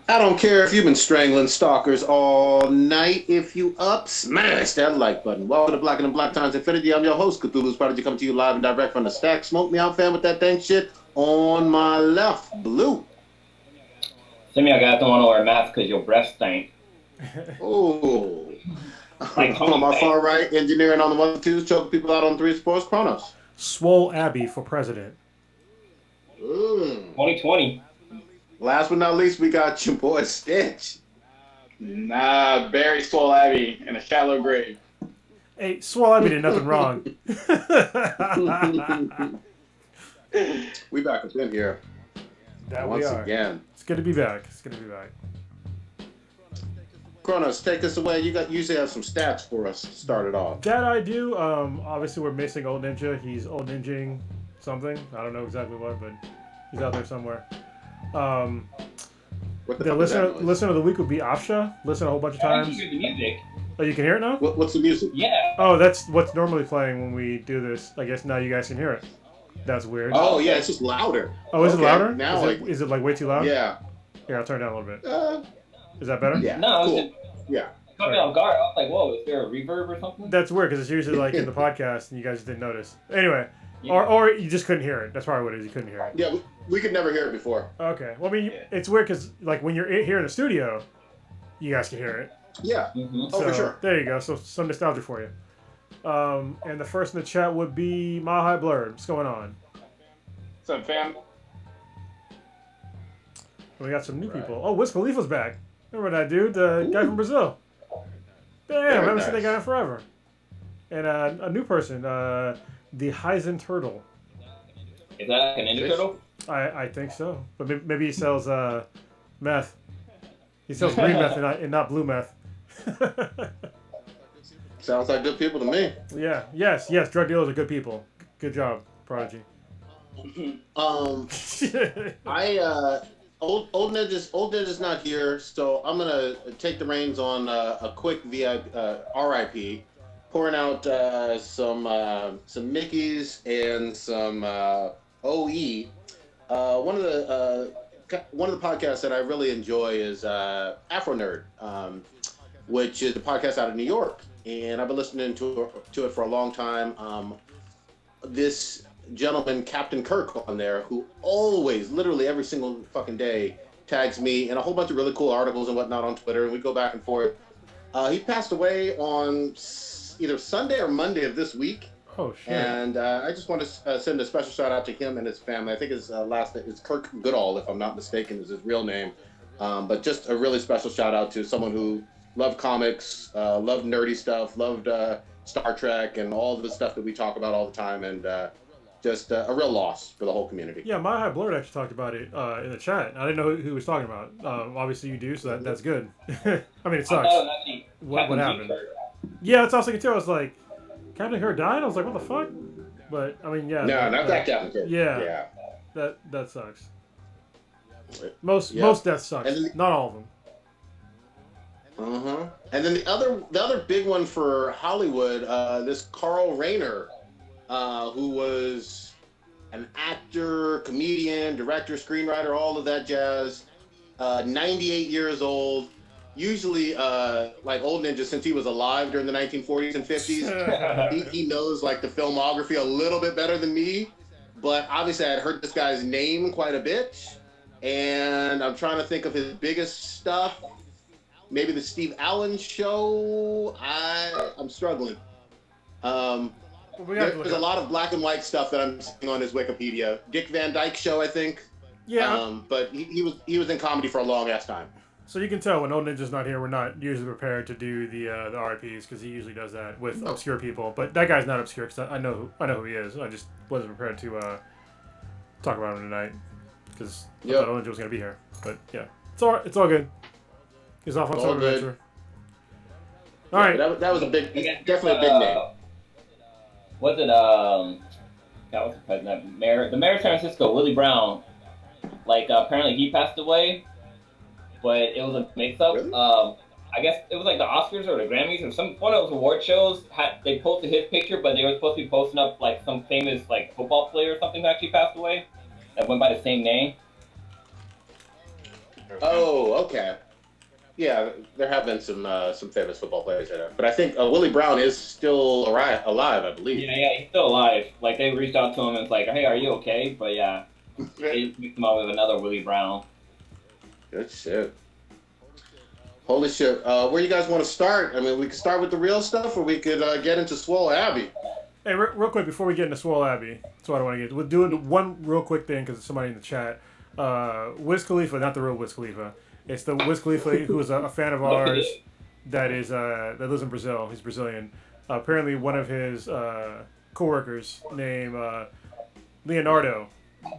I don't care if you've been strangling stalkers all night. If you up, smash that like button. Welcome to Black and Black Times Infinity. I'm your host, Cthulhu's Prodigy, coming to you live and direct from the stack. Smoke me out, fam, with that dang shit on my left. Blue. Send me, I got on wear a mask because your breath stank. Oh. Like On my far right, engineering on the 1-2s, choking people out on 3 sports, Chronos. Swole Abbey for president. 2020. Last but not least, we got your boy Stitch. Nah, bury Swole Abbey in a shallow grave. Hey, Swole Abbey did nothing wrong. We back up in here That once we are. again. It's good to be back. It's good to be back. Kronos, take us away. You usually have some stats for us to start it off. That I do. Obviously, we're missing Old Ninja. He's Old Ninjing something. I don't know exactly what, but he's out there somewhere. What The fuck is that noise? listener of the week would be Afsha. Listen a whole bunch of I can times. hear the music. Oh, you can hear it now? What's the music? Yeah. Oh, that's what's normally playing when we do this. I guess now you guys can hear it. That's weird. Oh yeah, it's just louder. Oh, is it Okay, louder? Now Is it like way too loud? yeah, Here, I'll turn it down a little bit. uh, Is that better? yeah, No, cool. it Yeah, caught me off guard. I was like, whoa, is there a reverb or something? That's weird because it's usually like in the podcast and you guys didn't notice. Anyway, Yeah. or you just couldn't hear it. That's probably what it is. You couldn't hear it. yeah. We could never hear it before. Okay. Well, I mean, Yeah. it's weird because like when you're here in the studio, you guys can hear it. Yeah. Mm-hmm. Oh, So, for sure. There you go. So some nostalgia for you. And the first in the chat would be Mahai Blurred. What's going on? What's up, fam? We got some new Right. people. Oh, Wiz Khalifa's back. Remember that dude, the guy from Brazil? Damn, I haven't seen that guy in forever. And a new person, the Heisen Turtle. Is that like a Ninja Turtle? I think so, but maybe he sells meth. He sells green meth and not blue meth. Sounds like good people to me. Yeah, yes, drug dealers are good people. Good job, Prodigy. I old ninja's not here, so I'm gonna take the reins on a quick VIP RIP, pouring out some Mickeys and some OE. One of the podcasts that I really enjoy is Afro Nerd, which is a podcast out of New York, and I've been listening to it for a long time. This gentleman, Captain Kirk, on there, who always, literally every single fucking day, tags me in a whole bunch of really cool articles and whatnot on Twitter, and we go back and forth. He passed away on either Sunday or Monday of this week. Oh shit! And I just want to send a special shout out to him and his family. I think his last name is Kirk Goodall, if I'm not mistaken, is his real name. But just a really special shout out to someone who loved comics, loved nerdy stuff, loved Star Trek, and all the stuff that we talk about all the time, and just a real loss for the whole community. Yeah, Mahai Blurred actually talked about it in the chat. I didn't know who he was talking about. Obviously you do, so that's good. I mean, it sucks. What happened? Yeah, that's also too. I was like, Captain Kirk died. I was like, what the fuck? But I mean, yeah. No, not that Captain Kirk. Yeah. That sucks. Most deaths sucks. And then Not all of them. And then the other big one for Hollywood, this Carl Rayner, who was an actor, comedian, director, screenwriter, all of that jazz. 98 years old. Usually, like Old Ninja, since he was alive during the 1940s and 50s, he knows like the filmography a little bit better than me. But obviously, I had heard this guy's name quite a bit, and I'm trying to think of his biggest stuff. Maybe the Steve Allen Show. I'm struggling. There's a lot of black and white stuff that I'm seeing on his Wikipedia. Dick Van Dyke Show, I think. Yeah. But he was in comedy for a long ass time. So you can tell when Old Ninja's not here, we're not usually prepared to do the RIPs because he usually does that with obscure people. But that guy's not obscure because I know who he is. I just wasn't prepared to talk about him tonight because I thought Old Ninja was gonna be here. But yeah, it's all good. He's off on some adventure. All right. That was definitely a big name. Was it God, what's the president? The mayor of San Francisco, Willie Brown. Like apparently he passed away, but it was a mix-up. Really? I guess it was like the Oscars or the Grammys or one of those award shows. They posted his picture, but they were supposed to be posting up like some famous like football player or something that actually passed away that went by the same name. Oh, okay. Yeah, there have been some famous football players in it, but I think Willie Brown is still alive, I believe. Yeah, he's still alive. Like, they reached out to him and it's like, hey, are you okay? But yeah, they mixed him up with another Willie Brown. Good shit. Holy shit. Where you guys want to start? I mean, we could start with the real stuff, or we could get into Swole Abbey. Hey, real quick, before we get into Swole Abbey, that's what I want to get to. We'll do one real quick thing, because somebody in the chat. Wiz Khalifa, not the real Wiz Khalifa. It's the Wiz Khalifa who is a fan of ours that lives in Brazil. He's Brazilian. Apparently, one of his co-workers named Leonardo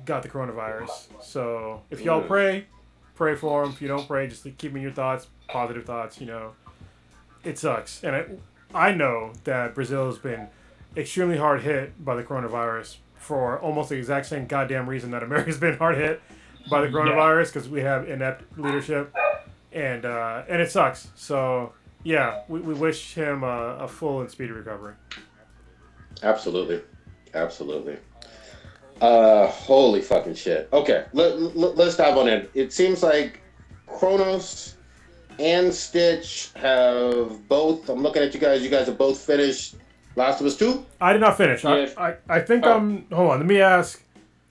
got the coronavirus. So if y'all pray for him. If you don't pray, just keep him in your thoughts, positive thoughts. You know, it sucks. And I know that Brazil has been extremely hard hit by the coronavirus for almost the exact same goddamn reason that America's been hard hit by the coronavirus, because we have inept leadership, and it sucks. So yeah, we wish him a full and speedy recovery. Absolutely. Holy fucking shit. Okay, let's dive on in. It seems like Kronos and Stitch have both. I'm looking at you guys. You guys have both finished Last of Us 2? I did not finish. Yes. I think I'm. Hold on. Let me ask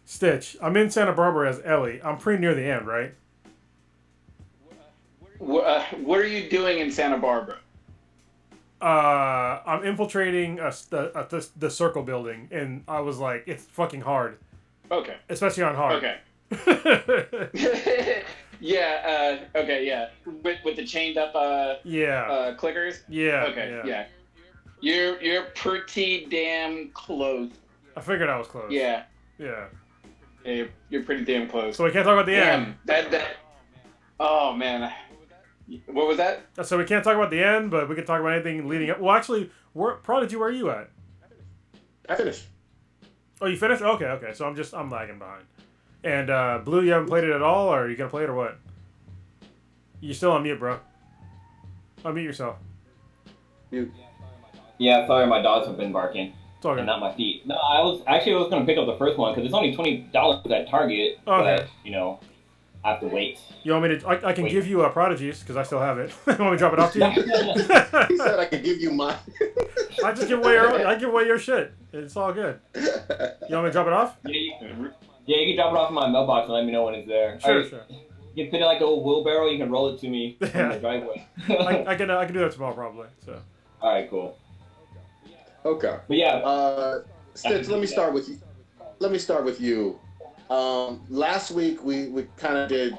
Stitch. I'm in Santa Barbara as Ellie. I'm pretty near the end, right? What are you doing in Santa Barbara? I'm infiltrating the circle building, and I was like, it's fucking hard. Okay. Especially on hard. Okay. Yeah. Okay. Yeah. With the chained up. Yeah. Clickers. Yeah. Okay. Yeah. You're pretty damn close. I figured I was close. Yeah. Yeah. Yeah, you're pretty damn close. So we can't talk about the end. That. Oh man. What was that? So we can't talk about the end, but we can talk about anything leading up. Well, actually, Prodigy, where are you at? I finished. Oh, you finished? Okay. So I'm lagging behind. And Blue, you haven't played it at all, or are you gonna play it or what? You're still on mute, bro. Unmute yourself. You. Yeah, sorry, my dogs have been barking. It's all good. And not my feet. No, I was going to pick up the first one because it's only $20 at Target. Okay. But, I have to wait. You want me to? I can give you Prodigies because I still have it. You want me to drop it off to you? He said I could give you mine. I just give away your shit. It's all good. You want me to drop it off? Yeah, you can drop it off in my mailbox and let me know when it's there. Sure. You can put it like a little wheelbarrow. You can roll it to me from the driveway. I can do that tomorrow probably. So. All right, cool. Okay. But yeah. Stitch, let me start with you. Last week we kind of did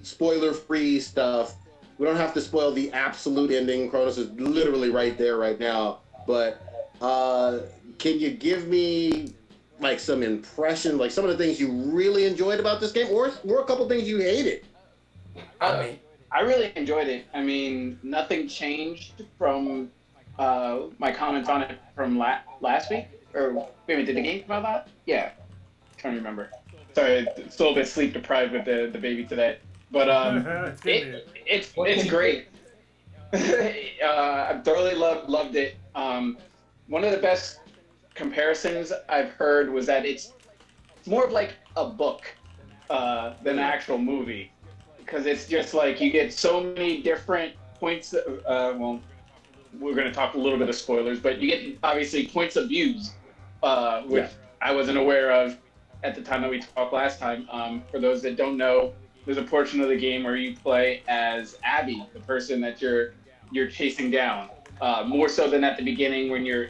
spoiler-free stuff. We don't have to spoil the absolute ending. Kronos is literally right there right now. But can you give me like some impression, like some of the things you really enjoyed about this game, or a couple things you hated? I really enjoyed it. I mean, nothing changed from my comments on it from last week. Or wait a minute, did the game come out that? Yeah, trying to remember. Sorry, still a bit sleep deprived with the baby today. But it's great. I thoroughly loved it. One of the best comparisons I've heard was that it's more of like a book than an actual movie, because it's just like you get so many different points. Well, we're going to talk a little bit of spoilers, but you get obviously points of views, which I wasn't aware of at the time that we talked last time. For those that don't know, there's a portion of the game where you play as Abby, the person that you're chasing down. More so than at the beginning when you're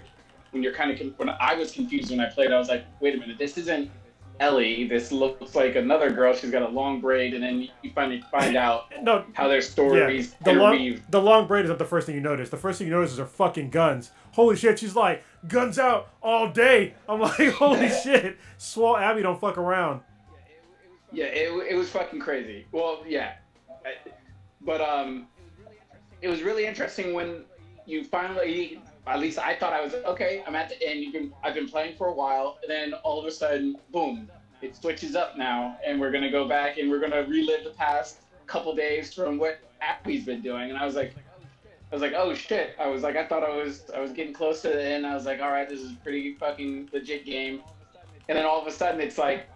kind of when I was confused when I played. I was like, wait a minute, this isn't Ellie. This looks like another girl. She's got a long braid, and then you finally find out how their stories interweave. The long braid is not the first thing you notice. The first thing you notice is her fucking guns. Holy shit, she's like, guns out all day. I'm like, holy shit. Swole Abby don't fuck around. Yeah, it was fucking crazy. Well, yeah. But it was really interesting when you finally, at least I thought I was, okay, I'm at the end. I've been playing for a while, and then all of a sudden, boom, it switches up now, and we're going to go back and we're going to relive the past couple days from what Abby's been doing. And I was like, oh shit. I thought I was getting close to the end. I was like, all right, this is a pretty fucking legit game. And then all of a sudden it's like,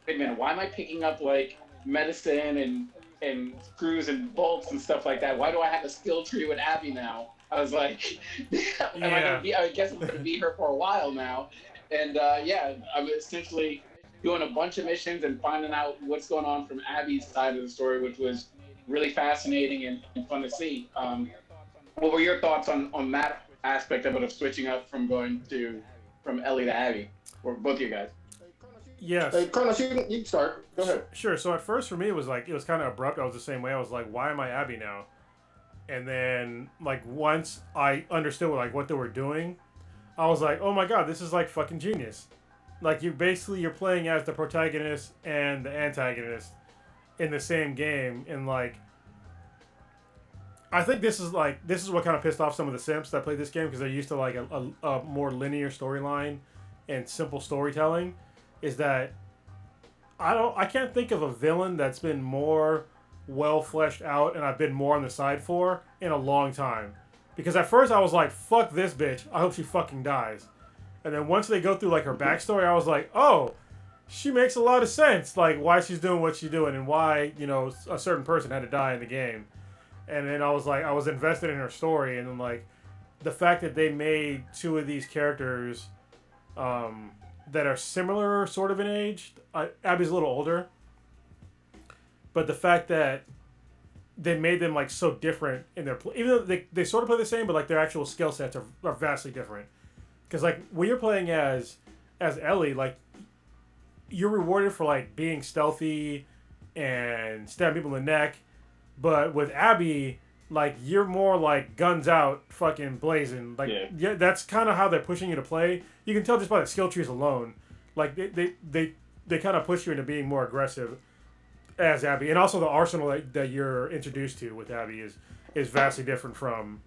wait a minute, why am I picking up like medicine and and screws and bolts and stuff like that. Why do I have a skill tree with Abby now? I was like, am I gonna be? I guess I'm gonna be her for a while now. And yeah, I'm essentially doing a bunch of missions and finding out what's going on from Abby's side of the story, which was really fascinating and fun to see. What were your thoughts on that aspect of it, of switching up from from Ellie to Abby, or both of you guys? Yes. Hey, Kronos, you can start. Go ahead. Sure. So at first for me it was kind of abrupt. I was the same way. I was like, why am I Abby now? And then like once I understood what they were doing, I was like, oh my god, this is like fucking genius. Like you're playing as the protagonist and the antagonist in the same game, and like I think this is what kind of pissed off some of the simps that played this game, because they're used to like a more linear storyline and simple storytelling. Is that I can't think of a villain that's been more well fleshed out and I've been more on the side for in a long time. Because at first I was like, fuck this bitch, I hope she fucking dies. And then once they go through like her backstory, I was like, oh, she makes a lot of sense, like why she's doing what she's doing and why, a certain person had to die in the game. And then I was invested in her story, and then like the fact that they made two of these characters that are similar sort of in age. Abby's a little older, but the fact that they made them like so different in their even though they sort of play the same, but like their actual skill sets are vastly different. Because like when you're playing as Ellie, like you're rewarded for like being stealthy and stabbing people in the neck, but with Abby, like you're more like guns out, fucking blazing. Like yeah, that's kind of how they're pushing you to play. You can tell just by the skill trees alone. Like they kind of push you into being more aggressive as Abby, and also the arsenal that you're introduced to with Abby is vastly different from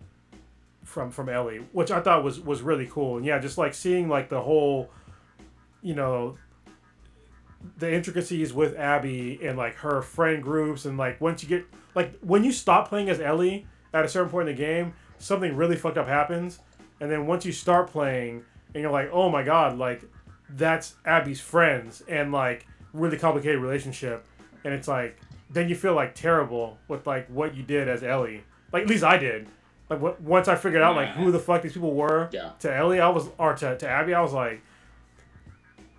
Ellie, which I thought was really cool. And yeah, just like seeing like the whole, the intricacies with Abby and like her friend groups, and like once you get like when you stop playing as Ellie at a certain point in the game, something really fucked up happens, and then once you start playing and you're like, oh my god, like that's Abby's friends and like really complicated relationship, and it's like then you feel like terrible with like what you did as Ellie. Like at least I did. Like once I figured out like who the fuck these people were to Ellie, to Abby, I was like,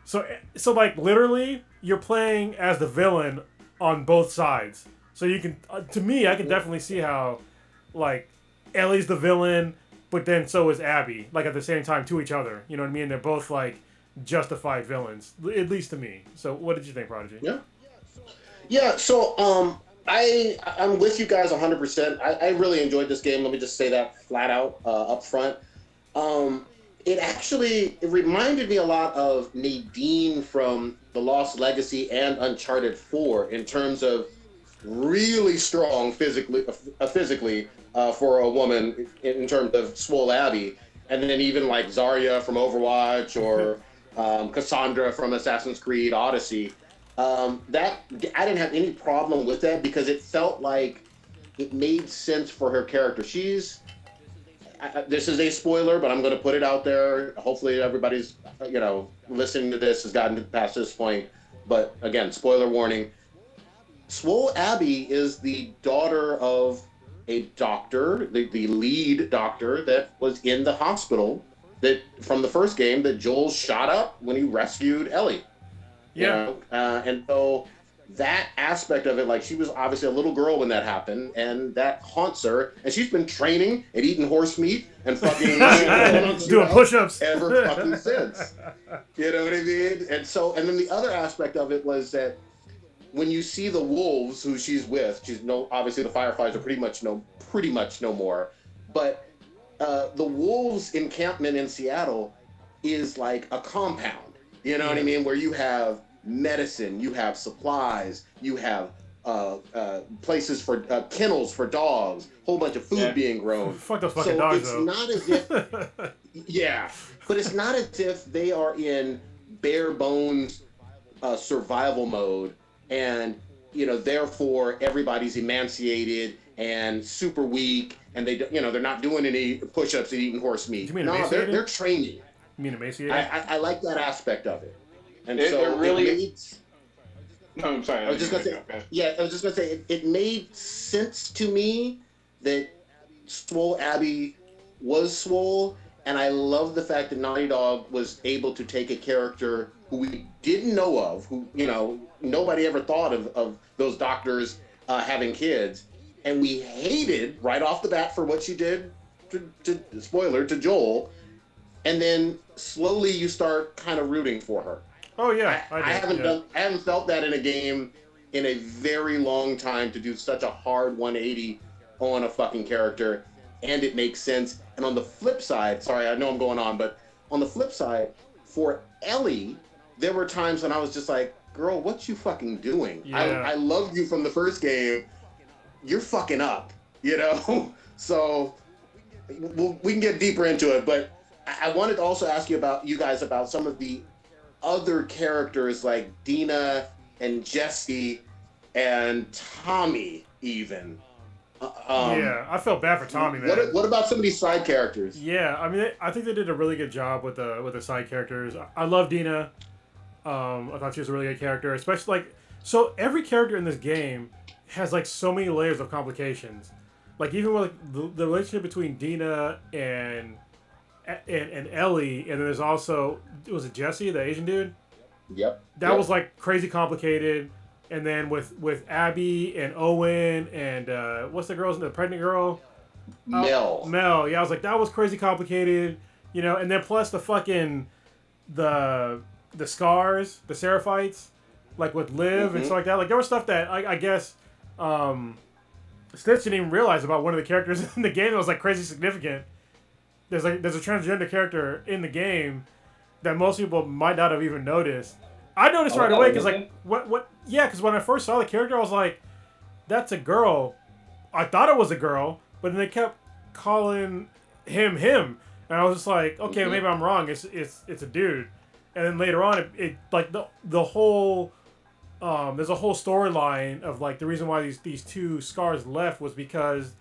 so like literally you're playing as the villain on both sides. So you can to me I can definitely see how like Ellie's the villain, but then so is Abby, like at the same time to each other. You know what I mean? They're both like justified villains, at least to me. So what did you think, Prodigy? Yeah. So I'm with you guys 100%. I really enjoyed this game. Let me just say that flat out up front. It reminded me a lot of Nadine from The Lost Legacy and Uncharted 4 in terms of really strong physically for a woman in terms of Swole Abby, and then even like Zarya from Overwatch or Cassandra from Assassin's Creed Odyssey. That I didn't have any problem with that because it felt like it made sense for her character. This is a spoiler, but I'm going to put it out there. Hopefully everybody's, listening to this has gotten past this point. But again, spoiler warning. Swole Abby is the daughter of a doctor, the lead doctor that was in the hospital that from the first game that Joel shot up when he rescued Ellie. Yeah. And so that aspect of it, like she was obviously a little girl when that happened, and that haunts her. And she's been training and eating horse meat and fucking doing push-ups ever fucking since. You know what I mean? And then the other aspect of it was that when you see the wolves who she's with, obviously the Fireflies are pretty much no more, but the wolves encampment in Seattle is like a compound. You know what I mean? Where you have medicine, you have supplies, you have places for kennels for dogs, whole bunch of food being grown. Fuck those fucking dogs, it's though. Not as if, but it's not as if they are in bare bones survival mode, and therefore everybody's emaciated and super weak, and they're not doing any push-ups and eating horse meat. No, they're training. You mean emaciated? I like that aspect of it, and They're really No, I'm sorry. I was just gonna say, I was just gonna say, it made sense to me that Swole Abby was Swole, and I love the fact that Naughty Dog was able to take a character who we didn't know of, who, you know, nobody ever thought of those doctors having kids, and we hated right off the bat for what she did to spoiler, to Joel, and then slowly you start kind of rooting for her. Oh yeah, I haven't felt that in a game in a very long time, to do such a hard 180 on a fucking character, and it makes sense. And on the flip side, sorry, I know I'm going on, but on the flip side, for Ellie, there were times when I was just like, girl, what you fucking doing? Yeah. I loved you from the first game. You're fucking up, you know? So we can get deeper into it, but I wanted to also ask you guys about some of the other characters like Dina and Jesse and Tommy even. Yeah, I felt bad for Tommy, man. What about some of these side characters? Yeah, I mean, I think they did a really good job with the side characters. I love Dina. I thought she was a really good character, especially so every character in this game has like so many layers of complications. Like even with the relationship between Dina and Ellie, and then there's also, was it Jesse, the Asian dude? Yep. That was like crazy complicated. And then with Abby and Owen and what's the girl's name? The pregnant girl? Mel. Mel. Yeah, I was like, that was crazy complicated. You know, and then plus the fucking the scars, the Seraphites, like with Liv and stuff like that. Like there was stuff that I guess Stitch didn't even realize about one of the characters in the game that was like crazy significant. There's a transgender character in the game that most people might not have even noticed. I noticed right away because like what yeah, because when I first saw the character I was like, that's a girl. I thought it was a girl, but then they kept calling him, and I was just like, okay, maybe I'm wrong. It's a dude. And then later on, it like the whole there's a whole storyline of like the reason why these two scars left was because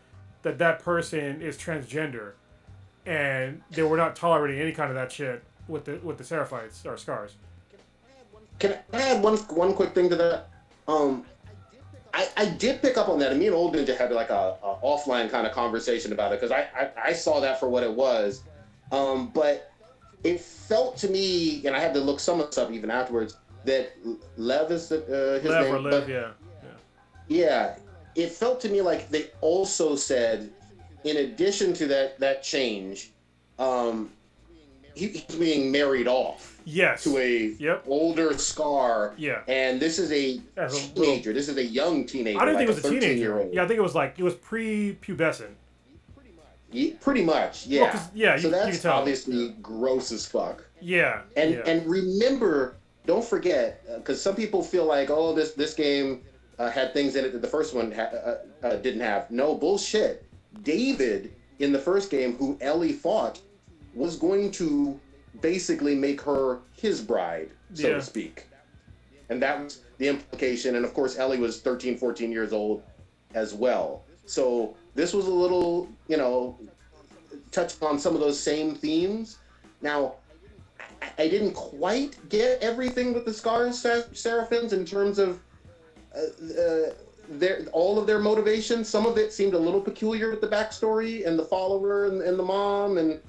that person is transgender, and they were not tolerating any kind of that shit with the Seraphites or scars. Can I add one quick thing to that? I did pick up on that, and me and Old Ninja had like a offline kind of conversation about it, because I saw that for what it was, but it felt to me, and I had to look some of this up even afterwards, that Lev is his name. Lev, yeah. It felt to me like they also said, in addition to that change, he's being married off. Yes. To a older Scar. Yeah. And this is a teenager. This is a young teenager. I didn't think it was a teenager. Yeah, I think it was pre-pubescent. Yeah, pretty much, yeah. Well, so that's you can tell. obviously gross as fuck. Yeah. And remember, don't forget, because some people feel like, oh, this game had things in it that the first one didn't have. No, bullshit. David, in the first game, who Ellie fought, was going to basically make her his bride, so to speak. And that was the implication. And of course, Ellie was 13, 14 years old as well. So this was a little, touched on some of those same themes. Now, I didn't quite get everything with the Scars Seraphims in terms of all of their motivations. Some of it seemed a little peculiar with the backstory and the follower and the mom, and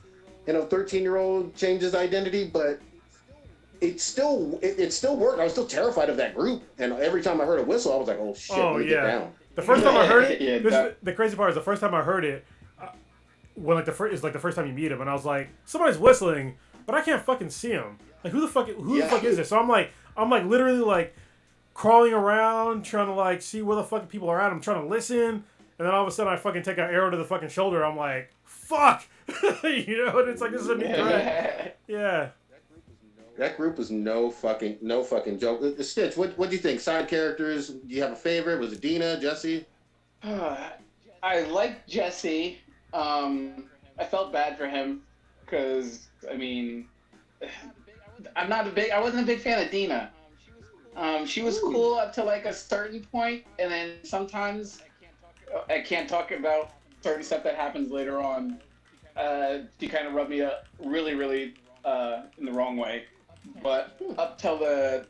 13-year-old changes identity, but it still worked. I was still terrified of that group, and every time I heard a whistle, I was like, "Oh shit, let me get down." The first time I heard it, the crazy part is the first time I heard it, when the first time you meet him, and I was like, somebody's whistling, but I can't fucking see him. Like who the fuck is this? So I'm like literally like crawling around trying to like see where the fucking people are at. I'm trying to listen, and then all of a sudden I fucking take an arrow to the fucking shoulder. I'm like, fuck. And it's like, this is a new threat. Yeah. That group was no fucking joke. Stitch, what do you think? Side characters, do you have a favorite? Was it Dina, Jesse? I liked Jesse. I felt bad for him because, I wasn't a big fan of Dina. She was cool up to like a certain point, and then sometimes I can't talk about certain stuff that happens later on. She kind of rubbed me up really, really in the wrong way. But up till the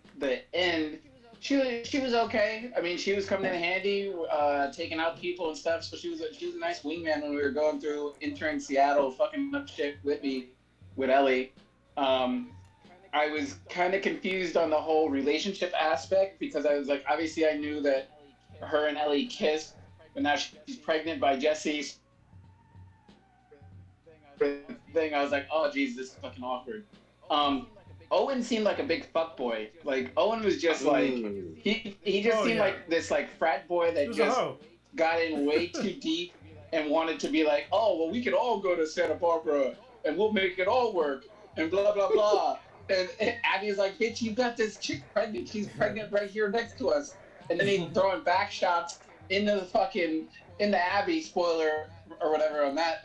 end, She was okay. I mean, she was coming in handy, taking out people and stuff. So she was a nice wingman when we were going through intern Seattle, fucking up shit with me, with Ellie. I was kind of confused on the whole relationship aspect because I was like, obviously I knew that her and Ellie kissed, but now she's pregnant by Jesse's thing. I was like, oh geez, this is fucking awkward. Owen seemed like a big fuckboy. Like Owen was just like he just seemed like this like frat boy that just got in way too deep and wanted to be like, oh well, we could all go to Santa Barbara and we'll make it all work and blah blah blah. And Abby's like, bitch, you got this chick pregnant. She's pregnant right here next to us. And then he's throwing back shots into Abby, spoiler or whatever on that,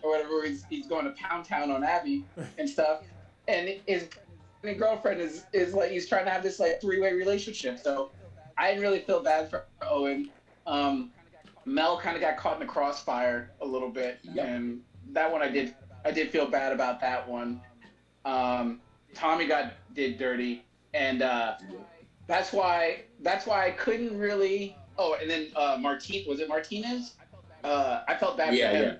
or whatever. He's going to Pound Town on Abby and stuff. And his girlfriend is like, he's trying to have this like three-way relationship. So I didn't really feel bad for Owen. Mel kind of got caught in the crossfire a little bit, and that one I did feel bad about that one. Tommy did dirty, and that's why I couldn't really. Oh, and then was it Martinez? I felt bad for him.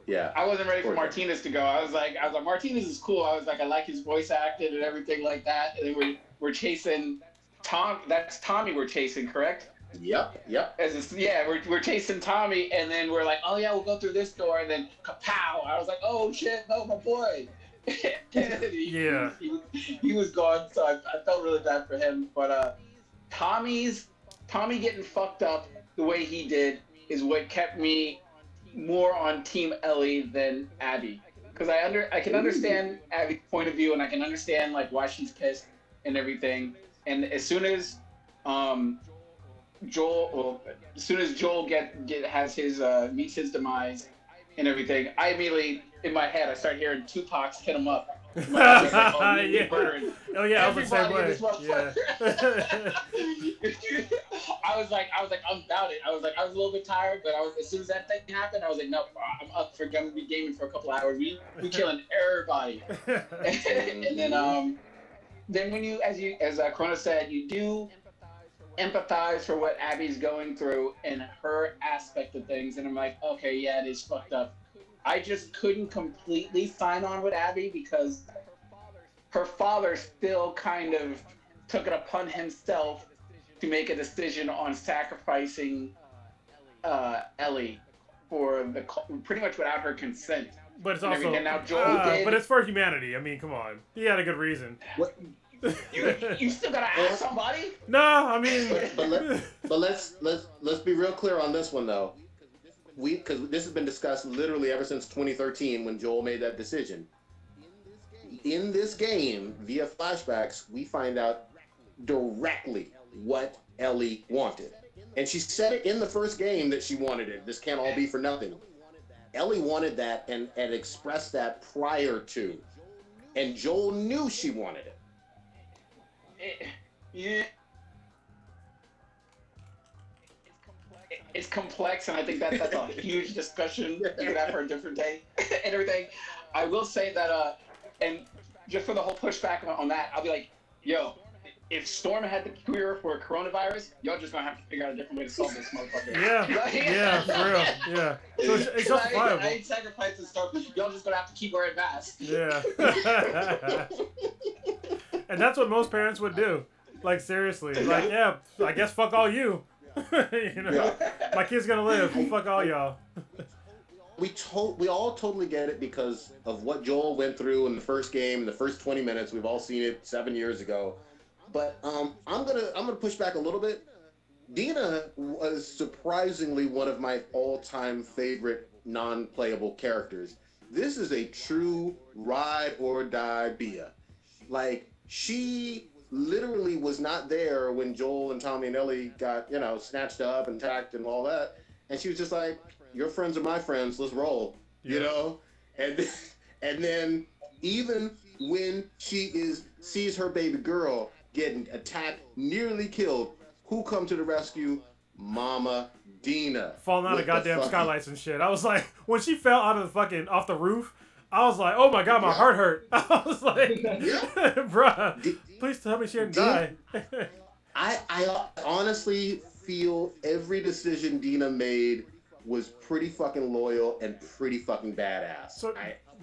Yeah. I wasn't ready for Martinez to go. I was like, Martinez is cool. I was like, I like his voice acting and everything like that. And then we're chasing Tom. That's Tommy we're chasing, correct? Yep. We're chasing Tommy, and then we're like, oh yeah, we'll go through this door, and then kapow! I was like, oh shit, no, my boy. He was gone, so I felt really bad for him. But Tommy getting fucked up the way he did is what kept me more on Team Ellie than Abby, because I can understand Abby's point of view, and I can understand like why she's pissed and everything. And as soon as Joel has his meets his demise and everything, I immediately in my head I start hearing Tupac's "Hit 'Em Up." Like, oh yeah, I was the same way. I was like, I'm about it. I was a little bit tired, but as soon as that thing happened, I was like, no, I'm up for gonna be gaming for a couple hours. We killing everybody. And then when as Corona said, you do empathize for what Abby's going through and her aspect of things, and I'm like, okay, yeah, it is fucked up. I just couldn't completely sign on with Abby because her father still kind of took it upon himself to make a decision on sacrificing Ellie for pretty much without her consent. But it's also, now Joel did. But it's for humanity. I mean, come on, he had a good reason. What? You still gotta ask somebody? No, I mean, but let's be real clear on this one though. Because this has been discussed literally ever since 2013 when Joel made that decision. In this game, via flashbacks, we find out directly what Ellie wanted. And she said it in the first game that she wanted it. This can't all be for nothing. Ellie wanted that and expressed that prior to. And Joel knew she wanted it. Yeah. It's complex, and I think that's a huge discussion you could have for a different day and everything. I will say that, and just for the whole pushback on that, I'll be like, yo, if Storm had the cure for coronavirus, y'all just gonna have to figure out a different way to solve this motherfucker. Yeah, for real, yeah. So it's justifiable. I ain't sacrificing Storm. Y'all just gonna have to keep wearing masks. Yeah. And that's what most parents would do. Like, seriously. Like, yeah, I guess fuck all you. You know, my kid's gonna live. Fuck all y'all. We all totally get it because of what Joel went through in the first game, the first 20 minutes. We've all seen it 7 years ago. But I'm gonna push back a little bit. Dina was surprisingly one of my all-time favorite non-playable characters. This is a true ride or die Bia. Like, she literally was not there when Joel and Tommy and Ellie got, snatched up and attacked and all that. And she was just like, your friends are my friends, let's roll, you know? And then even when she sees her baby girl getting attacked, nearly killed, who come to the rescue? Mama Dina. Falling out of goddamn skylights and shit. I was like, when she fell out of off the roof, I was like, oh my god, my heart hurt. I was like, bruh, please tell me she didn't die. I honestly feel every decision Dina made was pretty fucking loyal and pretty fucking badass. So,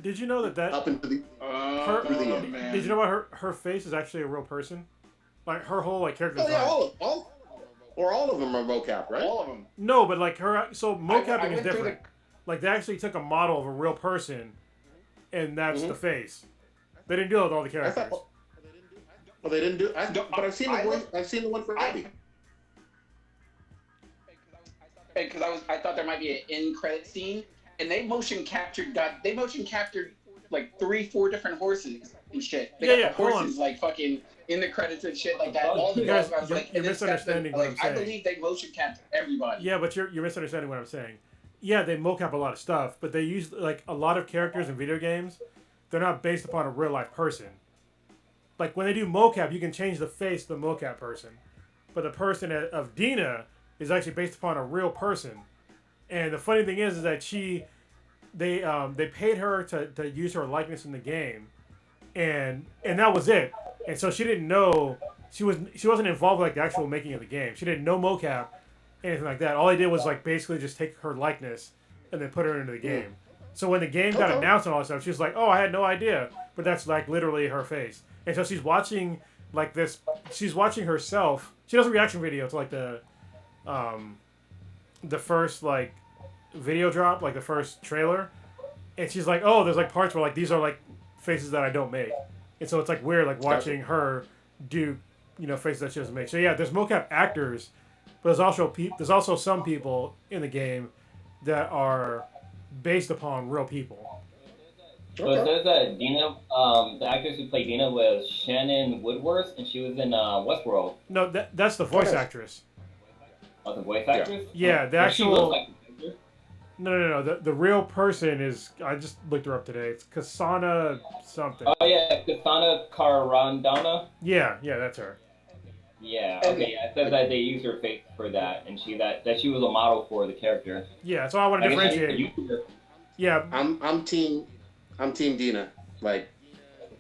did you know that up into the her, through the end. Man. Did you know about her face is actually a real person? Like her whole like character design. Oh yeah, all of them are mocap, right? All of them. No, but like her, so mocapping I is went through different. Like they actually took a model of a real person, and that's the face. They didn't do it with all the characters. Well, they didn't do. But I've seen the one. I've seen the one for Abby. Because I thought there might be an end credit scene, and they motion captured like 3-4 different horses and shit. They got the horses like fucking in the credits and shit like that. All the guys, I was like, you're misunderstanding what I'm saying. I believe they motion captured everybody. Yeah, but you're misunderstanding what I'm saying. Yeah, they mocap a lot of stuff, but they use like a lot of characters in video games. They're not based upon a real life person. Like when they do mocap, you can change the face of the mocap person, but the person of Dina is actually based upon a real person. And the funny thing is that they paid her to use her likeness in the game, and that was it. And so she didn't know she wasn't involved with like the actual making of the game. She didn't know mocap, anything like that. All they did was like basically just take her likeness and then put her into the game. So when the game got announced and all that stuff, she was like, "Oh, I had no idea," but that's like literally her face. And so she's watching like this. She's watching herself. She does a reaction video to like the first like video drop, like the first trailer, and she's like, "Oh, there's like parts where like these are like faces that I don't make," and so it's like weird like watching her do faces that she doesn't make. So yeah, there's mocap actors, but there's also some people in the game that are based upon real people. So it says that Dina, the actress who played Dina was Shannon Woodworth, and she was in Westworld. No, that's the voice actress. Oh, the voice actress? Yeah, the Well, actual. she looks like the actor. No. The real person is. I just looked her up today. It's Kasana something. Oh yeah, Kasana Karandana. Yeah, that's her. Yeah. Okay. Yeah, it says that they used her face for that, and that she was a model for the character. Yeah, so I want to differentiate. Yeah. I'm team Dina. Like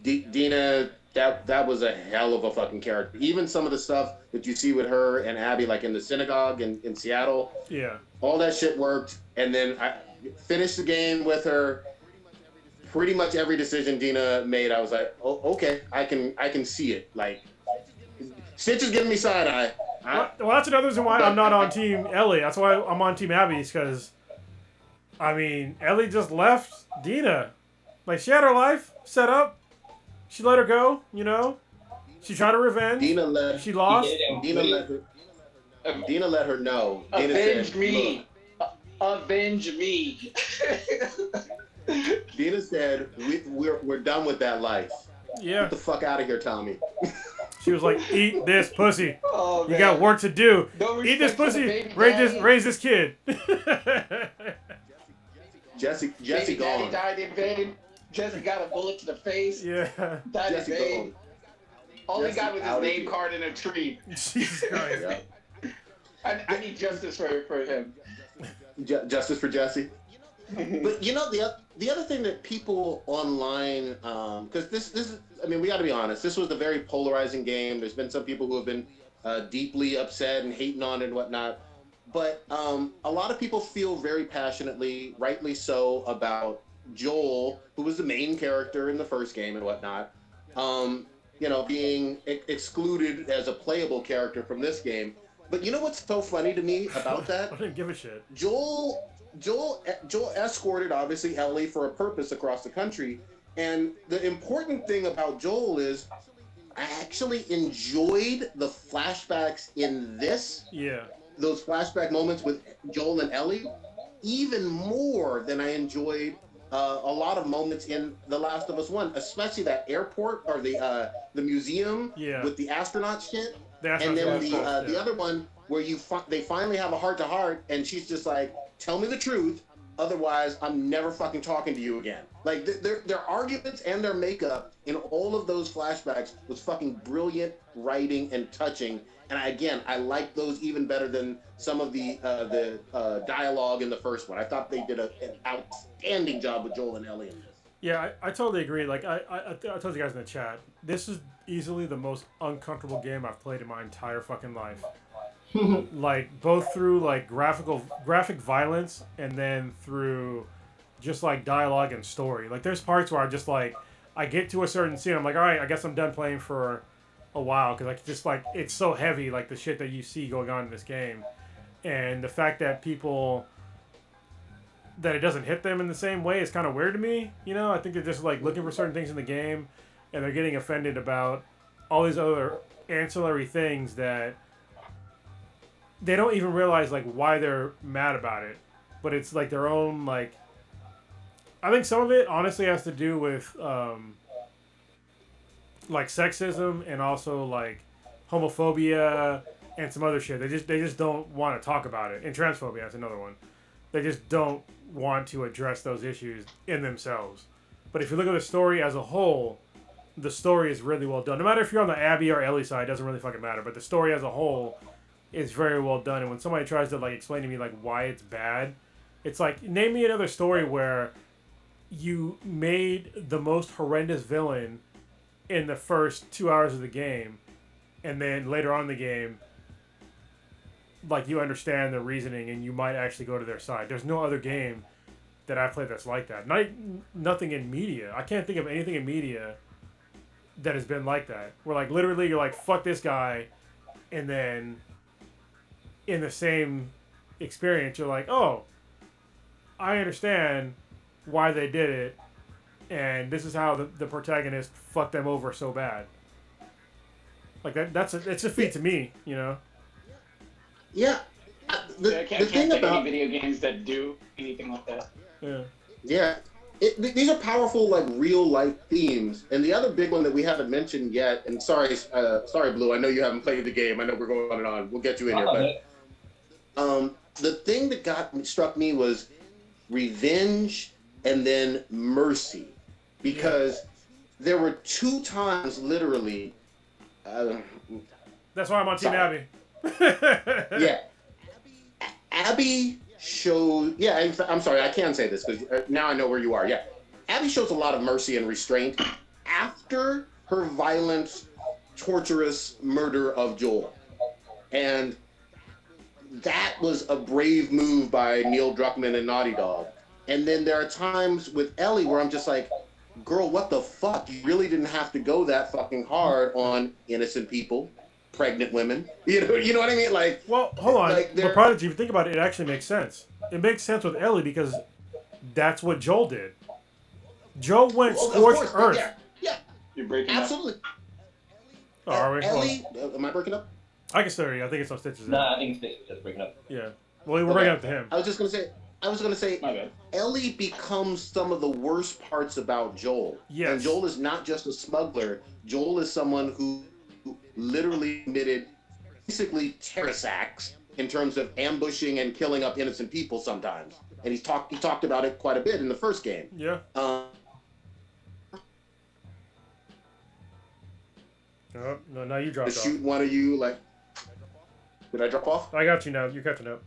Dina, that was a hell of a fucking character. Even some of the stuff that you see with her and Abby, like in the synagogue in Seattle. Yeah. All that shit worked, and then I finished the game with her. Pretty much every decision Dina made, I was like, "Oh, okay, I can see it." Like, Stitch is giving me side eye. Well, that's another reason why I'm not on Team Ellie. That's why I'm on Team Abby's, because, I mean, Ellie just left Dina. Like, she had her life set up. She let her go, She tried to revenge. She lost. Dina let her know. Dina Avenge said, me. Avenge me. Dina said, we're done with that life. Yeah. Get the fuck out of here, Tommy. She was like, "Eat this pussy. Oh, you got work to do. No Eat this respect for the pussy. baby Raise this kid." Jesse baby gone. daddy died in vain. Jesse got a bullet to the face. Yeah. Died Jesse in vain. All he got was his name here. card in a tree. Jesus Christ. Yeah. I need justice for him. Justice for Jesse. But the other thing that people online, because this is, I mean, we got to be honest. This was a very polarizing game. There's been some people who have been deeply upset and hating on it and whatnot. But a lot of people feel very passionately, rightly so, about Joel, who was the main character in the first game and whatnot, being excluded as a playable character from this game. But you know what's so funny to me about that? I didn't give a shit. Joel escorted, obviously, Ellie for a purpose across the country. And the important thing about Joel is I actually enjoyed the flashbacks in this. Yeah. Those flashback moments with Joel and Ellie even more than I enjoyed a lot of moments in The Last of Us 1, especially that airport or the museum with the astronaut shit. And then the other one where they finally have a heart-to-heart and she's just like, "Tell me the truth, otherwise I'm never fucking talking to you again." Like their arguments and their makeup in all of those flashbacks was fucking brilliant writing and touching. And I like those even better than some of the dialogue in the first one. I thought they did an outstanding job with Joel and Ellie in this. Yeah, I totally agree. Like I told you guys in the chat, this is easily the most uncomfortable game I've played in my entire fucking life. Like both through like graphic violence and then through just like dialogue and story. Like there's parts where I just like I get to a certain scene, I'm like, all right, I guess I'm done playing for a while because like just like it's so heavy, like the shit that you see going on in this game, and the fact that people that it doesn't hit them in the same way is kind of weird to me. You know, I think they're just like looking for certain things in the game, and they're getting offended about all these other ancillary things that they don't even realize like why they're mad about it. But it's like their own like. I think some of it honestly has to do with like sexism and also like homophobia and some other shit. They just don't want to talk about it. And transphobia, that's another one. They just don't want to address those issues in themselves. But if you look at the story as a whole, the story is really well done. No matter if you're on the Abby or Ellie side, it doesn't really fucking matter. But the story as a whole is very well done. And when somebody tries to like explain to me like why it's bad, it's like name me another story where you made the most horrendous villain in the first 2 hours of the game, and then later on in the game, like you understand the reasoning and you might actually go to their side. There's no other game that I've played that's like that. Nothing in media. I can't think of anything in media that has been like that. Where like literally you're like, fuck this guy, and then in the same experience you're like, oh, I understand why they did it, and this is how the protagonist fucked them over so bad. Like it's a feat to me, you know. Yeah. I can't think of any video games that do anything like that. Yeah. Yeah. These are powerful, like real life themes. And the other big one that we haven't mentioned yet, and sorry, Blue, I know you haven't played the game. I know we're going on and on. We'll get you in here, but the thing that struck me was revenge and then mercy, because there were 2 times literally. That's why I'm on Team Abby. Yeah, Abby showed. Yeah, I'm sorry, I can say this because now I know where you are. Yeah, Abby shows a lot of mercy and restraint after her violent, torturous murder of Joel, and that was a brave move by Neil Druckmann and Naughty Dog. And then there are times with Ellie where I'm just like, girl, what the fuck? You really didn't have to go that fucking hard on innocent people, pregnant women. You know what I mean? Like, well, hold on. Like, but Prodigy, if you think about it, it actually makes sense. It makes sense with Ellie because that's what Joel did. Joel went scorched earth. Yeah. You're breaking absolutely. up. Oh, are we? Ellie, am I breaking up? I can still hear you. I think it's on Stitches. No, I think Stitches just breaking up. Yeah. Well, we're breaking up to him. I was gonna say, My bad. Ellie becomes some of the worst parts about Joel. Yes. And Joel is not just a smuggler. Joel is someone who literally committed basically terrorist acts in terms of ambushing and killing up innocent people sometimes. And he talked about it quite a bit in the first game. Yeah. Oh, no, now you dropped off. Shoot one of you, like... Did I drop off? I got you now. You're catching up.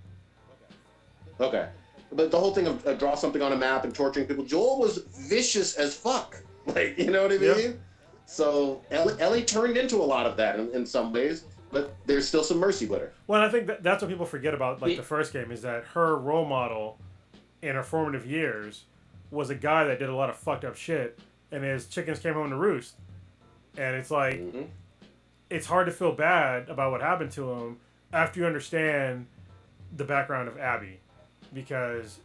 Okay. But the whole thing of draw something on a map and torturing people, Joel was vicious as fuck. Like, you know what I mean? Yeah. So Ellie turned into a lot of that in some ways, but there's still some mercy with her. Well, I think that's what people forget about like the first game is that her role model in her formative years was a guy that did a lot of fucked up shit, and his chickens came home to roost. And it's like, it's hard to feel bad about what happened to him after you understand the background of Abby. Because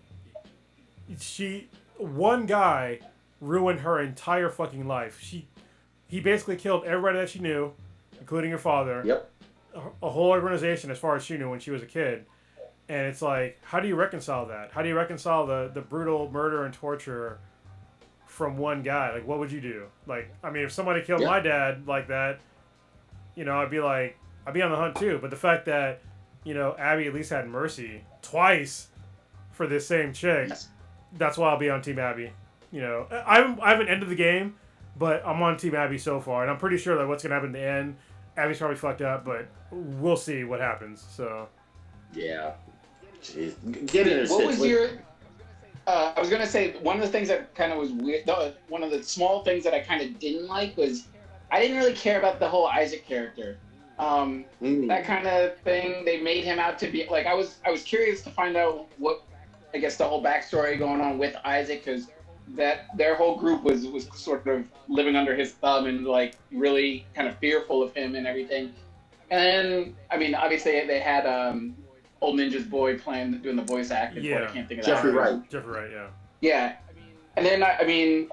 one guy ruined her entire fucking life. He basically killed everybody that she knew, including her father. Yep. A whole organization as far as she knew when she was a kid. And it's like, how do you reconcile that? How do you reconcile the brutal murder and torture from one guy? Like, what would you do? Like, I mean, if somebody killed my dad like that, you know, I'd be on the hunt too. But the fact that, you know, Abby at least had mercy twice for this same chick, that's why I'll be on Team Abby. You know, I haven't ended the game, but I'm on Team Abby so far, and I'm pretty sure that what's gonna happen in the end, Abby's probably fucked up, but we'll see what happens. So. Yeah. Jeez. Get in there, What was I was gonna say one of the things that kind of was weird. No, one of the small things that I kind of didn't like was I didn't really care about the whole Isaac character. That kind of thing. They made him out to be like I was curious to find out what I guess the whole backstory going on with Isaac because that their whole group was sort of living under his thumb and like really kind of fearful of him and everything. And I mean, obviously they had Old Ninja's boy doing the voice acting. Yeah. I can't think of Jeffrey that. Wright. Jeffrey Wright, yeah. Yeah, and then I mean,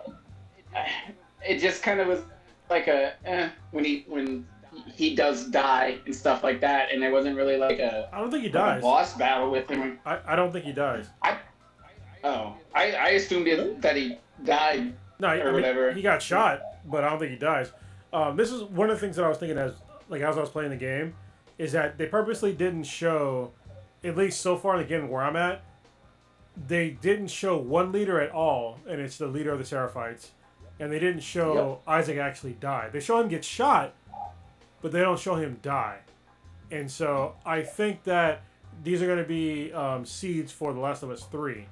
it just kind of was like when he does die and stuff like that, and there wasn't really like I don't think he a dies. boss battle with him. I don't think he dies. I assumed that he died. No, I mean, whatever. he got shot, but I don't think he dies. This is one of the things that I was thinking as I was playing the game, is that they purposely didn't show, at least so far in the game where I'm at, they didn't show one leader at all, and it's the leader of the Seraphites, and they didn't show Isaac actually die. They show him get shot, but they don't show him die. And so I think that these are going to be seeds for The Last of Us 3.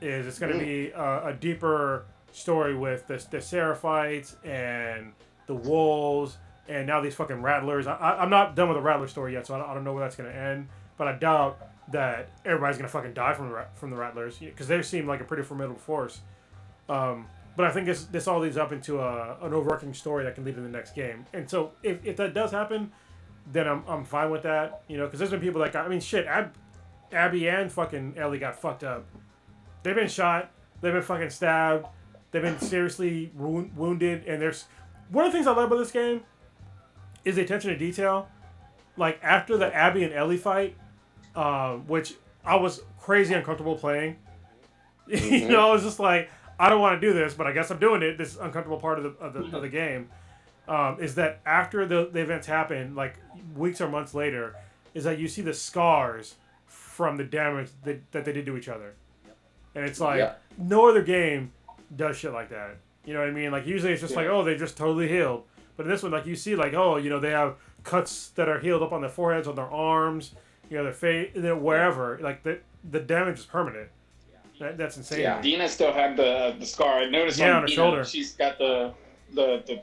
It's going to be a deeper story with the Seraphites and the wolves and now these fucking rattlers. I'm not done with the rattler story yet, so I don't know where that's going to end. But I doubt that everybody's going to fucking die from the rattlers because they seem like a pretty formidable force. But I think this all leads up into an overarching story that can lead to the next game. And so if that does happen, then I'm fine with that. You know, because there's been people like, I mean, shit, Abby and fucking Ellie got fucked up. They've been shot. They've been fucking stabbed. They've been seriously wounded. And there's one of the things I love about this game is the attention to detail. Like after the Abby and Ellie fight, which I was crazy uncomfortable playing. You know, I was just like, I don't want to do this, but I guess I'm doing it. This uncomfortable part of the game is that after the events happen, like weeks or months later, is that you see the scars from the damage that they did to each other. And it's like, no other game does shit like that. You know what I mean? Like, usually it's just like, oh, they just totally healed. But in this one, like, you see, like, oh, you know, they have cuts that are healed up on their foreheads, on their arms, you know, their face, wherever. Like, the damage is permanent. That's insane. Yeah, Dina still had the scar. I noticed on Dina, her shoulder. She's got the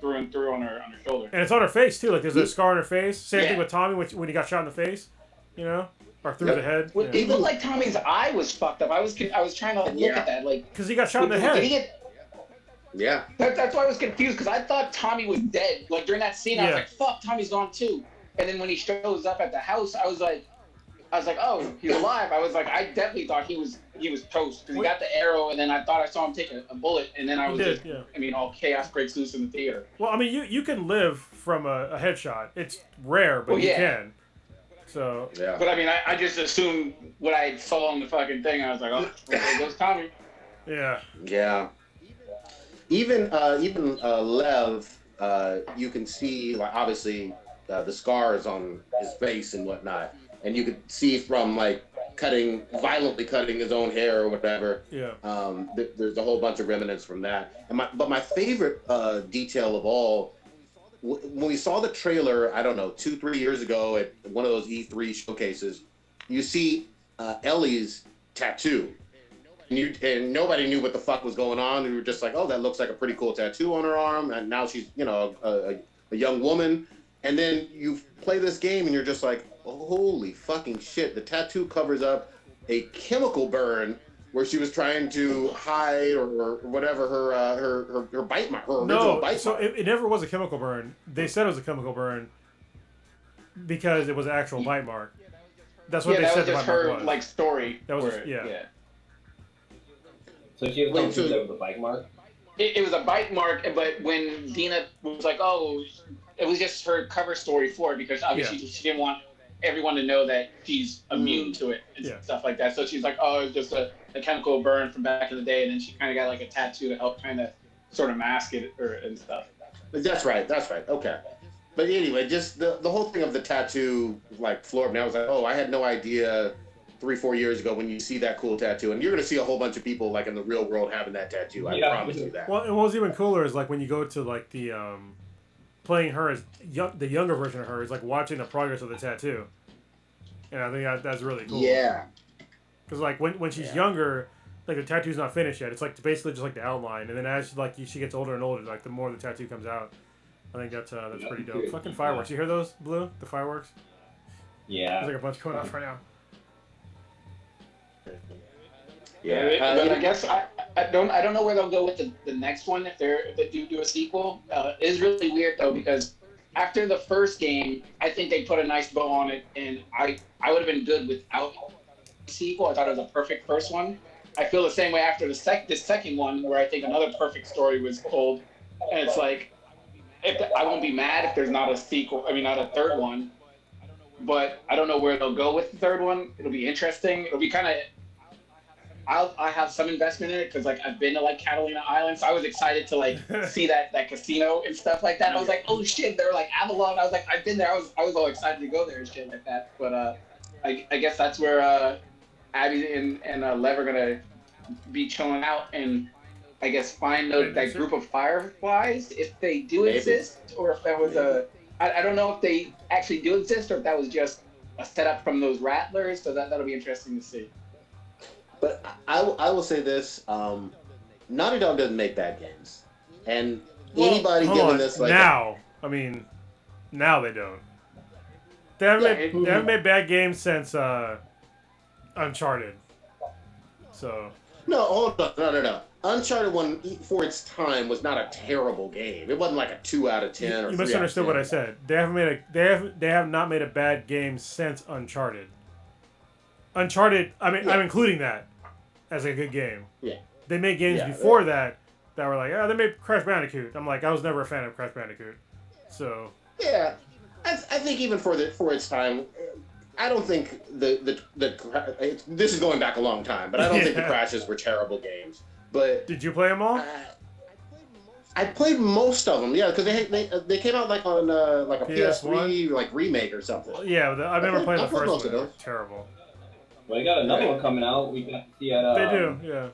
through and through on her shoulder. And it's on her face, too. Like, there's a scar on her face. Same thing with Tommy when he got shot in the face, you know? Or through the head. Well, it looked like Tommy's eye was fucked up. I was trying to look at that, like, because he got shot in the head. That's why I was confused because I thought Tommy was dead. Like during that scene, I was like, "Fuck, Tommy's gone too." And then when he shows up at the house, I was like, "Oh, he's alive." I was like, I definitely thought he was toast because he got the arrow, and then I thought I saw him take a bullet, and then I mean, all chaos breaks loose in the theater. Well, I mean, you can live from a headshot. It's rare, but you can. So But I mean, I just assumed what I saw on the fucking thing. I was like, "Oh, there goes Tommy." Yeah. Even Lev, you can see like obviously the scars on his face and whatnot, and you could see from like violently cutting his own hair or whatever. Yeah. There's a whole bunch of remnants from that. But my favorite detail of all, when we saw the trailer, I don't know, 2-3 years ago at one of those E3 showcases, you see Ellie's tattoo. And nobody knew what the fuck was going on. We were just like, oh, that looks like a pretty cool tattoo on her arm. And now she's, you know, a young woman. And then you play this game and you're just like, holy fucking shit. The tattoo covers up a chemical burn where she was trying to hide or whatever her bite mark, her original bite mark. So it never was a chemical burn. They said it was a chemical burn because it was an actual bite mark. That's what they said the bite mark was. That was just her, like, story. That was just, yeah. So she was confused with the bite mark? It was a bite mark, but when Dina was like, oh, it was just her cover story for it because obviously she didn't want everyone to know that she's immune to it and stuff like that. So she's like, oh, it's just a chemical burn from back in the day, and then she kind of got like a tattoo to help kind of sort of mask it and stuff. That's right. Okay. But anyway, just the whole thing of the tattoo, like, floored me. I was like, oh, I had no idea 3-4 years ago when you see that cool tattoo, and you're gonna see a whole bunch of people like in the real world having that tattoo. I promise you that. Well, and what was even cooler is like when you go to like the playing her as the younger version of her is like watching the progress of the tattoo, and I think that's really cool. Yeah. Because like when she's younger, like the tattoo's not finished yet. It's like basically just like the outline, and then as like she gets older and older, like the more the tattoo comes out. I think that's pretty dope. Fucking fireworks! You hear those, Blue? The fireworks? Yeah. There's like a bunch going off right now. Yeah, but I guess I don't know where they'll go with the next one if they do a sequel. It is really weird though because after the first game, I think they put a nice bow on it, and I would have been good without a sequel. I thought it was a perfect first one. I feel the same way after the second one, where I think another perfect story was told, and it's like I won't be mad if there's not a sequel. I mean, not a third one, but I don't know where they'll go with the third one. It'll be interesting. It'll be kind of. I have some investment in it because like I've been to like Catalina Island, so I was excited to like see that casino and stuff like that. I was like, oh shit, they're like Avalon. I was like, I've been there. I was all excited to go there and shit like that. But I guess that's where Abby and Lev are gonna be chilling out and I guess find that group of fireflies if they do exist, or if that was I don't know if they actually do exist or if that was just a setup from those rattlers. So that'll be interesting to see. But I will say this: Naughty Dog doesn't make bad games, and anybody given this like now they don't. They haven't made bad games since Uncharted. So no, hold on, no. Uncharted 1 for its time was not a terrible game. It wasn't like a 2 out of 10 or 3 you misunderstood what I said. They have not made a bad game since Uncharted. Uncharted, I'm including that as a good game. Yeah. They made games before that were like, they made Crash Bandicoot. I'm like, I was never a fan of Crash Bandicoot. So. Yeah, I think even for its time, I don't think this is going back a long time, but I don't think the Crashes were terrible games. But did you play them all? I played most of them, because they came out like on like a PS3 like remake or something. Yeah, I remember playing the first one. Terrible. Well, they got another one coming out. We got to see at they do, yeah.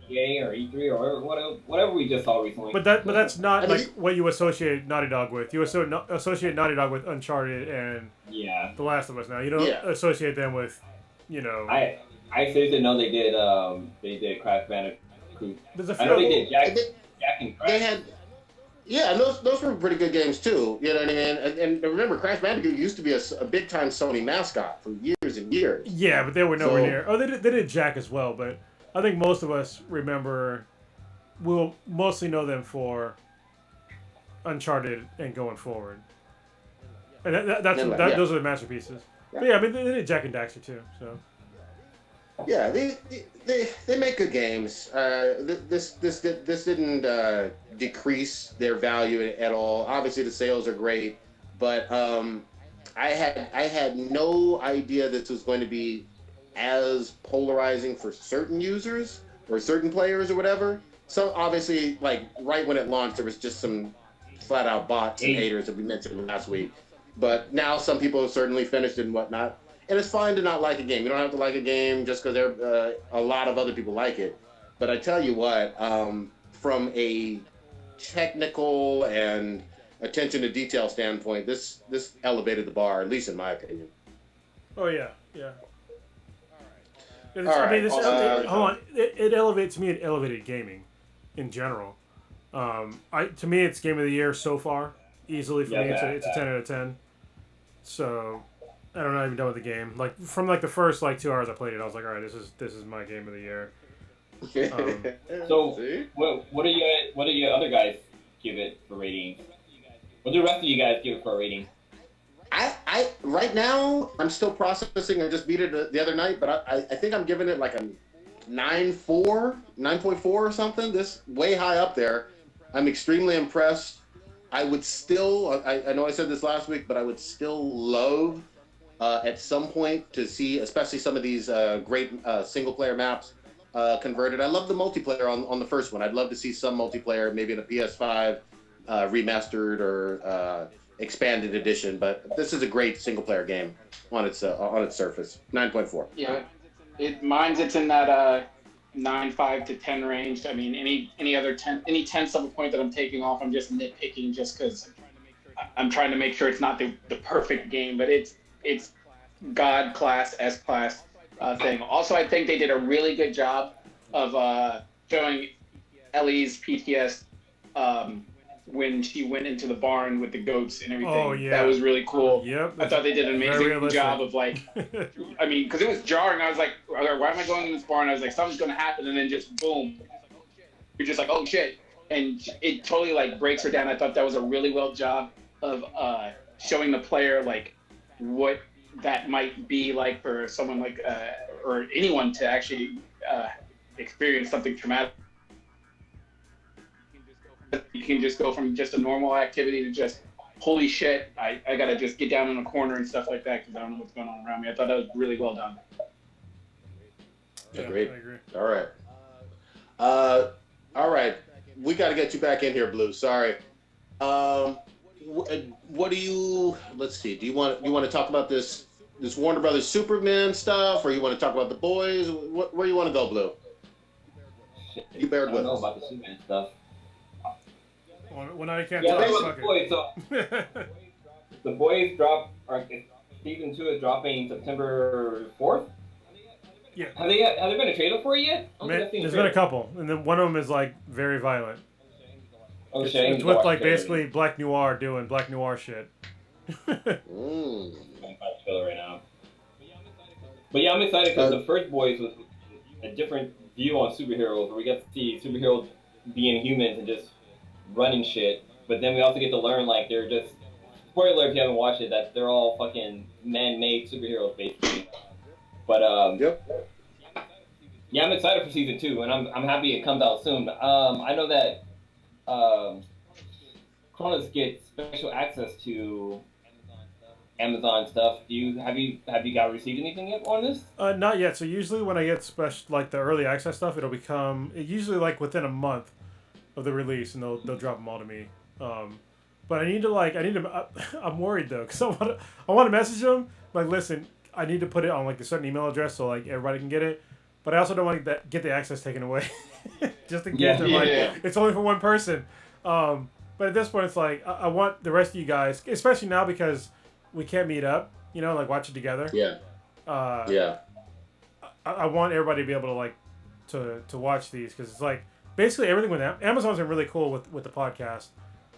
EA or E3 or whatever we just saw recently. But that's not like what you associate Naughty Dog with. You associate Naughty Dog with Uncharted and The Last of Us. Now you don't associate them with, I seriously know they did Crash Bandicoot. There's a few. I know they did Jack and Crash. They had. Yeah, and those were pretty good games too. You know what I mean? And remember, Crash Bandicoot used to be a big time Sony mascot for years and years. Yeah, but they were nowhere near. Oh, they did Jack as well, but I think most of us we'll mostly know them for Uncharted and going forward. And those are the masterpieces. Yeah. But yeah, I mean they did Jak and Daxter too. So. Yeah, they make good games. This didn't decrease their value at all. Obviously, the sales are great, but I had no idea this was going to be as polarizing for certain users or certain players or whatever. So obviously, like right when it launched, there was just some flat out bots and haters that we mentioned last week. But now some people have certainly finished it and whatnot. And it's fine to not like a game. You don't have to like a game just because a lot of other people like it. But I tell you what, from a technical and attention to detail standpoint, this elevated the bar, at least in my opinion. Oh yeah. Hold on. It elevates me. It elevated gaming, in general. To me, it's game of the year so far. Easily for me, it's a 10 out of 10. So. I don't know. I'm even done with the game. Like from the first 2 hours I played it, I was like, all right, this is my game of the year. So what do you other guys give it for rating? What do the rest of you guys give it for a rating? I right now I'm still processing. I just beat it the other night, but I think I'm giving it like a 9.4 or something. This way high up there. I'm extremely impressed. I would still. I know I said this last week, but I would still love. At some point to see, especially some of these great single-player maps converted. I love the multiplayer on the first one. I'd love to see some multiplayer, maybe in a PS5 remastered or expanded edition. But this is a great single-player game on its surface. 9.4. Yeah, it's in that 9.5 to 10 range. I mean, any tenths of a point that I'm taking off, I'm just nitpicking just because I'm trying to make sure it's not the perfect game, but it's God class, S class thing. Also, I think they did a really good job of showing Ellie's PTS when she went into the barn with the goats and everything. Oh, yeah. That was really cool. Yep. I thought they did an Very amazing realistic. job of like, I mean, because it was jarring. I was like, why am I going in this barn? I was like, something's going to happen, and then just boom. You're just like, oh shit. And it totally like breaks her down. I thought that was a really well job of showing the player like what that might be like for someone like, or anyone to actually experience something traumatic. You can just go from just a normal activity to just, holy shit, I gotta just get down in a corner and stuff like that because I don't know what's going on around me. I thought that was really well done. Yeah, Agreed. I agree. All right. We got to get you back in here, Blue. Sorry. What do you? Let's see. Do you want to talk about this Warner Brothers Superman stuff, or you want to talk about the boys? Where you want to go, Blue? Shit. You bared I with don't know us. about the Superman stuff. Well, I can't Yeah, talk. that was Fuck the boys. So it. the boys drop. Season 2 is dropping September 4th. Yeah. Have there been a trailer for it yet? I don't think I've seen There's a been a trailer. couple, and then one of them is like very violent. Oh, It's, shit, I need it's to with watch like the trailer. basically Black Noir doing Black Noir shit. Mm. I'm gonna find the trailer right now. But yeah, I'm excited because the first boys was a different view on superheroes, where we get to see superheroes being humans and just running shit. But then we also get to learn like they're just, spoiler if you haven't watched it, that they're all fucking man-made superheroes basically. But Yep. yeah, I'm excited for season 2, and I'm happy it comes out soon. I know that Cronus gets special access to Amazon stuff. Have you guys received anything yet on this? Not yet. So usually when I get special like the early access stuff, it'll become usually like within a month of the release, and they'll drop them all to me. But I need to I'm worried though, because I want to message them like, listen, I need to put it on like a certain email address so like everybody can get it. But I also don't want to get the access taken away, just in case like it's only for one person. But at this point, it's like I want the rest of you guys, especially now because we can't meet up, like watch it together. Yeah. Yeah. I want everybody to be able to like to watch these, because it's like basically everything with Amazon's been really cool with the podcast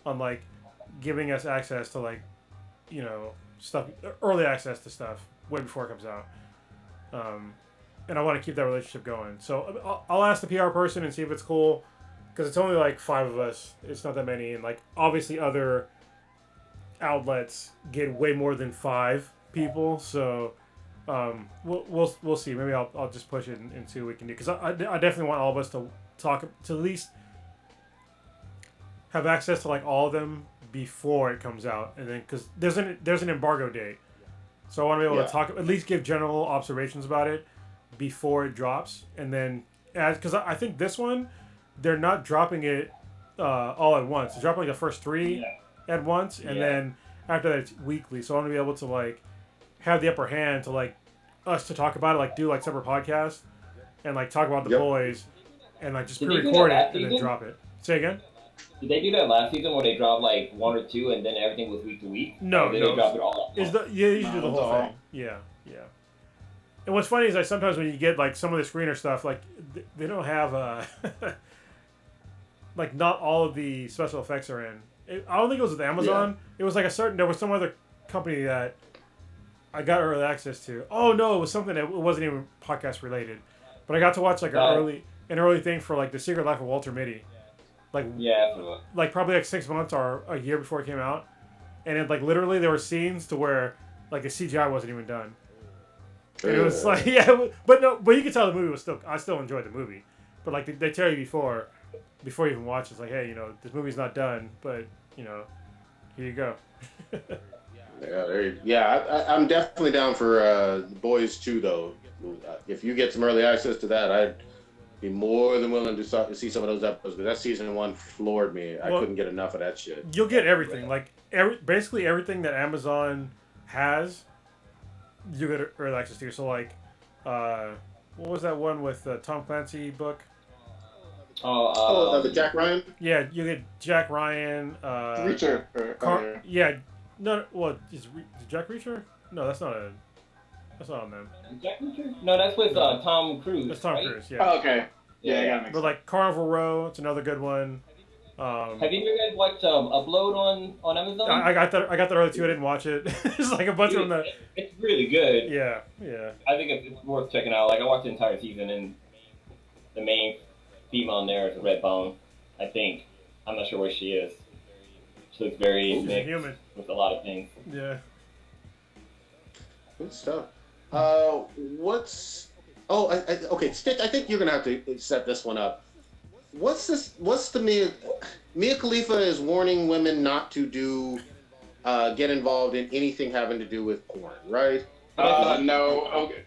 on like giving us access to like stuff, early access to stuff way before it comes out. And I want to keep that relationship going. So I'll ask the PR person and see if it's cool, because it's only like 5 of us. It's not that many, and like obviously other outlets get way more than 5 people. So we'll see. Maybe I'll just push it and see what we can do, because I definitely want all of us to talk, to at least have access to like all of them before it comes out, and then because there's an embargo date, so I want to be able to talk, at least give general observations about it before it drops, and then because I think this one they're not dropping it all at once. They're dropping like the first 3 at once, and then after that it's weekly. So I want to be able to like have the upper hand to like us to talk about it, like do like separate podcasts and like talk about the boys, and like just pre-record it and then drop it. Say again? Did they do that last season where they dropped like 1 or 2 and then everything was week to week? No, or did no. they drop it all? You usually do the whole thing. Yeah. And what's funny is like sometimes when you get like some of the screener stuff, like they don't have like not all of the special effects are in. I don't think it was with Amazon. It was like there was some other company that I got early access to. Oh no, it was something that it wasn't even podcast related, but I got to watch like an early thing for like The Secret Life of Walter Mitty. Like probably like 6 months or a year before it came out, and it like literally there were scenes to where like the CGI wasn't even done. And it was like but you could tell the movie was I still enjoyed the movie, but like they tell you before you even watch, it's like, hey, this movie's not done, but here you go. I'm definitely down for the boys too, though. If you get some early access to that, I'd be more than willing to see some of those episodes, because that season 1 floored me. I couldn't get enough of that shit. You'll get everything, like basically everything that Amazon has, you get early access to. So like, what was that one with the Tom Clancy book? The Jack Ryan? Yeah, you get Jack Ryan. Reacher. Is Jack Reacher? No, that's not on them. Jack Reacher? No, that's with Tom Cruise. That's Tom right? Cruise, yeah. Oh, okay. Yeah, I gotta mix But it. like Carnival Row, it's another good one. Have you guys watched Upload on Amazon? I got that. I got the other two. I didn't watch it. It's like a bunch of them. That, It's really good. yeah. I think it's worth checking out. Like I watched the entire season, and the main female in there is Redbone. I think. I'm not sure where she is. She looks very She's a mixed human. with a lot of things. Yeah. Good stuff. What's? Oh, okay. Stick. I think you're gonna have to set this one up. What's this? What's the Mia Khalifa is warning women not to get involved in anything having to do with porn, right? No. Okay.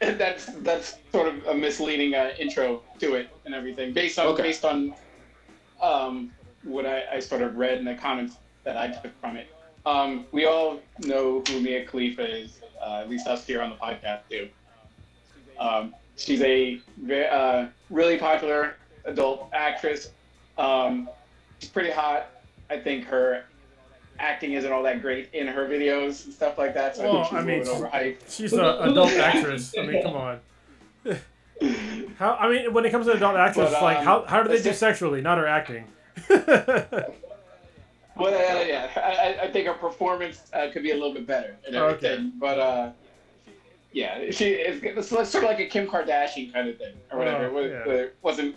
That's sort of a misleading intro to it and everything, based on what I sort of read in the comments that I took from it. We all know who Mia Khalifa is, at least us here on the podcast do. She's a really popular adult actress. She's pretty hot. I think her acting isn't all that great in her videos and stuff like that. So Well, I think she's a little bit overhyped. She's an adult actress. I mean, come on. How? I mean, when it comes to adult actress, But, like how do they do sexually? Not her acting. Well, yeah, I think her performance could be a little bit better and everything. Okay. But yeah, it's sort of like a Kim Kardashian kind of thing or whatever. Oh, It wasn't.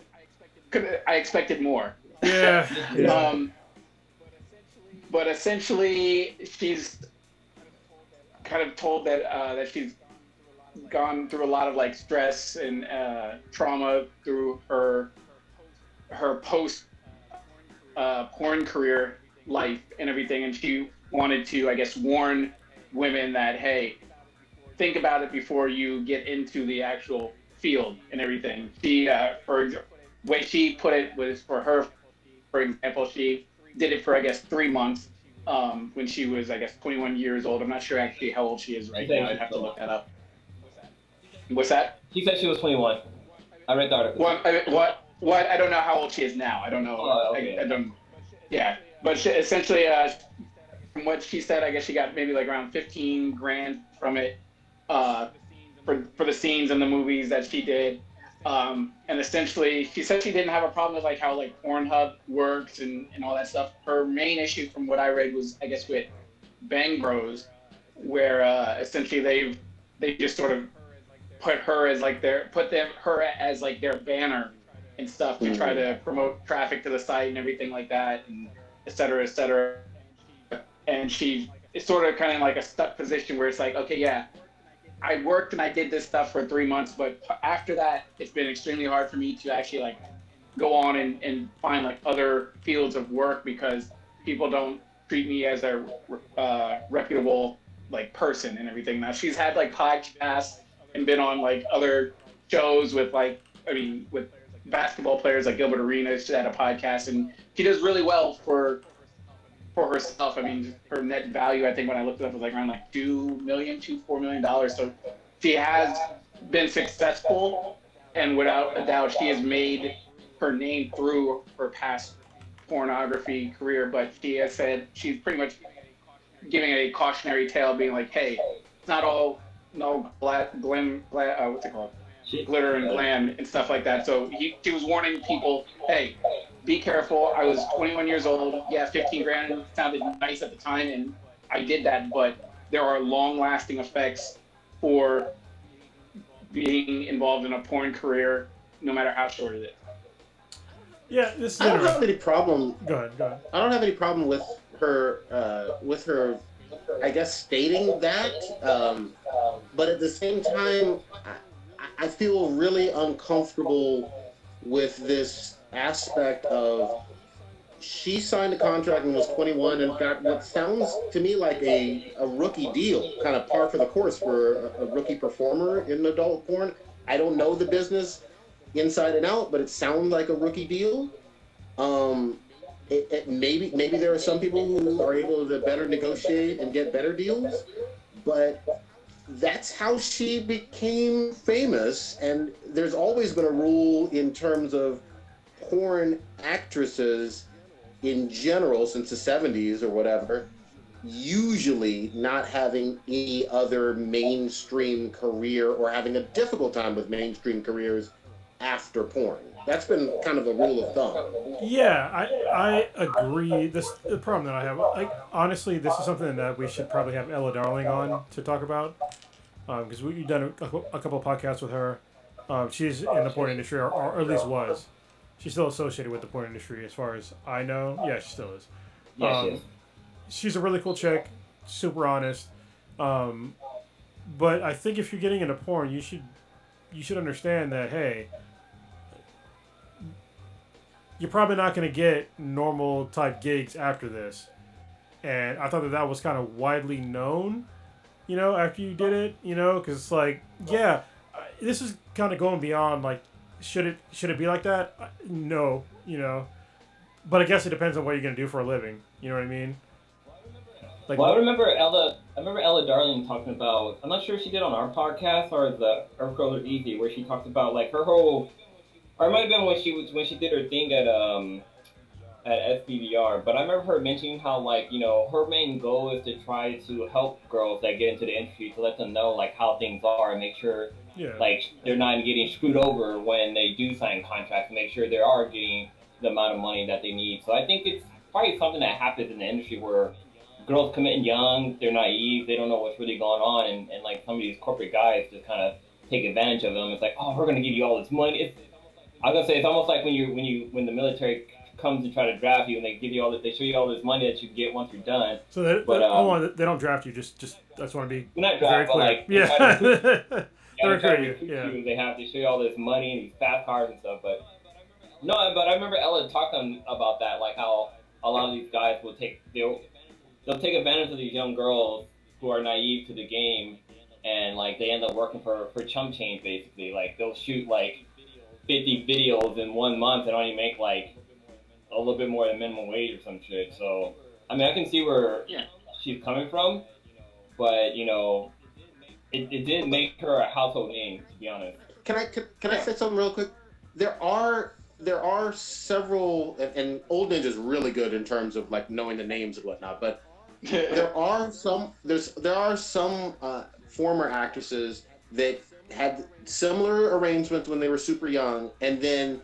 I expected more. Yeah. Yeah. But essentially, she's kind of told that she's gone through a lot of like stress and trauma through her post porn career life and everything, and she wanted to, I guess, warn women that, hey, think about it before you get into the actual field and everything. She, for way she put it was for example, she did it for, I guess, 3 months when she was, I guess, 21 years old. I'm not sure actually how old she is right now. I'd have to look that up. What's that? She said she was 21. I read the article. What? I don't know how old she is now. I don't know. Oh, okay. I don't. Yeah, but essentially, from what she said, I guess she got maybe like around 15 grand from it for the scenes in the movies that she did. And essentially, she said she didn't have a problem with like how like Pornhub works and all that stuff. Her main issue, from what I read, was I guess with Bang Bros, where essentially they just sort of put her as like their banner and stuff to try to promote traffic to the site and everything like that, and et cetera, et cetera. And she is sort of kind of like a stuck position where it's like, okay, yeah, I worked and I did this stuff for 3 months, but after that, it's been extremely hard for me to actually like go on and find like other fields of work because people don't treat me as a reputable like person and everything. Now she's had like podcasts and been on like other shows with with basketball players like Gilbert Arenas. She had a podcast and she does really well for herself. I mean, her net value, I think when I looked it up, was like around like $4 million. So she has been successful, and without a doubt, she has made her name through her past pornography career. But she has said she's pretty much giving a cautionary tale, being like, hey, it's not all what's it called? Glitter and glam and stuff like that. So she was warning people, hey, be careful. I was 21 years old. Yeah, 15 grand sounded nice at the time, and I did that, but there are long-lasting effects for being involved in a porn career, no matter how short it is. Yeah, this is I don't have any problem. Go ahead. I don't have any problem with her, I guess, stating that. But at the same time, I feel really uncomfortable with this aspect of she signed a contract and was 21 and got what sounds to me like a rookie deal, kind of par for the course for a rookie performer in adult porn. I don't know the business inside and out, but it sounds like a rookie deal. Maybe there are some people who are able to better negotiate and get better deals, but that's how she became famous. And there's always been a rule in terms of porn actresses in general since the 70s or whatever, usually not having any other mainstream career or having a difficult time with mainstream careers after porn. That's been kind of a rule of thumb. Yeah, I agree. The problem that I have, like, honestly, this is something that we should probably have Ella Darling on to talk about, because we've done a couple of podcasts with her. She's in the porn industry, or at least was. She's still associated with the porn industry, as far as I know. Yeah, she still is. Yeah, she is. She's a really cool chick, super honest. But I think if you're getting into porn, you should understand that, hey, you're probably not going to get normal type gigs after this. And I thought that was kind of widely known, after you did it, because it's like, yeah, this is kind of going beyond, like, should it be like that? No, but I guess it depends on what you're going to do for a living. You know what I mean? Like, well, I remember Ella Darling talking about, I'm not sure if she did on our podcast or the Earth Girls Are Easy, where she talked about, like, her whole, or it might have been when she did her thing at SBVR, but I remember her mentioning how, like, her main goal is to try to help girls that get into the industry, to let them know, like, how things are and make sure, like, they're not getting screwed over when they do sign contracts, and make sure they are getting the amount of money that they need. So I think it's probably something that happens in the industry where girls come in young, they're naive, they don't know what's really going on, and like some of these corporate guys just kind of take advantage of them. It's like, oh, we're gonna give you all this money. I was gonna say it's almost like when the military comes and try to draft you, and they give you they show you all this money that you get once you're done. So they don't draft you. Just I just want to be not draft, but like yeah. They show you all this money and these fast cars and stuff. But I remember Ella talking about that, like how a lot of these guys they'll take advantage of these young girls who are naive to the game, and like they end up working for chump change basically. Like they'll shoot like 50 videos in 1 month and only make like a little bit more than minimum wage or some shit. So I mean, I can see where she's coming from, but it did make her a household name, to be honest. Can I say something real quick? There are several, and Old Ninja's really good in terms of like knowing the names and whatnot, but there are some former actresses that had similar arrangements when they were super young, and then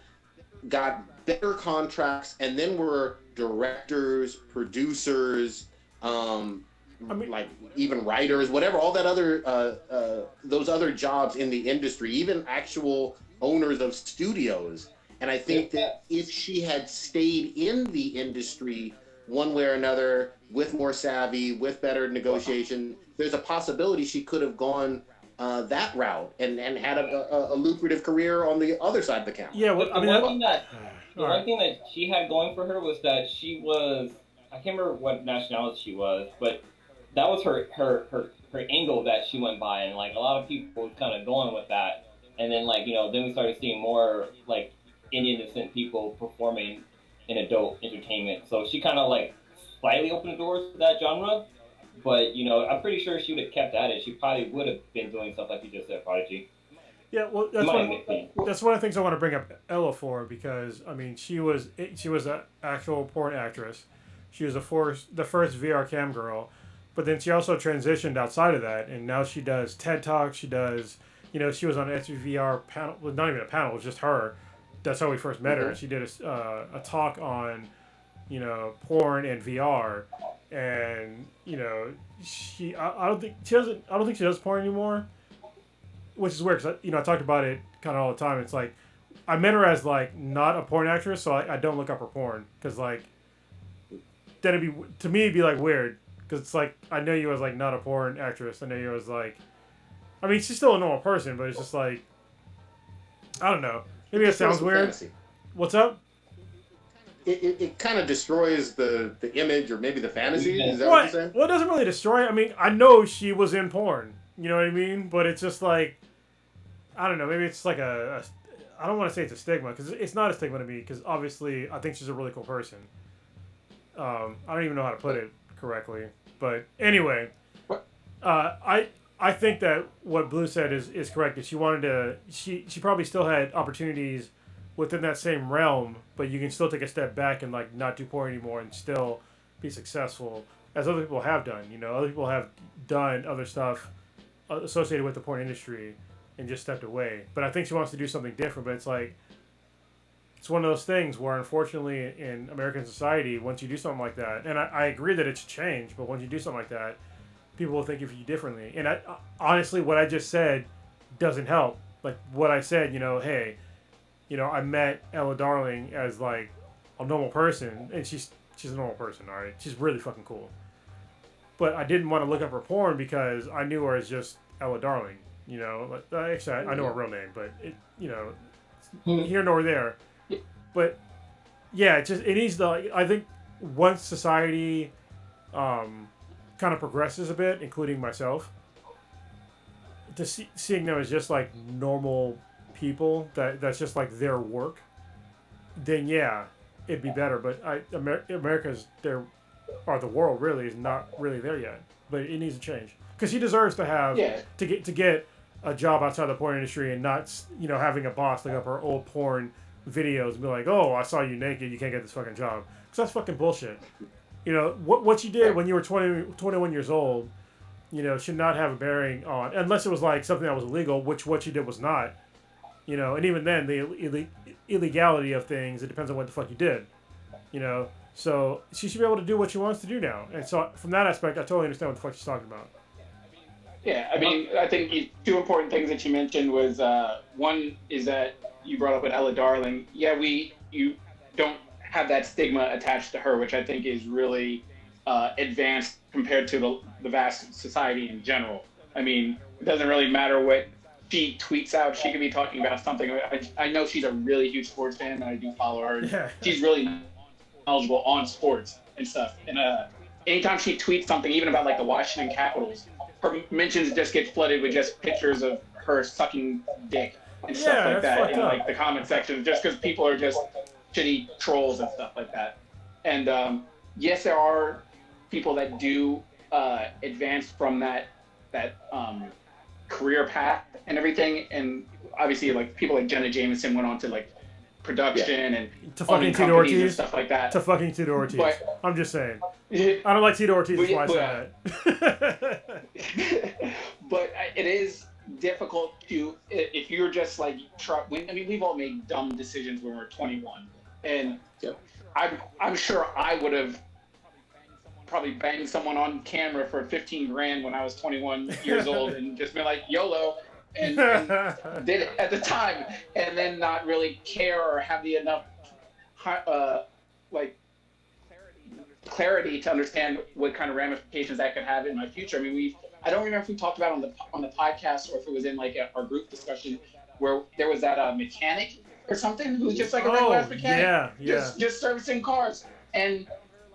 got better contracts, and then were directors, producers, like even writers, whatever, all that other those other jobs in the industry, even actual owners of studios. And I think that if she had stayed in the industry one way or another, with more savvy, with better negotiation, there's a possibility she could have gone that route and had a lucrative career on the other side of the camera. Yeah, well, the one thing that she had going for her was that she was, I can't remember what nationality she was, but that was her angle that she went by, and like a lot of people were kind of going with that. And then like, then we started seeing more like Indian descent people performing in adult entertainment. So she kind of like slightly opened the doors to that genre. But, I'm pretty sure she would have kept at it. She probably would have been doing stuff like you just said, Prodigy. Yeah, well, that's one of the things I want to bring up Ella for, because, I mean, she was an actual porn actress. She was the first VR cam girl. But then she also transitioned outside of that, and now she does TED Talks. She does, she was on an SVR panel. Well, not even a panel, it was just her. That's how we first met her. She did a talk on, porn and VR. And I don't think she does porn anymore, which is weird because I talked about it kind of all the time. It's like I met her as like not a porn actress, so I don't look up her porn because like then it'd be like weird because it's like I know you as like not a porn actress. I know you as like, I mean she's still a normal person, but it's just like I don't know. Maybe it sounds weird. Fantasy. What's up? It kind of destroys the image or maybe the fantasy. Is that what you're saying? Well, it doesn't really destroy it. I mean, I know she was in porn. You know what I mean? But it's just like, I don't know. Maybe it's like I don't want to say it's a stigma because it's not a stigma to me because obviously I think she's a really cool person. I don't even know how to put it correctly. But anyway, I think that what Blue said is correct. That she probably still had opportunities within that same realm, but you can still take a step back and like not do porn anymore and still be successful, as other people have done. Other people have done other stuff associated with the porn industry, and just stepped away. But I think she wants to do something different. But it's like, it's one of those things where, unfortunately, in American society, once you do something like that, and I agree that it's change, but once you do something like that, people will think of you differently. And honestly, what I just said doesn't help. Like what I said, hey, I met Ella Darling as like a normal person, and she's a normal person, all right? She's really fucking cool. But I didn't want to look up her porn because I knew her as just Ella Darling. Actually, I know her real name, but here nor there. But yeah, it needs to. I think once society kind of progresses a bit, including myself, seeing them as just like normal people that's just like their work, then yeah, it'd be better. But America's there, or the world really is not really there yet. But it needs to change because he deserves to have to get a job outside the porn industry and not having a boss look up her old porn videos and be like, oh, I saw you naked, you can't get this fucking job. Because that's fucking bullshit. What you did when you were 21 years old, should not have a bearing on, unless it was like something that was illegal, which what you did was not. And even then, the illegality of things, it depends on what the fuck you did. So she should be able to do what she wants to do now. And so from that aspect, I totally understand what the fuck she's talking about. Yeah, I mean, I think two important things that you mentioned was one is that you brought up with Ella Darling. Yeah, you don't have that stigma attached to her, which I think is really advanced compared to the vast society in general. I mean, it doesn't really matter what she tweets out. She could be talking about something. I know she's a really huge sports fan, and I do follow her. Yeah. She's really knowledgeable on sports and stuff. And anytime she tweets something, even about like the Washington Capitals, her mentions just get flooded with just pictures of her sucking dick and stuff like that in like the comment section, just because people are just shitty trolls and stuff like that. And yes, there are people that do advance from that career path and everything, and obviously like people like Jenna Jameson went on to like production and to fucking Tito Ortiz and stuff like that. To fucking Tito Ortiz. But, I'm just saying. I don't like Tito Ortiz. That's why I said that. But it is difficult to, if you're just like, we've all made dumb decisions when we're 21, and I'm sure I would have probably banged someone on camera for 15 grand when I was 21 years old and just been like YOLO and did it at the time, and then not really care or have the enough clarity to understand what kind of ramifications that could have in my future. I mean, I don't remember if we talked about on the podcast or if it was in like our group discussion where there was that mechanic or something who was just like a regular mechanic, just servicing cars, and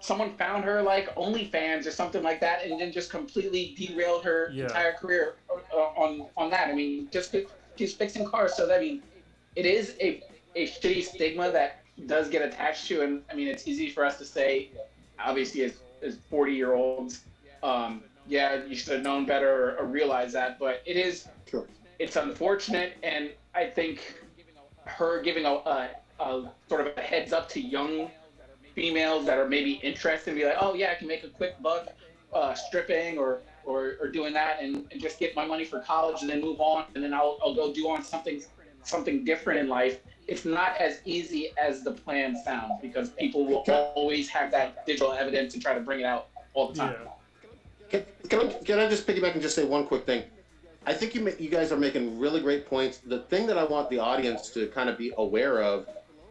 someone found her like OnlyFans or something like that, and then just completely derailed her entire career on that. I mean, just she's fixing cars. So I mean, it is a shitty stigma that does get attached to, and I mean, it's easy for us to say, obviously as 40-year-olds, you should have known better or realized that, but it's unfortunate, and I think her giving a sort of a heads up to young females that are maybe interested and be like, oh yeah, I can make a quick buck stripping or doing that and just get my money for college and then move on, and then I'll go do on something different in life. It's not as easy as the plan sounds, because people will always have that digital evidence and try to bring it out all the time. Can I just piggyback and just say one quick thing? I think you guys are making really great points. The thing that I want the audience to kind of be aware of,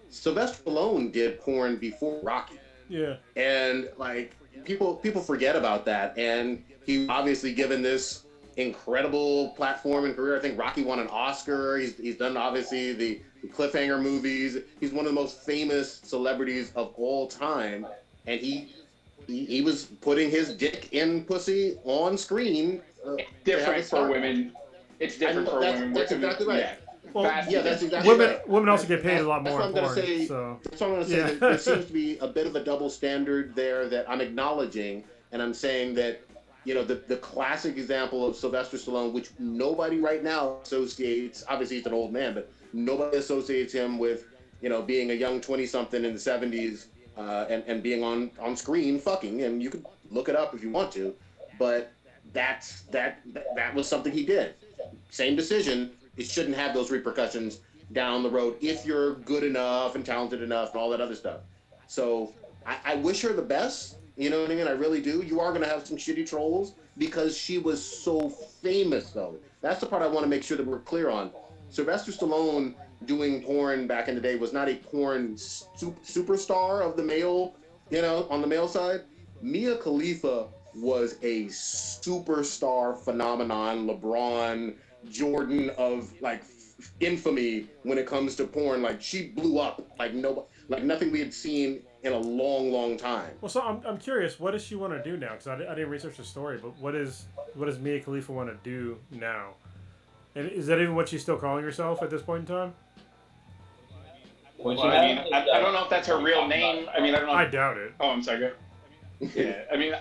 Sylvester Stallone did porn before Rocky. Yeah. And like people forget about that, and he obviously given this incredible platform and career. I think Rocky won an Oscar. He's done obviously the Cliffhanger movies. He's one of the most famous celebrities of all time, and he was putting his dick in pussy on screen. Different for women. It's different for women. That's exactly right. Yeah. Well, that's exactly right. Women also get paid a lot more. That's what I'm going to say. So. That's what I'm going to say. There seems to be a bit of a double standard there that I'm acknowledging, and I'm saying that, the classic example of Sylvester Stallone, which nobody right now associates, obviously he's an old man, but nobody associates him with, being a young 20-something in the 70s and being on screen fucking, and you can look it up if you want to, but that was something he did. Same decision, it shouldn't have those repercussions down the road if you're good enough and talented enough and all that other stuff. So I wish her the best. You know what I mean? I really do. You are going to have some shitty trolls because she was so famous, though. That's the part I want to make sure that we're clear on. Sylvester Stallone doing porn back in the day was not a porn superstar of the male, on the male side. Mia Khalifa was a superstar phenomenon, LeBron, Jordan of like infamy when it comes to porn. Like she blew up like nothing we had seen in a long, long time. Well, so I'm curious, what does she want to do now? Because I didn't research the story, but what does Mia Khalifa want to do now? And is that even what she's still calling herself at this point in time? Well, I don't know if that's her real name. I mean, I don't know. I doubt it. Oh, I'm sorry. Go. Yeah, I mean,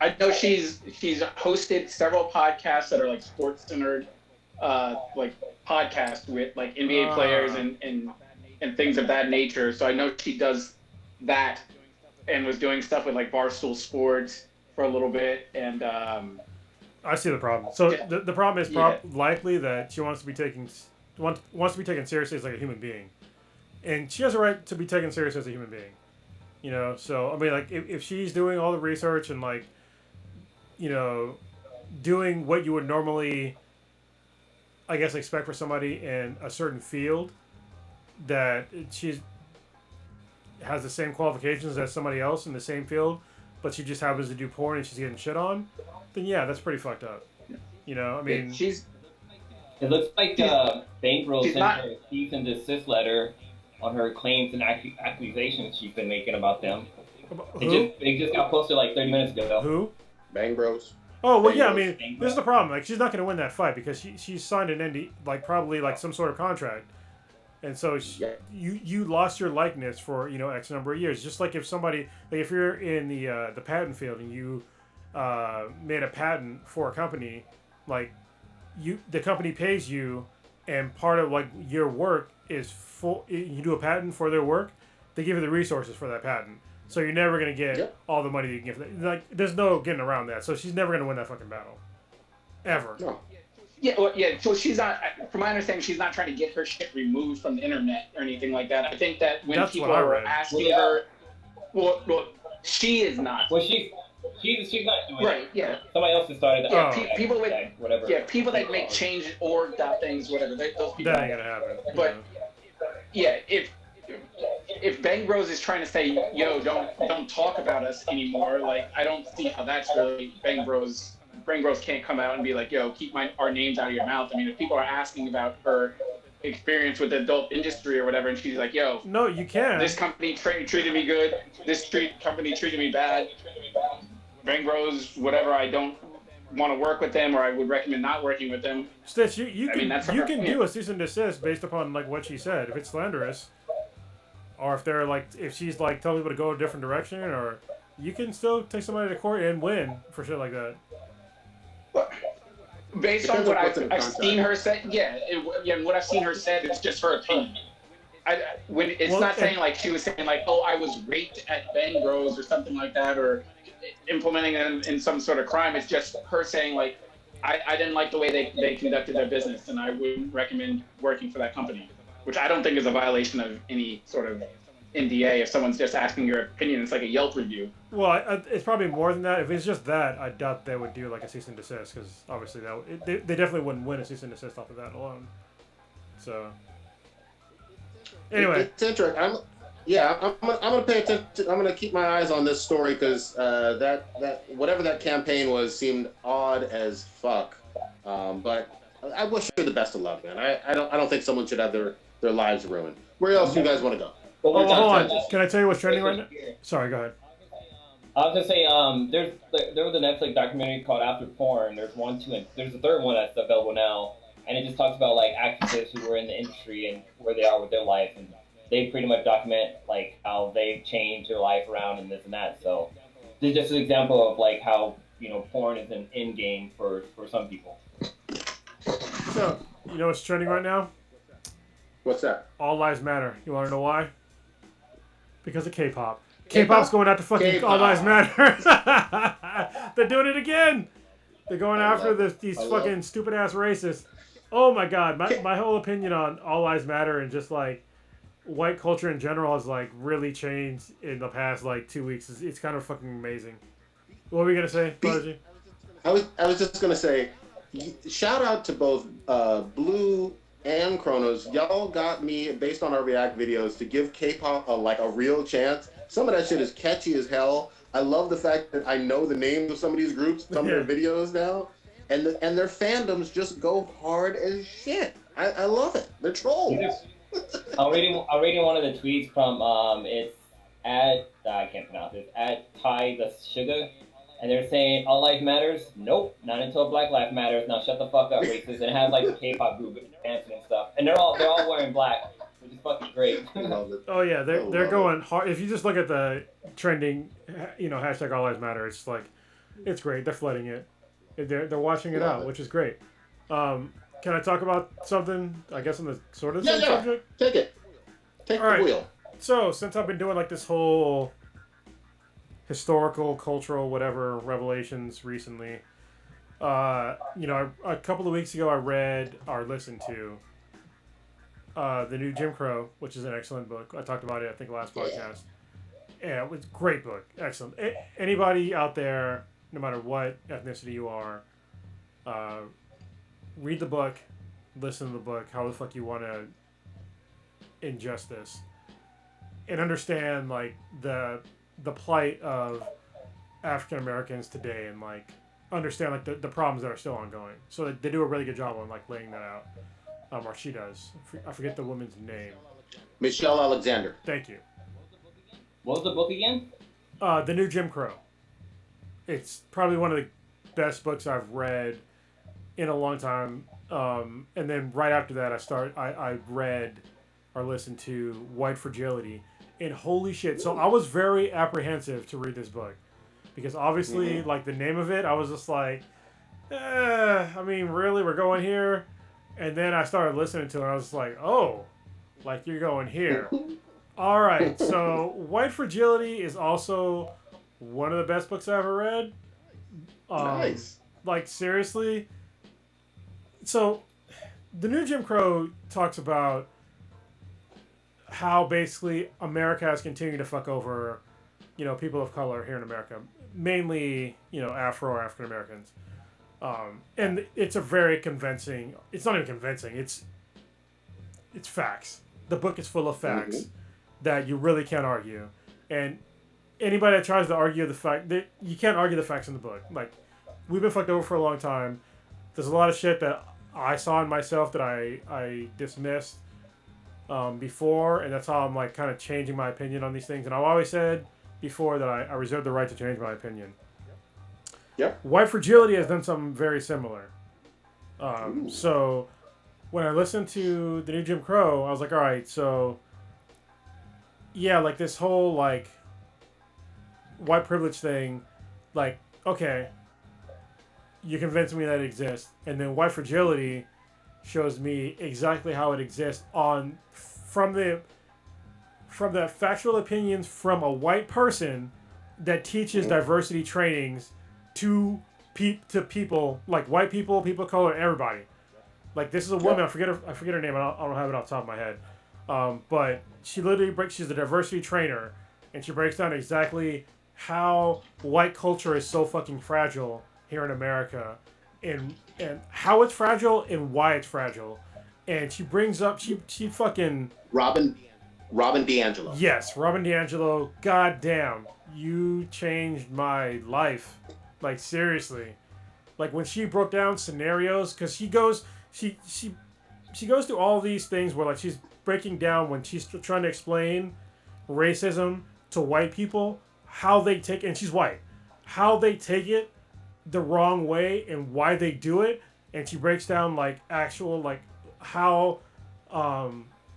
I know she's hosted several podcasts that are like sports centered, like podcasts with like NBA players and things of that nature. So I know she does that, and was doing stuff with like Barstool Sports for a little bit, and I see the problem. So yeah. the problem is likely that she wants to be taken seriously as like a human being, and she has a right to be taken seriously as a human being. So I mean, like if she's doing all the research and like, doing what you would normally, I guess, expect for somebody in a certain field, that she's has the same qualifications as somebody else in the same field, but she just happens to do porn and she's getting shit on, then yeah, that's pretty fucked up. I mean, it looks like Bankroll sent her a cease and desist letter on her claims and accusations she's been making about them. It just got posted like 30 minutes ago. Who? Bang Bros. Oh, well, yeah, I mean, this is the problem. Like, she's not going to win that fight because she signed an ND, like, probably, like, some sort of contract. And so you lost your likeness for, X number of years. Just like if somebody, like, if you're in the patent field and you made a patent for a company, like, the company pays you, and part of, like, your work is full, you do a patent for their work, they give you the resources for that patent. So you're never going to get all the money you can give them. Like, there's no getting around that. So she's never going to win that fucking battle. Ever. No. Yeah, well, yeah. So she's not, from my understanding, she's not trying to get her shit removed from the internet or anything like that. I think that when people are asking her, well, she is not. Well, she's not doing right. Yeah. Somebody else has started. People with whatever. Yeah, people that make change org things, whatever. Those people. That ain't gonna happen. But yeah, if Bang Bros is trying to say, yo, don't talk about us anymore, like, I don't see how that's really Bang Bros. Bang Bros can't come out and be like, yo, keep our names out of your mouth. I mean, if people are asking about her experience with the adult industry or whatever, and she's like, yo, no, you can't. This company treated me good. This company treated me bad. Bang Bros, whatever, I don't want to work with them, or I would recommend not working with them. Stitch, you can do a cease and desist based upon like what she said. If it's slanderous, or if they're like, if she's like telling people to go a different direction, or you can still take somebody to court and win for shit like that. Based on what I've seen her say, what I've seen her say, it's just her opinion. It's not saying like she was saying like, oh, I was raped at Bang Bros or something like that, or implementing them in some sort of crime. It's just her saying like, I didn't like the way they conducted their business, and I wouldn't recommend working for that company, which I don't think is a violation of any sort of NDA. If someone's just asking your opinion, it's like a Yelp review. Well, it's probably more than that. If it's just that, I doubt they would do like a cease and desist, because obviously they definitely wouldn't win a cease and desist off of that alone. So anyway, it's interesting. I'm gonna pay attention. I'm gonna keep my eyes on this story because that whatever that campaign was seemed odd as fuck. But I wish her the best of luck, man. I don't think someone should have their lives ruined. Where else do you guys want to go? Hold on. Can I tell you what's trending right now? Sorry, go ahead. I was gonna say, there was a Netflix documentary called After Porn. There's 1, 2, and there's a third one that's available now, and it just talks about like activists who were in the industry and where they are with their life, and they pretty much document like how they've changed their life around and this and that. So this is just an example of like how porn is an end game for some people. So you know what's trending right now? What's that? All Lives Matter. You want to know why? Because of K-pop. K-pop's going after fucking K-pop. All Lives Matter. They're doing it again. They're going after these fucking stupid ass racists. Oh my god, my whole opinion on All Lives Matter and just like white culture in general has like really changed in the past like 2 weeks. It's kind of fucking amazing. What were we gonna say, Prodigy? I was just gonna say, shout out to both Blue and Kronos. Y'all got me based on our React videos to give K-pop a real chance. Some of that shit is catchy as hell. I love the fact that I know the names of some of these groups, some of their videos now, and their fandoms just go hard as shit. I love it. They're trolls. I'm reading one of the tweets from it's at I can't pronounce it, at Ty the Sugar, and they're saying all life matters. Nope, not until Black Life Matters. Now shut the fuck up, racist. And it has like the K-pop group dancing and stuff, and they're all wearing black, which is fucking great. Oh yeah, they're going hard. If you just look at the trending, hashtag All Lives Matter, it's like it's great. They're flooding it. They're watching it out, which is great. Can I talk about something? I guess on the sort of same subject. Take it. Take the wheel. So since I've been doing like this whole historical, cultural, whatever revelations recently, a couple of weeks ago I read or listened to the new Jim Crow, which is an excellent book. I talked about it, I think, last podcast. Yeah, it was a great book. Excellent. Anybody out there, no matter what ethnicity you are, read the book, listen to the book, how the fuck you want to ingest this, and understand like the plight of African Americans today, and like understand like the problems that are still ongoing. So they do a really good job on like laying that out. Or she does. I forget the woman's name. Michelle Alexander. Thank you. What was the book again? The new Jim Crow. It's probably one of the best books I've read in a long time. And then right after that, I read or listened to White Fragility. And holy shit. So I was very apprehensive to read this book. Because obviously, like the name of it, I was just like, I mean, really? We're going here? And then I started listening to it, and I was like, oh, like you're going here. All right, so White Fragility is also one of the best books I ever read. Nice. Like, seriously. So, the new Jim Crow talks about how basically America has continued to fuck over, people of color here in America. Mainly, Afro or African Americans. And it's a very convincing. It's not even convincing. It's facts. The book is full of facts that you really can't argue. And anybody that tries to argue the fact that you can't argue the facts in the book. Like, we've been fucked over for a long time. There's a lot of shit that I saw in myself that I dismissed before, and that's how I'm like kind of changing my opinion on these things. And I've always said before that I reserve the right to change my opinion. Yep. White Fragility has done something very similar. So when I listened to the new Jim Crow, I was like, all right, so yeah, like this whole like white privilege thing, like, okay, you convinced me that it exists. And then White Fragility shows me exactly how it exists from the factual opinions from a white person that teaches diversity trainings to people like white people of color, everybody. Like, this is a woman. I forget her name. I don't have it off the top of my head. But she literally she's a diversity trainer, and she breaks down exactly how white culture is so fucking fragile here in America, and how it's fragile and why it's fragile. And she brings up she fucking Robin DiAngelo. Yes, Robin DiAngelo. God damn, you changed my life. Like, seriously. Like, when she broke down scenarios, because she goes through all these things where, like, she's breaking down when she's trying to explain racism to white people, how they take, and she's white, how they take it the wrong way and why they do it. And she breaks down, like, actual, like, how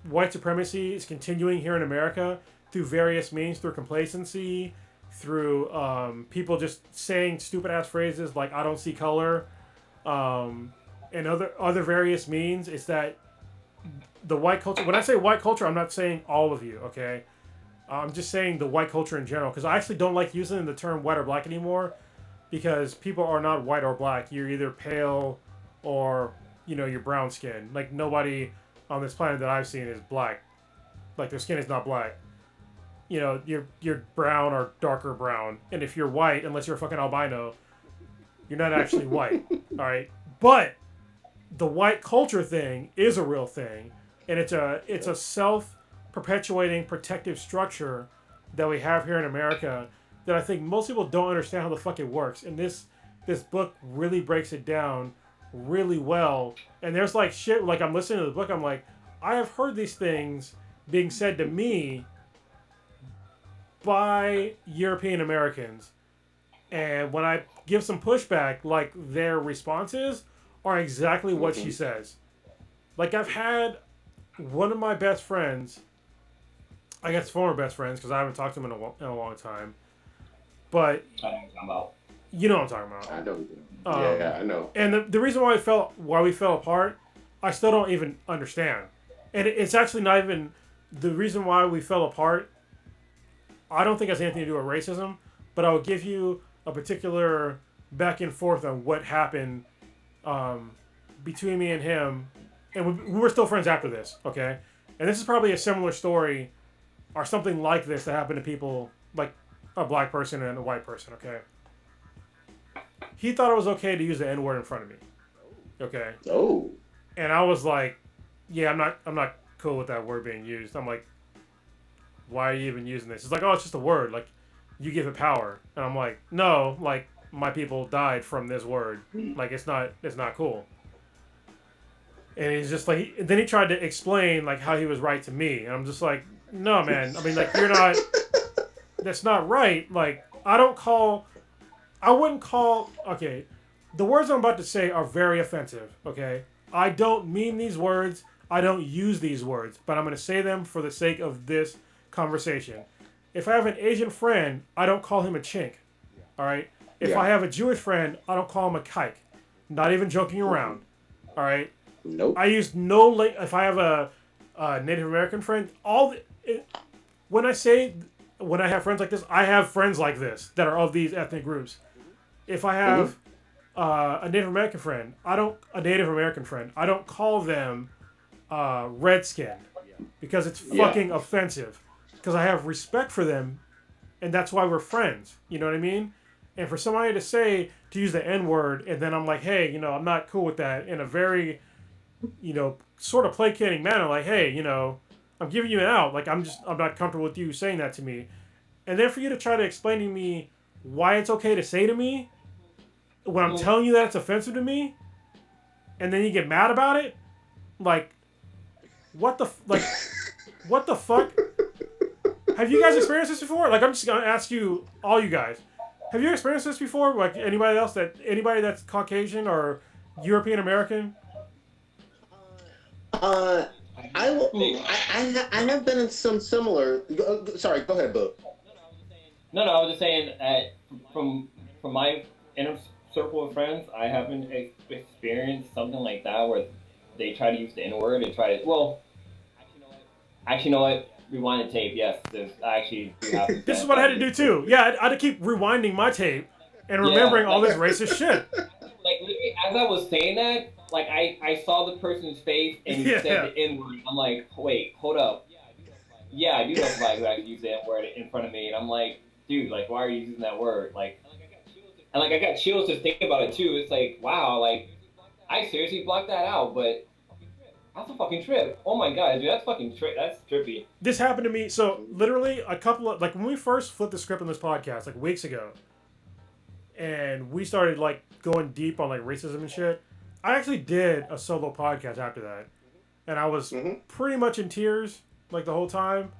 white supremacy is continuing here in America through various means, through complacency, through people just saying stupid ass phrases like "I don't see color," and other various means. It's that the white culture. When I say white culture, I'm not saying all of you. Okay, I'm just saying the white culture in general, because I actually don't like using the term white or black anymore, because people are not white or black. You're either pale or you're brown skin. Like nobody on this planet that I've seen is black. Like their skin is not black. You're brown or darker brown. And if you're white, unless you're a fucking albino, you're not actually white. All right. But the white culture thing is a real thing, and it's a self-perpetuating protective structure that we have here in America that I think most people don't understand how the fuck it works. And this book really breaks it down really well. And there's like shit, like I'm listening to the book, I'm like, I have heard these things being said to me by European Americans. And when I give some pushback, like their responses are exactly what she says. Like I've had one of my best friends, I guess former best friends, because I haven't talked to him in a long time. But I know what you're talking about. You know what I'm talking about. I know. I know. And the reason why we fell apart, I still don't even understand. And it's actually not even the reason why we fell apart. I don't think it has anything to do with racism, but I will give you a particular back and forth on what happened between me and him. And we were still friends after this, okay? And this is probably a similar story or something like this that happened to people, like a black person and a white person, okay? He thought it was okay to use the N-word in front of me, okay? Oh. And I was like, yeah, I'm not cool with that word being used. I'm like, why are you even using this? It's like, oh, it's just a word. Like, you give it power. And I'm like, no, like, my people died from this word. Like, it's not cool. And he's just like, then he tried to explain, like, how he was right to me. And I'm just like, no, man. I mean, like, that's not right. Like, okay, the words I'm about to say are very offensive, okay? I don't mean these words. I don't use these words. But I'm going to say them for the sake of this conversation. If I have an Asian friend, I don't call him a chink, all right? If I have a Jewish friend, I don't call him a kike. Not even joking around, all right? Nope. I use if I have a Native American friend, when I have friends like this, I have friends like this that are of these ethnic groups. If I have a Native American friend, I don't call them redskin because it's fucking offensive. Because I have respect for them, and that's why we're friends. You know what I mean? And for somebody to use the N-word, and then I'm like, hey, I'm not cool with that, in a very, sort of placating manner, like, hey, I'm giving you an out. Like, I'm not comfortable with you saying that to me. And then for you to try to explain to me why it's okay to say to me, when I'm telling you that it's offensive to me, and then you get mad about it, like, what the fuck? Have you guys experienced this before? Like, I'm just gonna ask you, all you guys, have you experienced this before? Like, anybody that's Caucasian or European American? I have been in some similar. Sorry, go ahead, Bo. No, I was just saying that from my inner circle of friends, I haven't experienced something like that where they try to use the N-word. They try to. Well, actually, you know what? Rewind the tape. Yes, I actually do have to. This is what I had to do too. Yeah, I had to keep rewinding my tape and remembering all this racist shit. Like, literally, as I was saying that, like, I saw the person's face and he said the N-word. I'm like, wait, hold up. Yeah, I do know somebody who actually used the N-word in front of me, and I'm like, dude, like, why are you using that word? Like, and like, I got chills just thinking about it too. It's like, wow, like, I seriously blocked that out, but that's a fucking trip. Oh my god, dude, that's trippy. This happened to me. So literally a couple of, like, when we first flipped the script on this podcast, like weeks ago, and we started like going deep on like racism and shit, I actually did a solo podcast after that, and I was pretty much in tears like the whole time,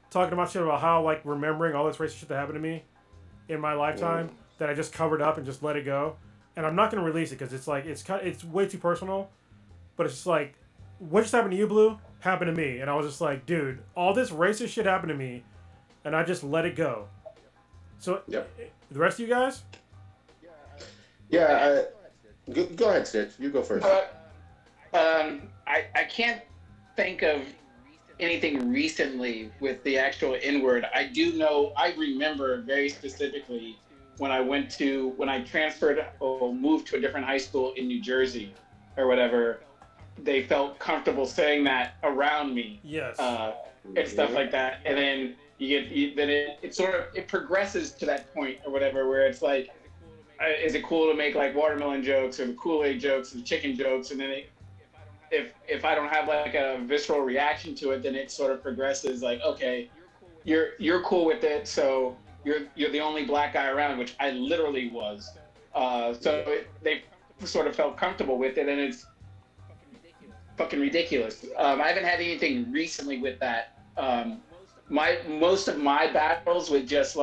talking about shit about how, like, remembering all this racist shit that happened to me in my lifetime that I just covered up and just let it go. And I'm not gonna release it because it's like it's way too personal, but it's just like, what just happened to you, Blue, happened to me. And I was just like, dude, all this racist shit happened to me, and I just let it go. So, the rest of you guys? Yeah, go ahead, Stitch. You go first. I can't think of anything recently with the actual N-word. I remember very specifically when I transferred or moved to a different high school in New Jersey or whatever. they felt comfortable saying that around me. Yes. And stuff like that. And then then it sort of it progresses to that point or whatever where it's like, is it cool to make like watermelon jokes or the Kool-Aid jokes or the chicken jokes? And then if I don't have like a visceral reaction to it, then it sort of progresses like, okay, you're cool with it, so you're the only black guy around, which I literally was. They sort of felt comfortable with it, and it's fucking ridiculous. I haven't had anything recently with that. Most of my battles with just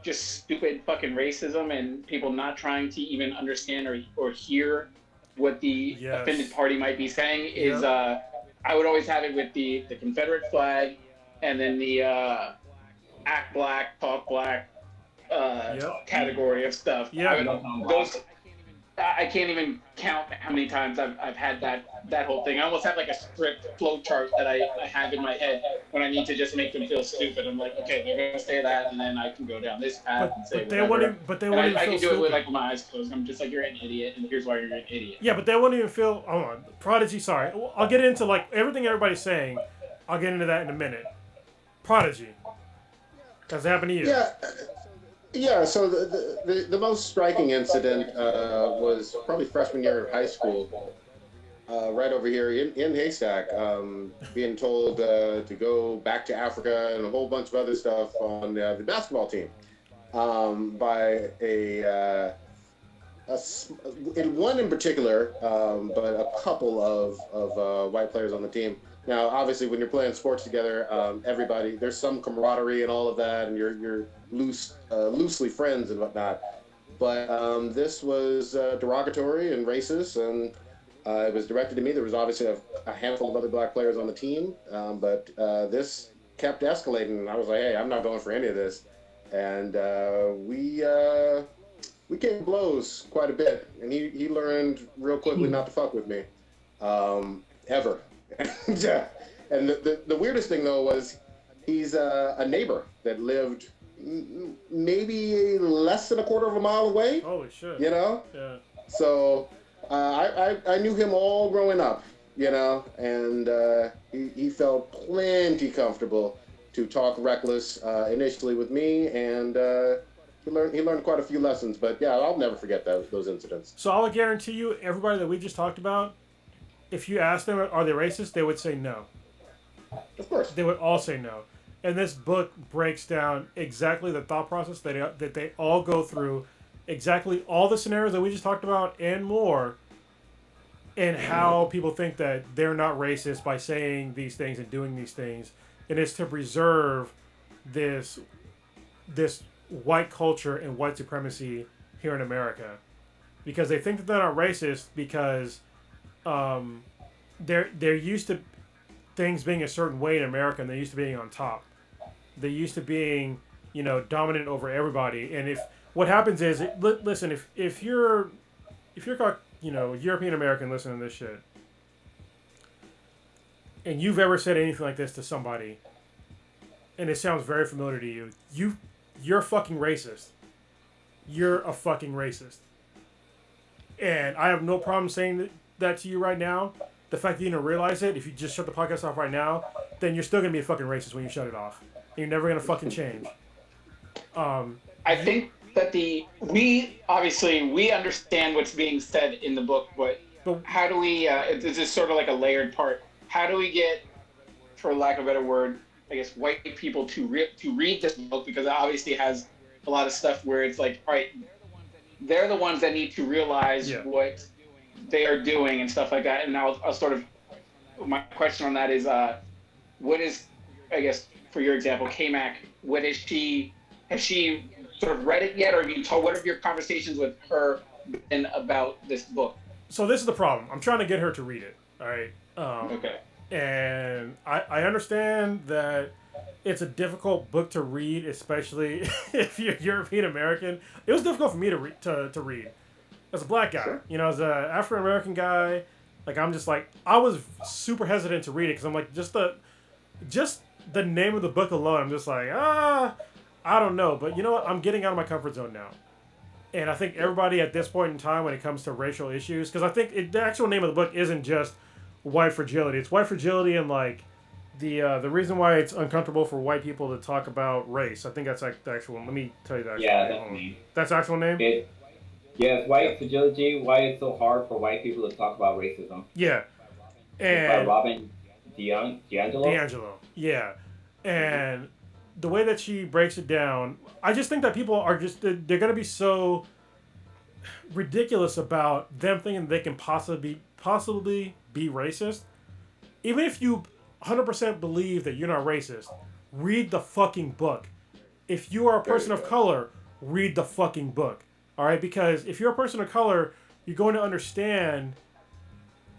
stupid fucking racism and people not trying to even understand or hear what the offended party might be saying is I would always have it with the Confederate flag and then the act black, talk black category of stuff. I can't even count how many times I've had that whole thing. I almost have like a script flow chart that I have in my head when I need to just make them feel stupid. I'm like, okay, they're gonna say that, and then I can go down this path and say whatever. I can do it with like my eyes closed. I'm just like, you're an idiot, and here's why you're an idiot. Yeah, but they won't even feel. Hold on, Prodigy. Sorry, I'll get into like everything everybody's saying. I'll get into that in a minute. Prodigy. Does it happen to you? Yeah, so the most striking incident was probably freshman year in high school, right over here in Haystack, being told to go back to Africa and a whole bunch of other stuff on the basketball team by one in particular, but a couple of white players on the team. Now, obviously, when you're playing sports together, everybody, there's some camaraderie and all of that, and you're loosely friends and whatnot. But this was derogatory and racist, and it was directed to me. There was obviously a handful of other black players on the team, but this kept escalating, and I was like, hey, I'm not going for any of this. And we came blows quite a bit, and he learned real quickly not to fuck with me, ever. And the weirdest thing though was he's a neighbor that lived maybe less than a quarter of a mile away. Holy shit! You know. Yeah. So I knew him all growing up, you know, and he felt plenty comfortable to talk reckless initially with me, and he learned quite a few lessons. But yeah, I'll never forget those incidents. So I would guarantee you, everybody that we just talked about, if you ask them, are they racist, they would say no. Of course. They would all say no. And this book breaks down exactly the thought process that they all go through, exactly all the scenarios that we just talked about and more, and how people think that they're not racist by saying these things and doing these things. And it's to preserve this white culture and white supremacy here in America. Because they think that they're not racist because they're used to things being a certain way in America, and they're used to being on top. They're used to being, dominant over everybody. And if what happens is, listen, if you're European American listening to this shit, and you've ever said anything like this to somebody, and it sounds very familiar to you, you're fucking racist. You're a fucking racist. And I have no problem saying that to you right now. The fact that you didn't realize it, if you just shut the podcast off right now, then you're still going to be a fucking racist when you shut it off. And you're never going to fucking change. I think that we understand what's being said in the book, but how do we, this is sort of like a layered part. How do we get, for lack of a better word, I guess, white people to read this book? Because it obviously has a lot of stuff where it's like, all right, they're the ones that need to realize what they are doing and stuff like that. And I'll sort of, my question on that is, what is, I guess, for your example, K-Mac, has she sort of read it yet, or have you told, what have your conversations with her been about this book? So this is the problem. I'm trying to get her to read it, all right? Okay. And I understand that it's a difficult book to read, especially if you're European American. It was difficult for me to read. As a black guy, sure. As an African American guy, I'm just like, I was super hesitant to read it because I'm like, just the name of the book alone, I'm just like, I don't know. But you know what? I'm getting out of my comfort zone now. And I think everybody at this point in time, when it comes to racial issues, because I think the actual name of the book isn't just white fragility. It's white fragility and like the reason why it's uncomfortable for white people to talk about race. I think that's like the actual. Let me tell you the actual Yeah, name. that's me. That's the actual name. Yes, white fragility. Why it's so hard for white people to talk about racism. Yeah, It's by and Robin DiAngelo. D'Angelo. Yeah, and the way that she breaks it down, I just think that people are just they're gonna be so ridiculous about them thinking they can possibly be racist. Even if you 100% believe that you're not racist, read the fucking book. If you are a person of color, read the fucking book. All right, because if you're a person of color, you're going to understand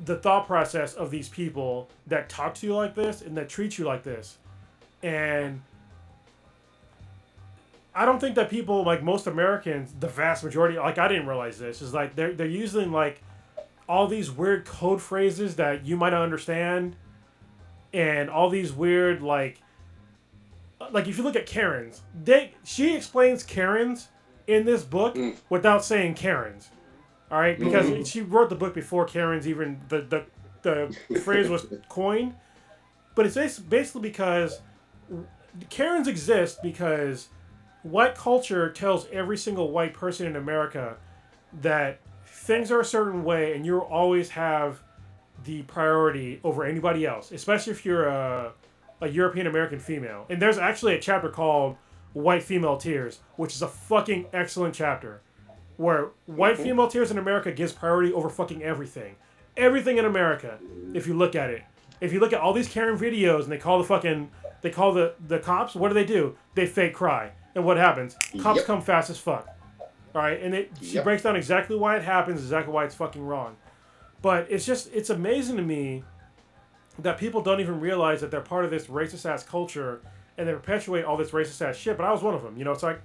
the thought process of these people that talk to you like this and that treat you like this. And I don't think that people, like most Americans, the vast majority, like I didn't realize this, is like they're using like all these weird code phrases that you might not understand, and all these weird like if you look at Karens, she explains Karens in this book without saying Karens. All right, because she wrote the book before Karens even the phrase was coined, but it's basically because Karens exist because white culture tells every single white person in America that things are a certain way and you'll always have the priority over anybody else, especially if you're a European American female. And there's actually a chapter called White Female Tears, which is a fucking excellent chapter, where white female tears in America gives priority over fucking everything. Everything in America, if you look at it. If you look at all these Karen videos and they call the cops, what do? They fake cry. And what happens? Cops come fast as fuck. Alright, and she breaks down exactly why it happens, exactly why it's fucking wrong. But it's amazing to me that people don't even realize that they're part of this racist ass culture and they perpetuate all this racist ass shit. But I was one of them. It's like,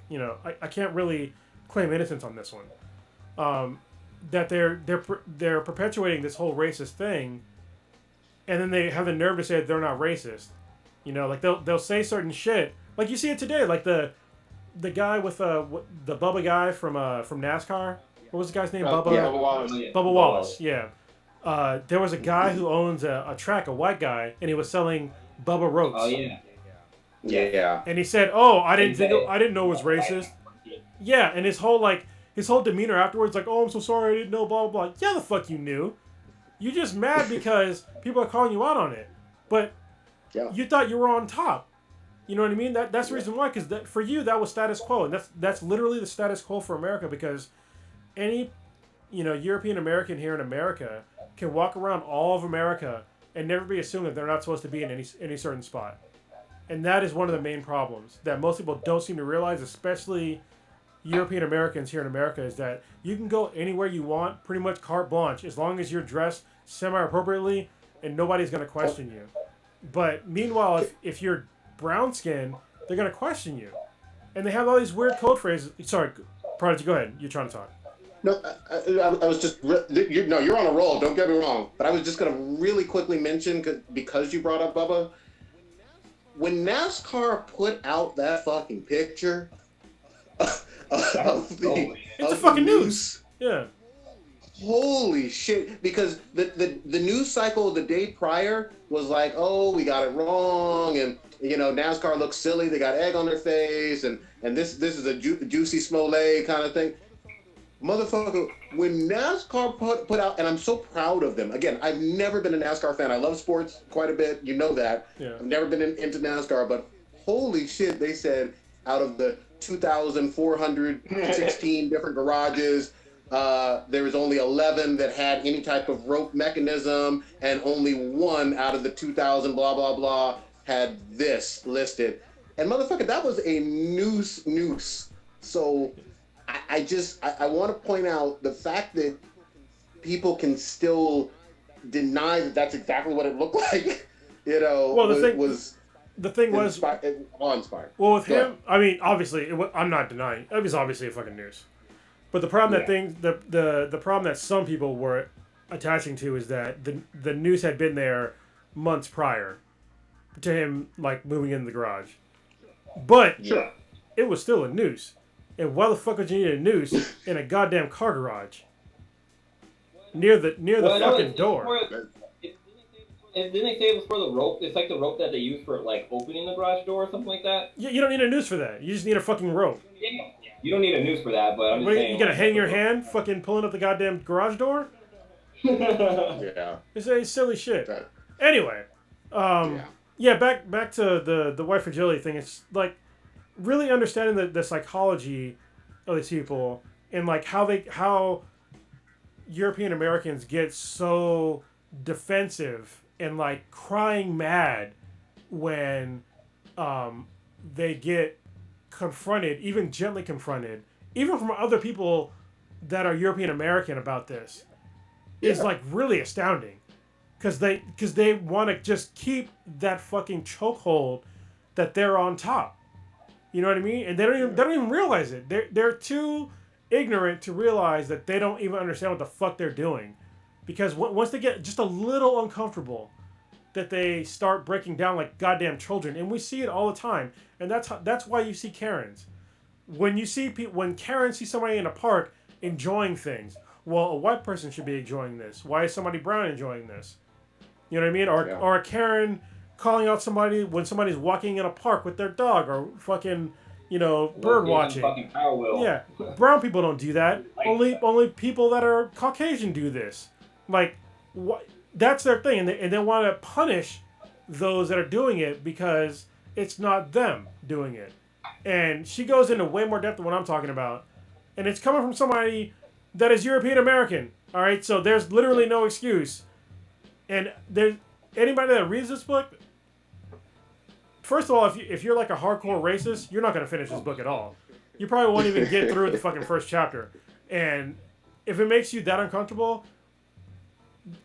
I can't really claim innocence on this one. That they're perpetuating this whole racist thing, and then they have the nerve to say that they're not racist. Like they'll say certain shit, like you see it today, like the guy with the Bubba guy from NASCAR. What was the guy's name? Bubba. Yeah, Bubba Wallace. Bubba Wallace. Yeah. There was a guy who owns a track, a white guy, and he was selling Bubba ropes. Oh yeah. Yeah. And he said, "Oh, I didn't know it was racist." Yeah, and his whole demeanor afterwards, like, "Oh, I'm so sorry, I didn't know," blah blah blah. Yeah, the fuck you knew. You're just mad because people are calling you out on it, but you thought you were on top. You know what I mean? That's the reason why, because for you that was status quo, and that's literally the status quo for America, because any European American here in America can walk around all of America and never be assumed that they're not supposed to be in any certain spot. And that is one of the main problems that most people don't seem to realize, especially European Americans here in America, is that you can go anywhere you want, pretty much carte blanche, as long as you're dressed semi-appropriately and nobody's going to question you. But meanwhile, if you're brown skin, they're going to question you. And they have all these weird code phrases. Sorry, Prodigy, go ahead. You're trying to talk. No, I was just you're on a roll. Don't get me wrong, but I was just gonna really quickly mention because you brought up Bubba. When NASCAR put out that fucking picture of it's a fucking news. Yeah. Holy shit! Because the news cycle the day prior was like, oh, we got it wrong, and NASCAR looks silly. They got egg on their face, and this is a juicy Smollett kind of thing. Motherfucker, when NASCAR put out, and I'm so proud of them. Again, I've never been a NASCAR fan. I love sports quite a bit. You know that. Yeah. I've never been into NASCAR, but holy shit, they said out of the 2,416 different garages, there was only 11 that had any type of rope mechanism, and only one out of the 2,000 blah, blah, blah had this listed. And motherfucker, that was a noose. So I want to point out the fact that people can still deny that that's exactly what it looked like, Well, the thing was awe-inspiring. Well, with him, I mean, obviously, I'm not denying it was obviously a fucking news. But the problem the problem that some people were attaching to is that the news had been there months prior to him like moving into the garage, but it was still a noose. And why the fuck would you need a noose in a goddamn car garage near the fucking door? didn't they say it was for the rope? It's like the rope that they use for like opening the garage door or something like that. Yeah, you don't need a noose for that. You just need a fucking rope. Yeah. You don't need a noose for that, but I'm just saying. You gotta hang your hand, fucking pulling up the goddamn garage door. Yeah. It's a silly shit. Anyway, yeah, back to the white fragility thing. It's like really understanding the psychology of these people and like how European Americans get so defensive and like crying mad when they get confronted, even gently confronted, even from other people that are European American about this, is like really astounding. Because they want to just keep that fucking chokehold that they're on top. You know what I mean? And they don't even realize it. They're too ignorant to realize that they don't even understand what the fuck they're doing. Because once they get just a little uncomfortable, that they start breaking down like goddamn children, and we see it all the time. And that's why you see Karens. When Karen sees somebody in a park enjoying things, well, a white person should be enjoying this. Why is somebody brown enjoying this? You know what I mean? Or a Karen calling out somebody when somebody's walking in a park with their dog, or fucking, bird watching. Yeah, brown people don't do that. Only people that are Caucasian do this. Like, what? That's their thing, and they want to punish those that are doing it because it's not them doing it. And she goes into way more depth than what I'm talking about, and it's coming from somebody that is European American. All right, so there's literally no excuse. And there's anybody that reads this book. First of all, if you're like a hardcore racist, you're not gonna finish this book at all. You probably won't even get through the fucking first chapter. And if it makes you that uncomfortable,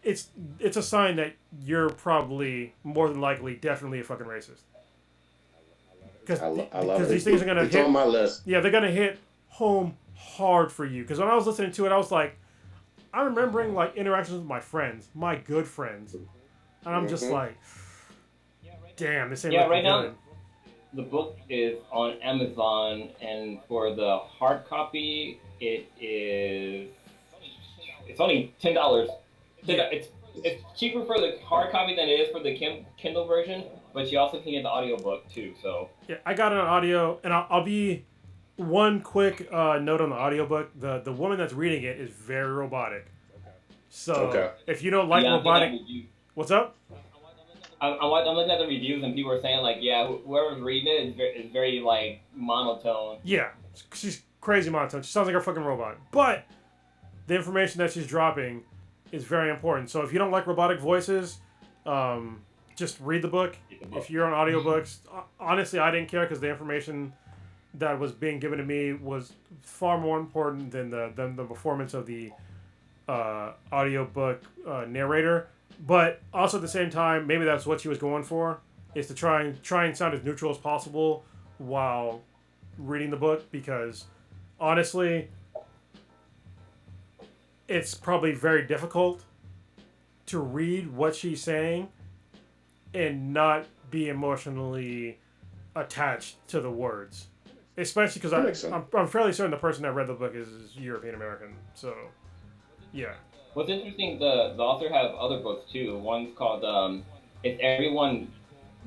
it's a sign that you're probably more than likely definitely a fucking racist. Because these things are gonna hit. It's on my list. Yeah, they're gonna hit home hard for you. Because when I was listening to it, I was like, I'm remembering like interactions with my friends, my good friends, and I'm just like, damn, this ain't looking right good. Now, the book is on Amazon, and for the hard copy, it's only $10. It's cheaper for the hard copy than it is for the Kindle version, but you also can get the audiobook too. So yeah, I got it on audio, and I'll be one quick note on the audiobook. The woman that's reading it is very robotic. So if you don't like robotic, what's up? I'm looking at the reviews, and people are saying like, yeah, whoever's reading it is very like monotone. Yeah, she's crazy monotone. She sounds like a fucking robot. But the information that she's dropping is very important. So if you don't like robotic voices, just read the book. If you're on audiobooks, honestly, I didn't care because the information that was being given to me was far more important than the performance of the audiobook narrator. But also at the same time, maybe that's what she was going for, is to try and sound as neutral as possible while reading the book, because honestly, it's probably very difficult to read what she's saying and not be emotionally attached to the words. Especially because I'm fairly certain the person that read the book is European American. So, yeah. What's interesting, the author have other books too. One's called "Is Everyone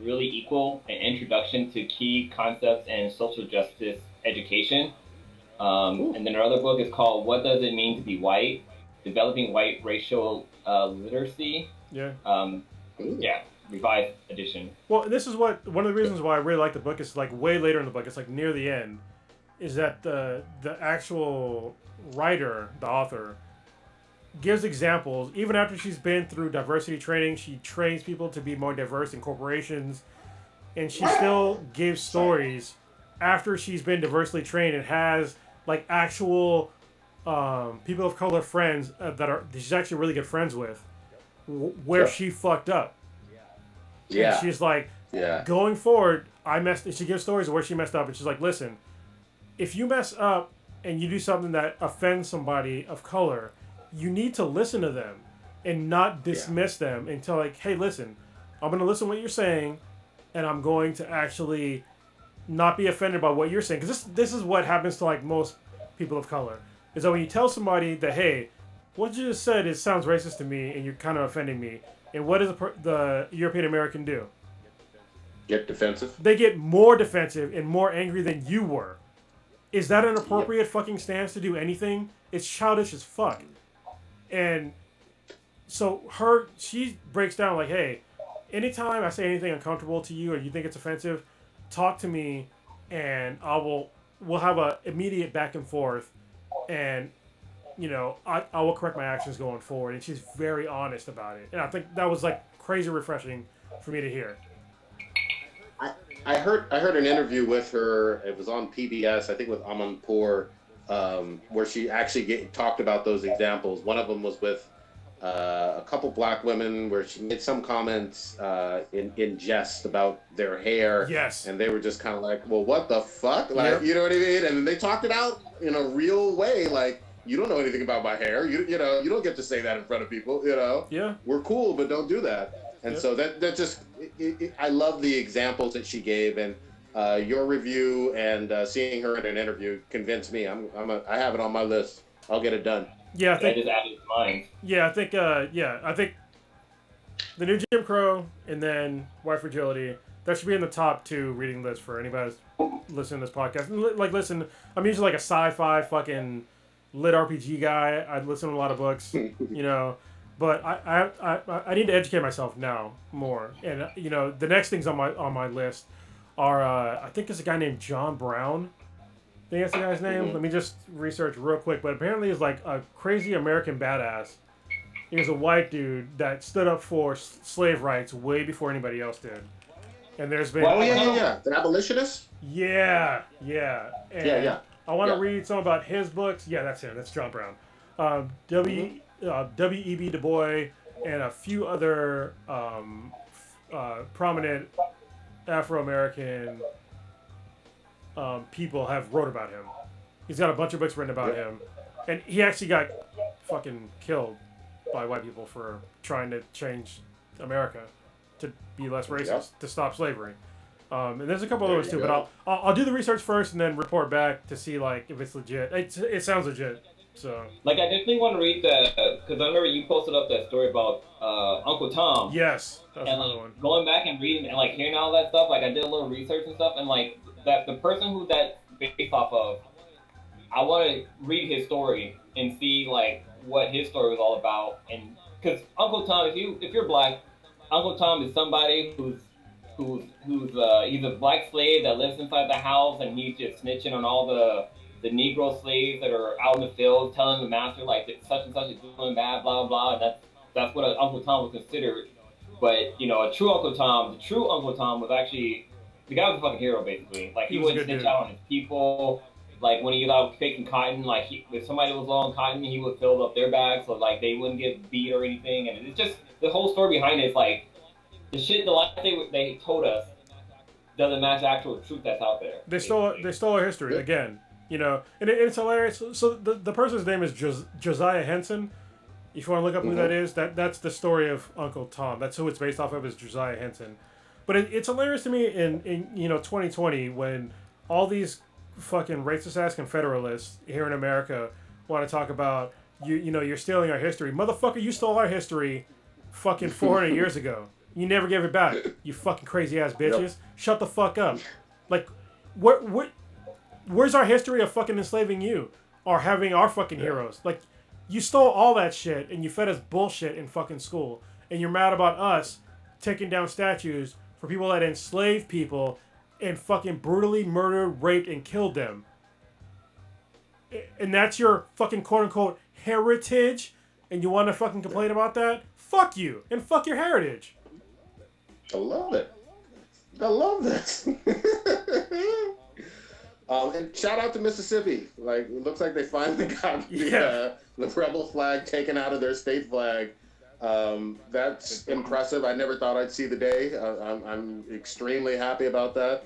Really Equal? An Introduction to Key Concepts in Social Justice Education." And then another book is called "What Does It Mean to Be White? Developing White Racial Literacy." Yeah. Revised edition. Well, this is one of the reasons why I really like the book is like way later in the book. It's like near the end, is that the actual writer, the author, gives examples. Even after she's been through diversity training, she trains people to be more diverse in corporations, and she still gives stories after she's been diversely trained and has like actual people of color friends that she's actually really good friends with, where she fucked up. Yeah. And she's like, going forward, she gives stories of where she messed up, and she's like, listen, if you mess up and you do something that offends somebody of color, you need to listen to them and not dismiss them and tell like, hey, listen, I'm going to listen to what you're saying, and I'm going to actually not be offended by what you're saying. Because this is what happens to like most people of color, is that when you tell somebody that, hey, what you just said sounds racist to me and you're kind of offending me, And what does the European American do? Get defensive. They get more defensive and more angry than you were. Is that an appropriate fucking stance to do anything? It's childish as fuck. And so she breaks down like, hey, anytime I say anything uncomfortable to you or you think it's offensive, talk to me and we'll have a immediate back and forth, and I will correct my actions going forward. And she's very honest about it. And I think that was like crazy refreshing for me to hear. I heard an interview with her. It was on PBS, I think, with Amanpour, where she actually talked about those examples. One of them was with a couple black women where she made some comments in jest about their hair. Yes. And they were just kind of like, well, what the fuck? Like, you know what I mean? And they talked it out in a real way. Like, you don't know anything about my hair. You don't get to say that in front of people, Yeah. We're cool, but don't do that. And so that just, I love the examples that she gave, and your review and seeing her in an interview convinced me. I have it on my list. I'll get it done. Yeah, I think. I just added mine. Yeah, I think. I think the new Jim Crow and then White Fragility, that should be in the top 2 reading list for anybody that's listening to this podcast. Like, listen, I'm usually like a sci-fi fucking lit RPG guy. I listen to a lot of books, But I need to educate myself now more. And the next things on my list are I think there's a guy named John Brown. I think that's the guy's name. Mm-hmm. Let me just research real quick. But apparently he's like a crazy American badass. He was a white dude that stood up for slave rights way before anybody else did. And there's been An abolitionist. Yeah. And Yeah. I want to read some about his books. Yeah, that's him. That's John Brown. W.E.B. Du Bois and a few other prominent Afro-American people have wrote about him. He's got a bunch of books written about him. And he actually got fucking killed by white people for trying to change America to be less racist, to stop slavery. And there's a couple others too, but I'll do the research first and then report back to see like if it's legit. It sounds legit. So, like, I definitely want to read that because I remember you posted up that story about Uncle Tom. Yes, that's and another one. Going back and reading and like hearing all that stuff, like I did a little research and stuff, and like that the person who that's based off of, I want to read his story and see like what his story was all about. And because Uncle Tom, if you're black, Uncle Tom is somebody who's he's a black slave that lives inside the house, and he's just snitching on all the Negro slaves that are out in the field, telling the master like that such and such is doing bad, blah blah blah. And that's what Uncle Tom was considered. But a true Uncle Tom, the true Uncle Tom was actually the guy was a fucking hero basically. Like he wouldn't snitch out on his people. Like when he was out faking cotton, like if somebody was low on cotton, he would fill up their bags so like they wouldn't get beat or anything. And it's just the whole story behind it is like the life they told us doesn't match the actual truth that's out there. They stole our history again. And it's hilarious. So the person's name is Josiah Henson. If you want to look up who that is, that's the story of Uncle Tom. That's who it's based off of, is Josiah Henson. But it's hilarious to me in 2020 when all these fucking racist ass Confederalists here in America want to talk about you're stealing our history. Motherfucker, you stole our history fucking 400 years ago. You never gave it back. You fucking crazy ass bitches. Yep. Shut the fuck up. Like, where's our history of fucking enslaving you or having our fucking heroes? Like, you stole all that shit and you fed us bullshit in fucking school, and you're mad about us taking down statues for people that enslaved people and fucking brutally murdered, raped, and killed them. And that's your fucking quote-unquote heritage, and you want to fucking complain about that? Fuck you, and fuck your heritage. I love it. I love this. And shout out to Mississippi. Like, it looks like they finally got the rebel flag taken out of their state flag. That's impressive. I never thought I'd see the day. I'm extremely happy about that.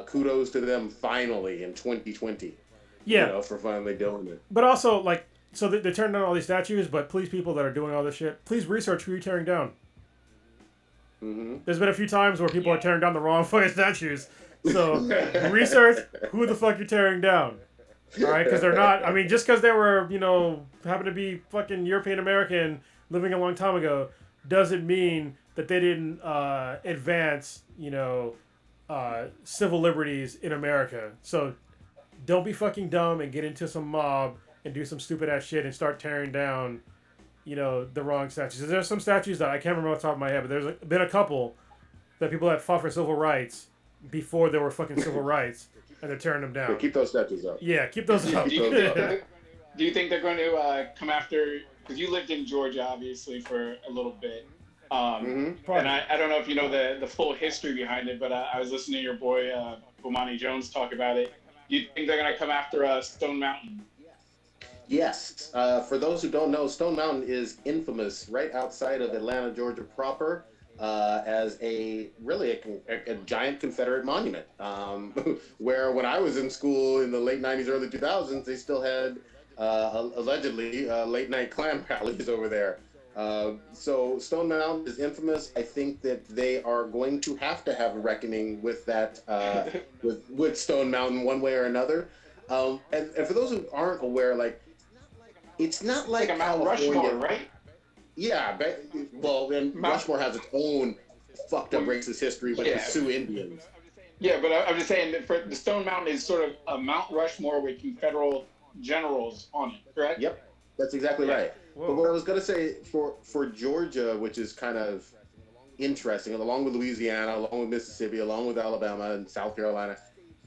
Kudos to them finally in 2020. Yeah. For finally doing it. But also, like, so they turned down all these statues, but please, people that are doing all this shit, please research who you're tearing down. Mm-hmm. There's been a few times where people are tearing down the wrong fucking statues. So research who the fuck you're tearing down. All right? Because they're not, just because they were, happen to be fucking European American living a long time ago, doesn't mean that they didn't advance, civil liberties in America. So don't be fucking dumb and get into some mob and do some stupid ass shit and start tearing down, the wrong statues. There's some statues that I can't remember off the top of my head, but there's been a couple that people that fought for civil rights before there were fucking civil rights, and they're tearing them down. So keep those statues up. Yeah, keep those up. Do you think they're going to come after? Because you lived in Georgia, obviously, for a little bit. And I don't know if you know the full history behind it, but I was listening to your boy Bomani Jones talk about it. Do you think they're going to come after Stone Mountain? Yes. For those who don't know, Stone Mountain is infamous right outside of Atlanta, Georgia proper, as a giant Confederate monument. Where when I was in school in the late 90s, early 2000s, they still had allegedly late night Klan rallies over there. So Stone Mountain is infamous. I think that they are going to have a reckoning with that, with Stone Mountain one way or another. And for those who aren't aware, it's not like a Mount Rushmore, right? Yeah, and Rushmore has its own fucked up racist history, but the Sioux Indians. Yeah, but I'm just saying that for the Stone Mountain is sort of a Mount Rushmore with Confederate generals on it, correct? Yep, that's exactly right. Whoa. But what I was going to say for Georgia, which is kind of interesting, along with Louisiana, along with Mississippi, along with Alabama and South Carolina,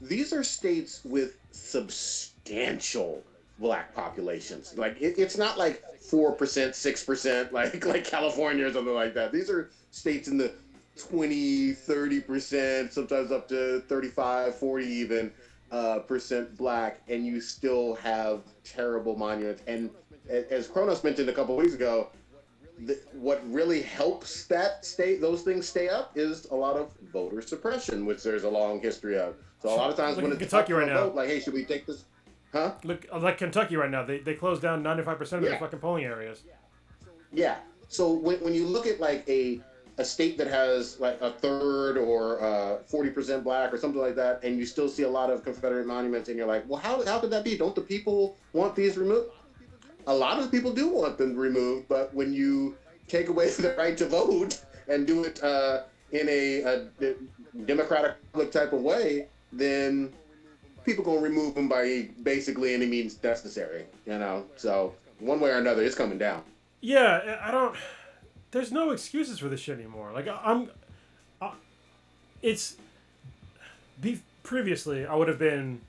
these are states with substantial black populations. It's not like 4%, 6%, like California or something like that. These are states in the 20, 30%, sometimes up to 35, 40 even percent black, and you still have terrible monuments. And as Kronos mentioned a couple weeks ago, what really helps those things stay up is a lot of voter suppression, which there's a long history of. So a lot of times when it's Kentucky right now, vote, hey, should we take this? Huh? Look, like Kentucky right now, they closed down 95% of their fucking polling areas. Yeah. So when you look at a state that has a third or 40% black or something like that, and you still see a lot of Confederate monuments, and you're like, well, how could that be? Don't the people want these removed? A lot of people do want them removed, but when you take away the right to vote and do it in a democratic type of way, then people gonna remove them by basically any means necessary, So one way or another, it's coming down. Yeah, there's no excuses for this shit anymore. Previously I would have been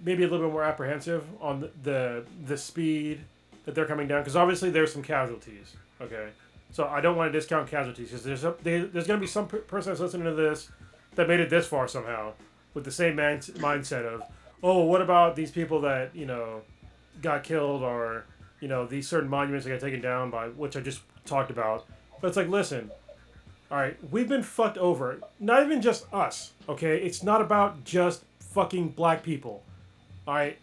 maybe a little bit more apprehensive on the speed that they're coming down, because obviously there's some casualties. Okay, so I don't want to discount casualties, because there's gonna be some person that's listening to this that made it this far somehow, with the same mindset of, oh, what about these people that, got killed, or, these certain monuments that got taken down by, which I just talked about. But it's like, listen, all right, we've been fucked over. Not even just us, okay? It's not about just fucking black people, all right?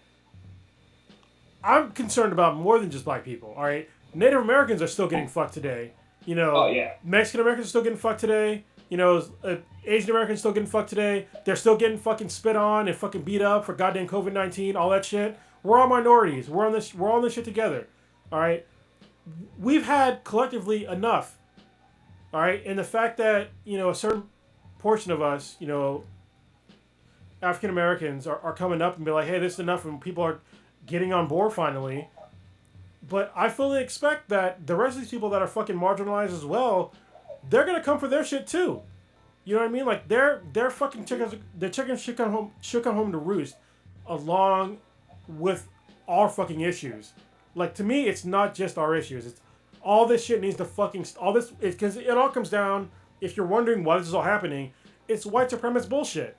I'm concerned about more than just black people, all right? Native Americans are still getting fucked today. Oh, yeah. Mexican Americans are still getting fucked today. Asian Americans still getting fucked today. They're still getting fucking spit on and fucking beat up for goddamn COVID-19, all that shit. We're all minorities. We're all on this shit together. All right? We've had collectively enough. All right? And the fact that, a certain portion of us, African Americans are coming up and be like, hey, this is enough, and people are getting on board finally. But I fully expect that the rest of these people that are fucking marginalized as well, they're gonna come for their shit too. You know what I mean? Like their fucking chickens should come home to roost, along with our fucking issues. Like, to me, it's not just our issues. It's all this shit needs to fucking because it all comes down. If you're wondering why this is all happening, it's white supremacist bullshit.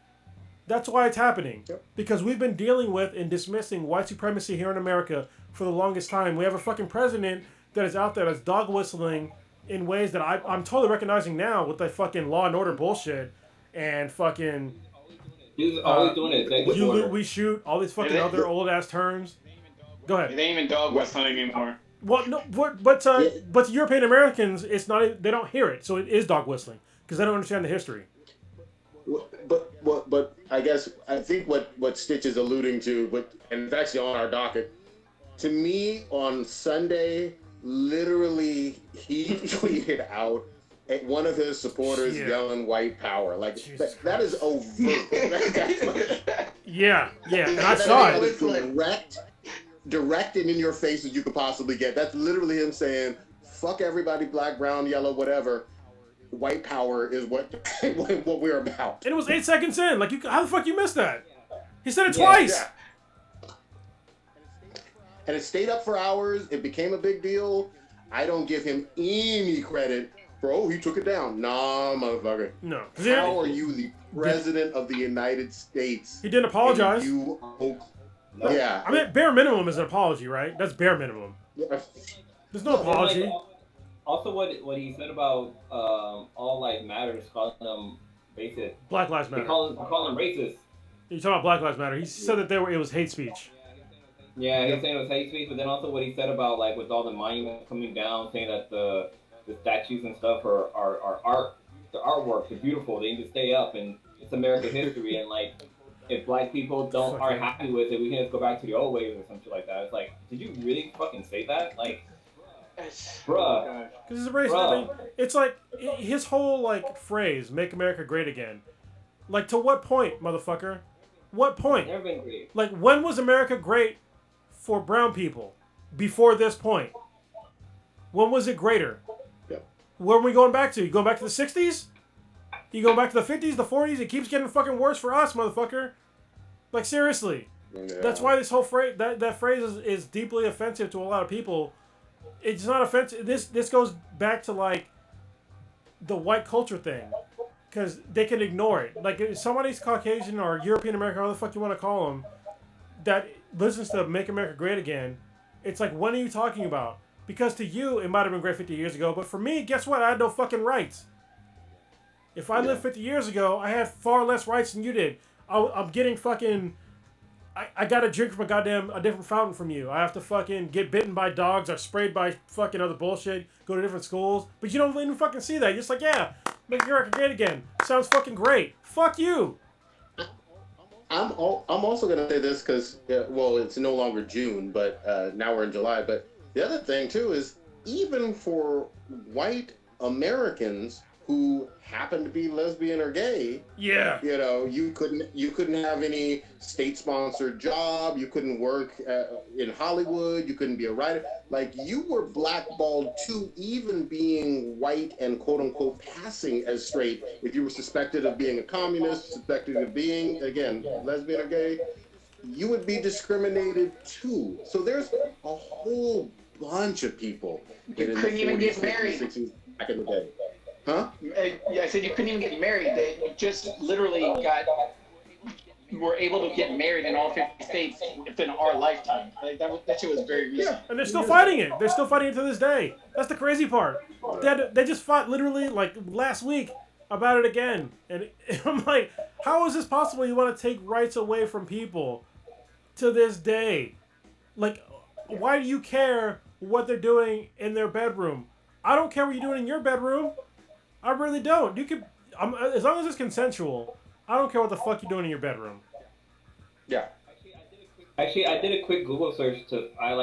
That's why it's happening. Yep. Because we've been dealing with and dismissing white supremacy here in America for the longest time. We have a fucking president that is out there that's dog whistling in ways that I'm totally recognizing now with the fucking Law and Order bullshit and fucking. He's always doing it. You loot, we shoot, all these fucking other old ass terms. Go ahead. It ain't even dog whistling anymore. Well, no, but to European Americans, it's not. They don't hear it, so it is dog whistling because they don't understand the history. But I think what Stitch is alluding to, and it's actually on our docket. To me, on Sunday, literally, he tweeted out at one of his supporters yelling "white power." Like that is overt. Yeah, and I saw it. Direct and in your face as you could possibly get. That's literally him saying, "Fuck everybody, black, brown, yellow, whatever. White power is what we're about." And it was 8 seconds in. Like, how the fuck you missed that? He said it twice. Yeah. And it stayed up for hours. It became a big deal. I don't give him any credit for, he took it down. Nah, motherfucker. No. How are you the president of the United States? He didn't apologize. Yeah. I mean, bare minimum is an apology, right? That's bare minimum. Yeah. There's no apology. Like, also, what he said about all lives matters, calling them racist. Black Lives Matter. Call them racist. You're talking about Black Lives Matter. He said that it was hate speech. Yeah, he's saying it was hate speech, but then also what he said about, like, with all the monuments coming down, saying that the statues and stuff are art, the artwork, they're beautiful, they need to stay up, and it's American history, and, like, if black people aren't happy with it, we can just go back to the old ways or something like that. It's like, did you really fucking say that? Like, bruh. Because it's a racist. I mean, it's like, his whole, like, phrase, "Make America Great Again." Like, to what point, motherfucker? What point? Never been great. Like, when was America great for brown people? Before this point? When was it greater? Yep. Where are we going back to? You going back to the 60s? You going back to the 50s, the 40s? It keeps getting fucking worse for us, motherfucker. Like, seriously. Yeah. That's why this whole phrase, that phrase is deeply offensive to a lot of people. It's not offensive. This goes back to, like, the white culture thing. Because they can ignore it. Like, if somebody's Caucasian or European American, however the fuck you want to call them, that listens to Make America Great Again, it's like, what are you talking about? Because to you, it might have been great 50 years ago, but for me, guess what? I had no fucking rights. If I lived 50 years ago, I had far less rights than you did. I'm getting fucking... I gotta drink from a different fountain from you. I have to fucking get bitten by dogs or sprayed by fucking other bullshit, go to different schools. But you don't even fucking see that. You're just like, yeah, Make America Great Again. Sounds fucking great. Fuck you. I'm also going to say this because, well, it's no longer June, but now we're in July. But the other thing, too, is even for white Americans who happen to be lesbian or gay, you know, you couldn't have any state-sponsored job. You couldn't work in Hollywood. You couldn't be a writer. Like, you were blackballed to even being white and quote-unquote passing as straight. If you were suspected of being a communist, suspected of being, again, lesbian or gay, you would be discriminated too. So there's a whole bunch of people. You couldn't even get married. 60s, back in the day. Huh? Yeah, I said you couldn't even get married. They just literally were able to get married in all 50 states within our lifetime. Like, that shit was very recent. Yeah, and they're still fighting it. They're still fighting it to this day. That's the crazy part. They just fought literally, like, last week about it again. And I'm like, how is this possible? You want to take rights away from people to this day? Like, why do you care what they're doing in their bedroom? I don't care what you're doing in your bedroom. I really don't. You could, as long as it's consensual, I don't care what the fuck you're doing in your bedroom. Yeah. Actually, I did a quick Google search I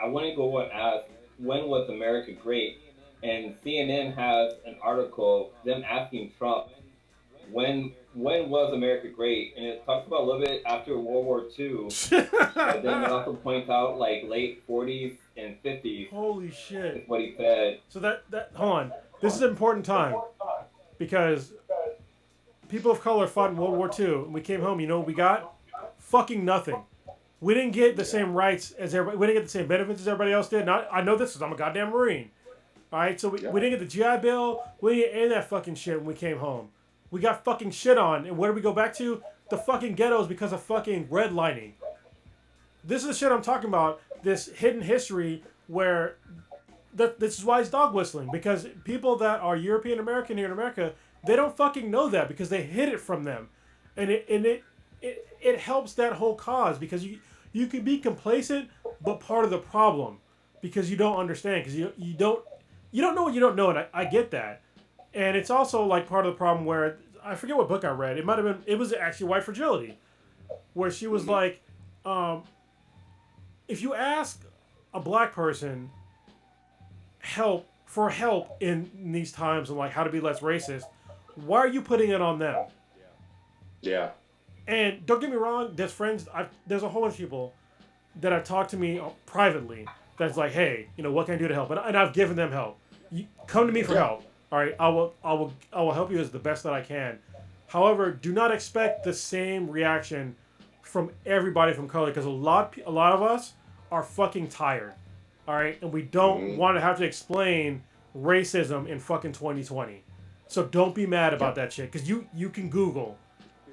went to Google and asked, when was America great? And CNN has an article, them asking Trump, when was America great? And it talks about a little bit after World War II. But then it also points out, like, late 40s and 50s. Holy shit. Is what he said. So that hold on. This is an important time because people of color fought in World War II and we came home. You know what we got? Fucking nothing. We didn't get the same rights as everybody. We didn't get the same benefits as everybody else did. I know this because I'm a goddamn Marine. All right, so we didn't get the GI Bill. We didn't get any of that fucking shit when we came home. We got fucking shit on. And where do we go back to? The fucking ghettos because of fucking redlining. This is the shit I'm talking about. This hidden history where... This is why it's dog whistling, because people that are European American here in America, they don't fucking know that because they hid it from them, and it helps that whole cause because you can be complacent but part of the problem because you don't understand because you don't know what you don't know, and I get that, and it's also like part of the problem where I forget what book I read. It was actually White Fragility, where she was like, if you ask a black person help in these times and like how to be less racist, why are you putting it on them? Yeah. And don't get me wrong, there's a whole bunch of people that have talked to me privately that's like, hey, what can I do to help? And I've given them help. You come to me for help. All right, I will help you as the best that I can. However, do not expect the same reaction from everybody from color, because a lot of us are fucking tired. All right, and we don't want to have to explain racism in fucking 2020. So don't be mad about that shit, because you can Google.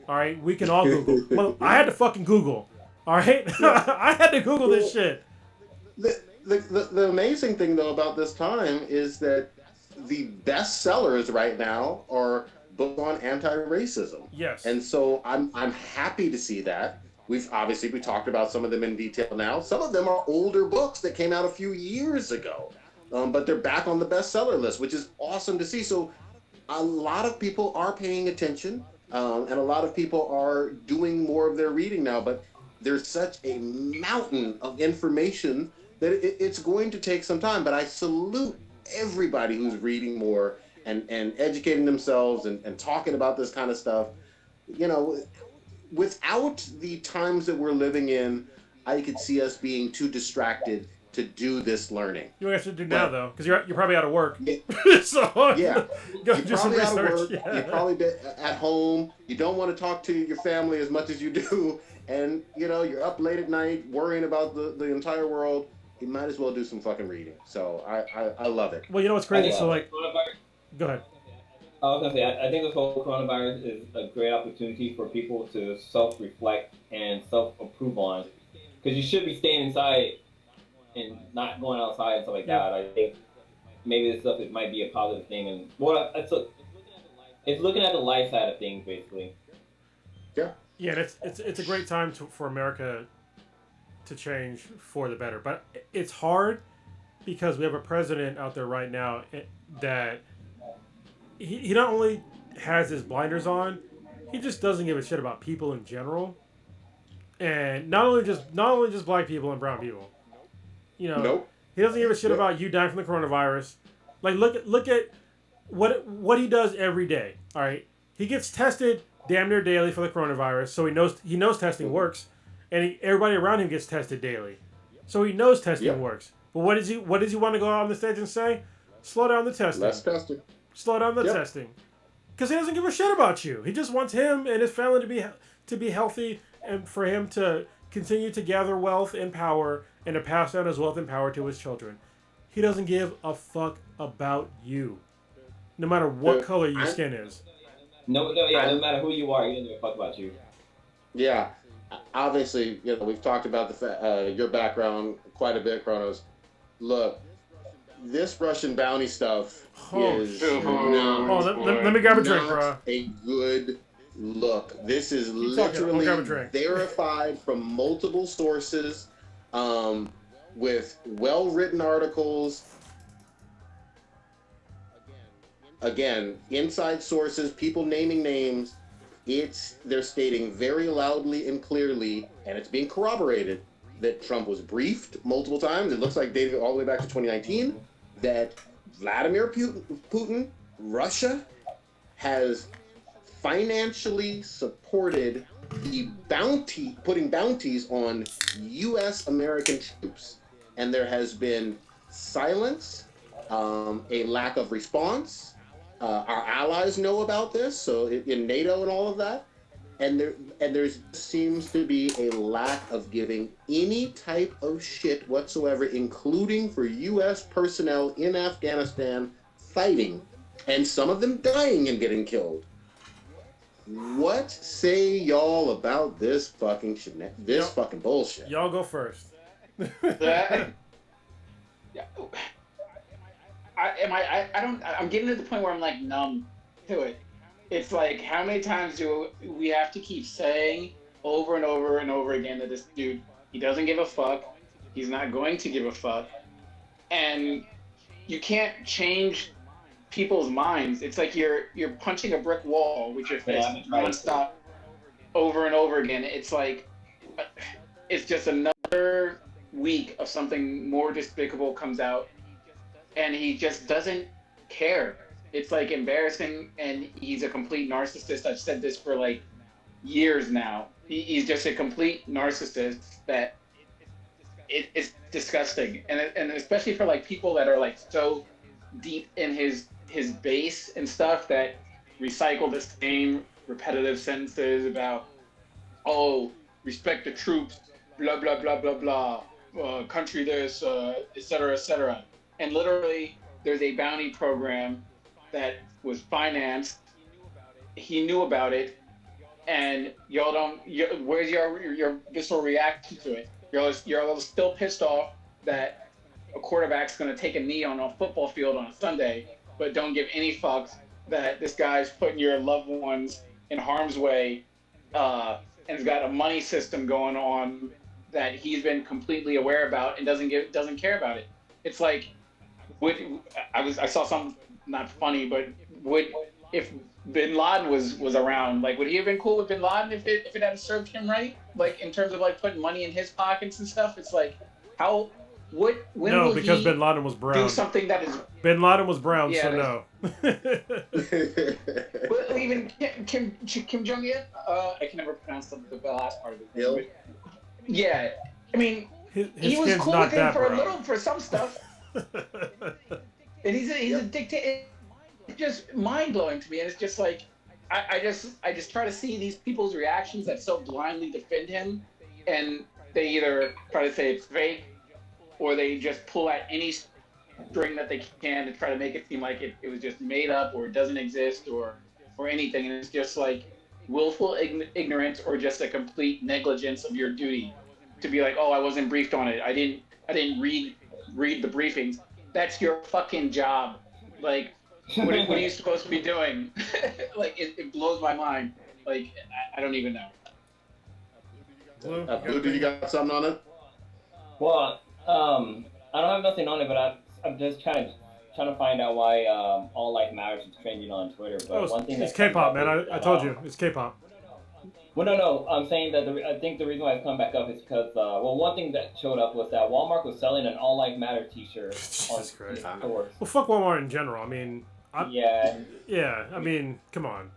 All right, we can all Google. Well, I had to fucking Google. All right, I had to Google this shit. The amazing thing though about this time is that the best sellers right now are books on anti-racism. Yes. And so I'm happy to see that. We talked about some of them in detail now. Some of them are older books that came out a few years ago, but they're back on the bestseller list, which is awesome to see. So a lot of people are paying attention, and a lot of people are doing more of their reading now. But there's such a mountain of information that it's going to take some time. But I salute everybody who's reading more and educating themselves and talking about this kind of stuff. Without the times that we're living in, I could see us being too distracted to do this learning. You have to do now though, because you're probably out of work. Yeah. So Yeah, go do some research. Out of work. Yeah. You're probably at home. You don't want to talk to your family as much as you do, and you're up late at night worrying about the entire world. You might as well do some fucking reading. So I love it. Well, what's crazy? So like, go ahead. I was gonna say, I think this whole coronavirus is a great opportunity for people to self-reflect and self-approve on, because you should be staying inside and not going outside and stuff like that. I think maybe this stuff, it might be a positive thing, and it's looking at the life side of things, basically. Yeah. Yeah, and it's a great time for America to change for the better, but it's hard because we have a president out there right now that he not only has his blinders on, he just doesn't give a shit about people in general, and not only just black people and brown people. Nope. He doesn't give a shit about you dying from the coronavirus. Like look at what he does every day. All right, he gets tested damn near daily for the coronavirus, so he knows testing works, and everybody around him gets tested daily, so he knows testing works. But what does he want to go out on the stage and say? Slow down the testing. Less testing. Slow down the testing, because he doesn't give a shit about you. He just wants him and his family to be healthy, and for him to continue to gather wealth and power and to pass down his wealth and power to his children. He doesn't give a fuck about you, no matter what color your skin is. No matter who you are, he doesn't give a fuck about you. Yeah, obviously, we've talked about your background quite a bit, Kronos. Look, this Russian bounty stuff is let me grab a drink, bro. A good look. This is literally verified from multiple sources, with well-written articles. Again, inside sources, people naming names. They're stating very loudly and clearly, and it's being corroborated, that Trump was briefed multiple times. It looks like dating all the way back to 2019, that Vladimir Putin, Russia, has financially supported putting bounties on U.S. American troops. And there has been silence, a lack of response. Our allies know about this, so in NATO and all of that. And there seems to be a lack of giving any type of shit whatsoever, including for U.S. personnel in Afghanistan fighting, and some of them dying and getting killed. What say y'all about this fucking fucking bullshit? Y'all go first. I'm getting to the point where I'm like numb to it. It's like, how many times do we have to keep saying over and over and over again that this dude, he doesn't give a fuck, he's not going to give a fuck, and you can't change people's minds. It's like you're punching a brick wall with your fist nonstop over and over again. It's like, it's just another week of something more despicable comes out, and he just doesn't care. It's like embarrassing, and he's a complete narcissist. I've said this for like years now. He's just a complete narcissist that it's disgusting, and especially for like people that are like so deep in his base and stuff that recycle the same repetitive sentences about, oh, respect the troops, blah blah blah blah blah, country this, etc. etc. And literally, there's a bounty program that was financed. He knew about it, and y'all don't. Where's your visceral reaction to it? You're still pissed off that a quarterback's going to take a knee on a football field on a Sunday, but don't give any fucks that this guy's putting your loved ones in harm's way, and has got a money system going on that he's been completely aware about and doesn't care about it. It's like, I saw something not funny, but if Bin Laden was around, like, would he have been cool with Bin Laden if it had served him right? Like, in terms of like putting money in his pockets and stuff. It's like, when no, will because he Bin Laden was brown. do something that is? Bin Laden was brown, Yeah, so no. Well, even Kim Jong Il, I can never pronounce the last part of it. Il? Yeah, I mean, his he was skin's cool not with him that for brown. a little, for some stuff, and he's a dictator. It's just mind blowing to me, and it's just like, I just try to see these people's reactions that so blindly defend him, and they either try to say it's fake, or they just pull at any string that they can to try to make it seem like it was just made up, or it doesn't exist, or anything, and it's just like willful ignorance, or just a complete negligence of your duty to be like, oh, I wasn't briefed on it. I didn't read the briefings. That's your fucking job. Like, what are you supposed to be doing? Like, it blows my mind. Like, I don't even know. Blue, Blue, you got something on it? Well, I don't have nothing on it, but I'm just trying to find out why All Life Matters is trending on Twitter. But one thing it's that K-pop, man. I told you, it's K-pop. Well, no. I'm saying that I think the reason why it's come back up is because one thing that showed up was that Walmart was selling an All Life Matter T-shirt on Jesus Christ. stores. Well, fuck Walmart in general. I mean, Yeah. I mean, come on.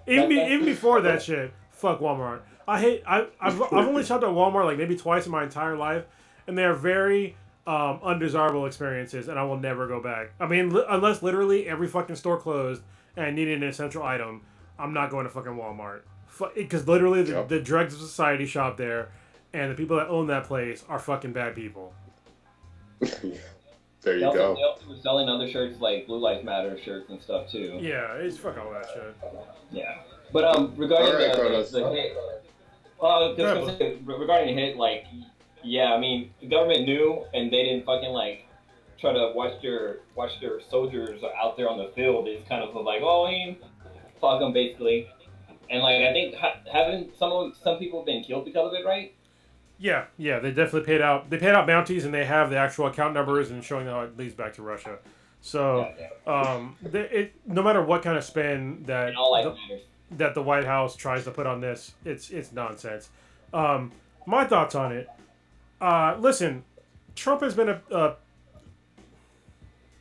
even before that shit, fuck Walmart. I've only shopped at Walmart like maybe twice in my entire life, and they are very undesirable experiences, and I will never go back. I mean, unless literally every fucking store closed and I needed an essential item, I'm not going to fucking Walmart. Because literally the dregs of society shop there, and the people that own that place are fucking bad people. There you go. They also were selling other shirts like Blue Lives Matter shirts and stuff too. Yeah, it's fuck all that shit. Yeah. But regarding the hit, regarding the hit, like, yeah, I mean, the government knew, and they didn't fucking like try to watch their soldiers out there on the field. It's kind of like, oh, I mean, fuck them basically. And like, I think having some people been killed because of it, right? Yeah, they definitely paid out. They paid out bounties, and they have the actual account numbers and showing how it leads back to Russia. So, no matter what kind of spin that the White House tries to put on this, it's nonsense. My thoughts on it. Listen, Trump has been how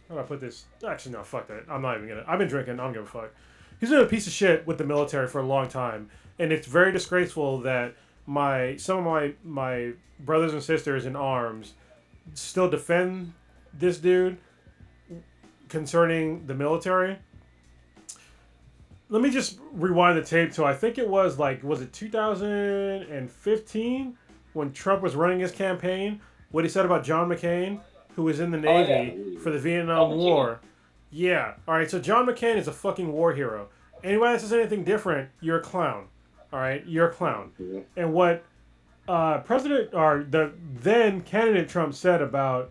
do I put this? Actually, no, fuck that. I'm not even gonna. I've been drinking. I don't give a fuck. He's been a piece of shit with the military for a long time, and it's very disgraceful that some of my brothers and sisters in arms still defend this dude concerning the military. Let me just rewind the tape to, I think it was 2015 when Trump was running his campaign, what he said about John McCain, who was in the Navy for the Vietnam War. Yeah. All right, so John McCain is a fucking war hero. Anybody that says anything different, you're a clown. All right, you're a clown. Mm-hmm. And what the then candidate Trump said about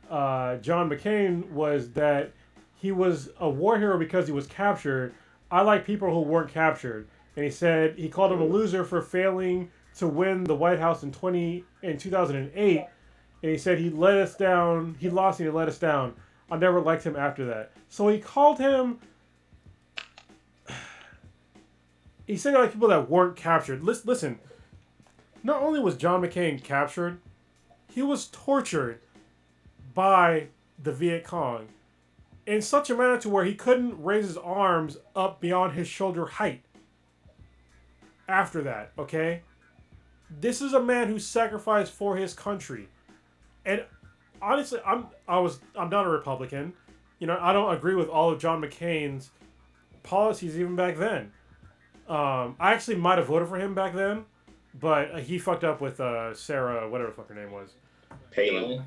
John McCain was that he was a war hero because he was captured. I like people who weren't captured. And he said he called him a loser for failing to win the White House in 2008. And he said he let us down. He lost and he let us down. I never liked him after that. So he called him. He said like people that weren't captured. Listen. Not only was John McCain captured, he was tortured by the Viet Cong in such a manner to where he couldn't raise his arms up beyond his shoulder height. After that, okay? This is a man who sacrificed for his country. And honestly, I'm not a Republican. You know, I don't agree with all of John McCain's policies even back then. I actually might have voted for him back then, but he fucked up with Sarah, whatever the fuck her name was. Palin.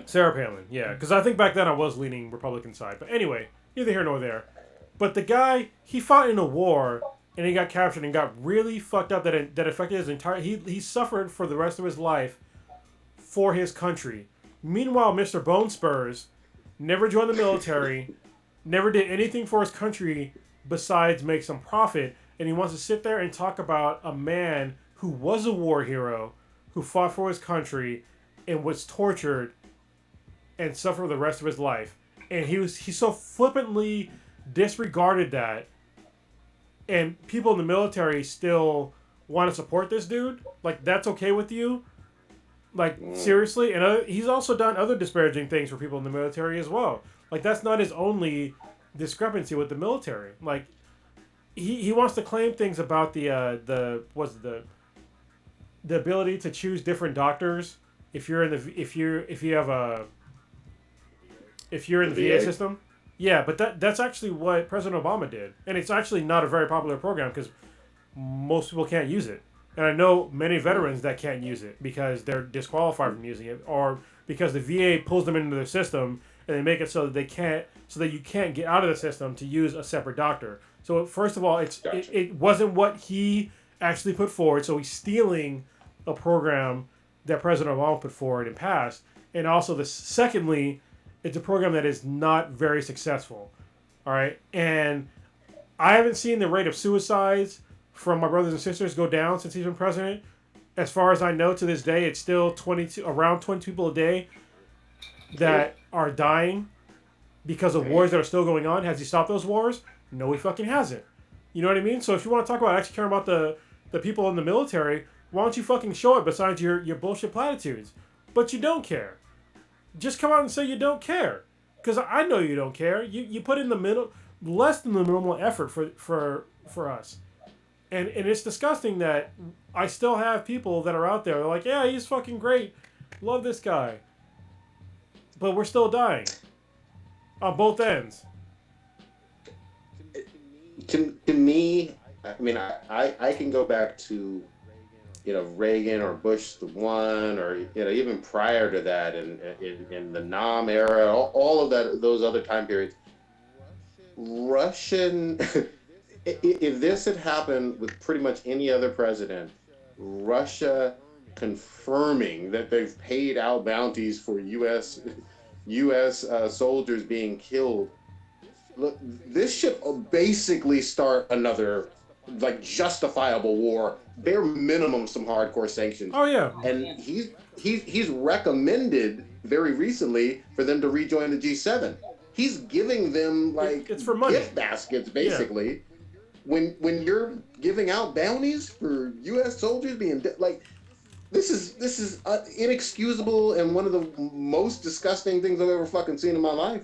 Sarah Palin, yeah. Because I think back then I was leaning Republican side. But anyway, neither here nor there. But the guy, he fought in a war, and he got captured and got really fucked up that affected his entire... He suffered for the rest of his life for his country. Meanwhile, Mr. Bone Spurs never joined the military, never did anything for his country besides make some profit, and he wants to sit there and talk about a man who was a war hero, who fought for his country, and was tortured and suffered the rest of his life. And he so flippantly disregarded that, and people in the military still want to support this dude. Like, that's okay with you? Like, seriously? And he's also done other disparaging things for people in the military as well. Like, that's not his only discrepancy with the military. Like, he wants to claim things about the ability to choose different doctors if you're in the if you're in the VA system. Yeah, but that's actually what President Obama did, and it's actually not a very popular program because most people can't use it. And I know many veterans that can't use it because they're disqualified from using it, or because the VA pulls them into the system and they make it so that you can't get out of the system to use a separate doctor. So first of all, it wasn't what he actually put forward. So he's stealing a program that President Obama put forward and passed. And also, secondly, it's a program that is not very successful. All right, and I haven't seen the rate of suicides from my brothers and sisters go down since he's been president. As far as I know, to this day, it's still around 20 people a day that are dying because of wars that are still going on. Has he stopped those wars? No, he fucking hasn't. You know what I mean? So if you want to talk about actually caring about the people in the military, why don't you fucking show it besides your bullshit platitudes? But you don't care. Just come out and say you don't care. Because I know you don't care. You put in less than the normal effort for us. And it's disgusting that I still have people that are out there. They're like, yeah, he's fucking great. Love this guy. But we're still dying. On both ends. To me, I mean, I can go back to, Reagan or Bush the one, or even prior to that, in the Nam era, all of those other time periods. Russian, if this had happened with pretty much any other president, Russia confirming that they've paid out bounties for U.S. Soldiers being killed. Look, this should basically start another, justifiable war. Bare minimum, some hardcore sanctions. Oh yeah. And he's recommended very recently for them to rejoin the G7. He's giving them it's for money. Gift baskets basically. Yeah. When you're giving out bounties for U.S. soldiers being this is inexcusable and one of the most disgusting things I've ever fucking seen in my life.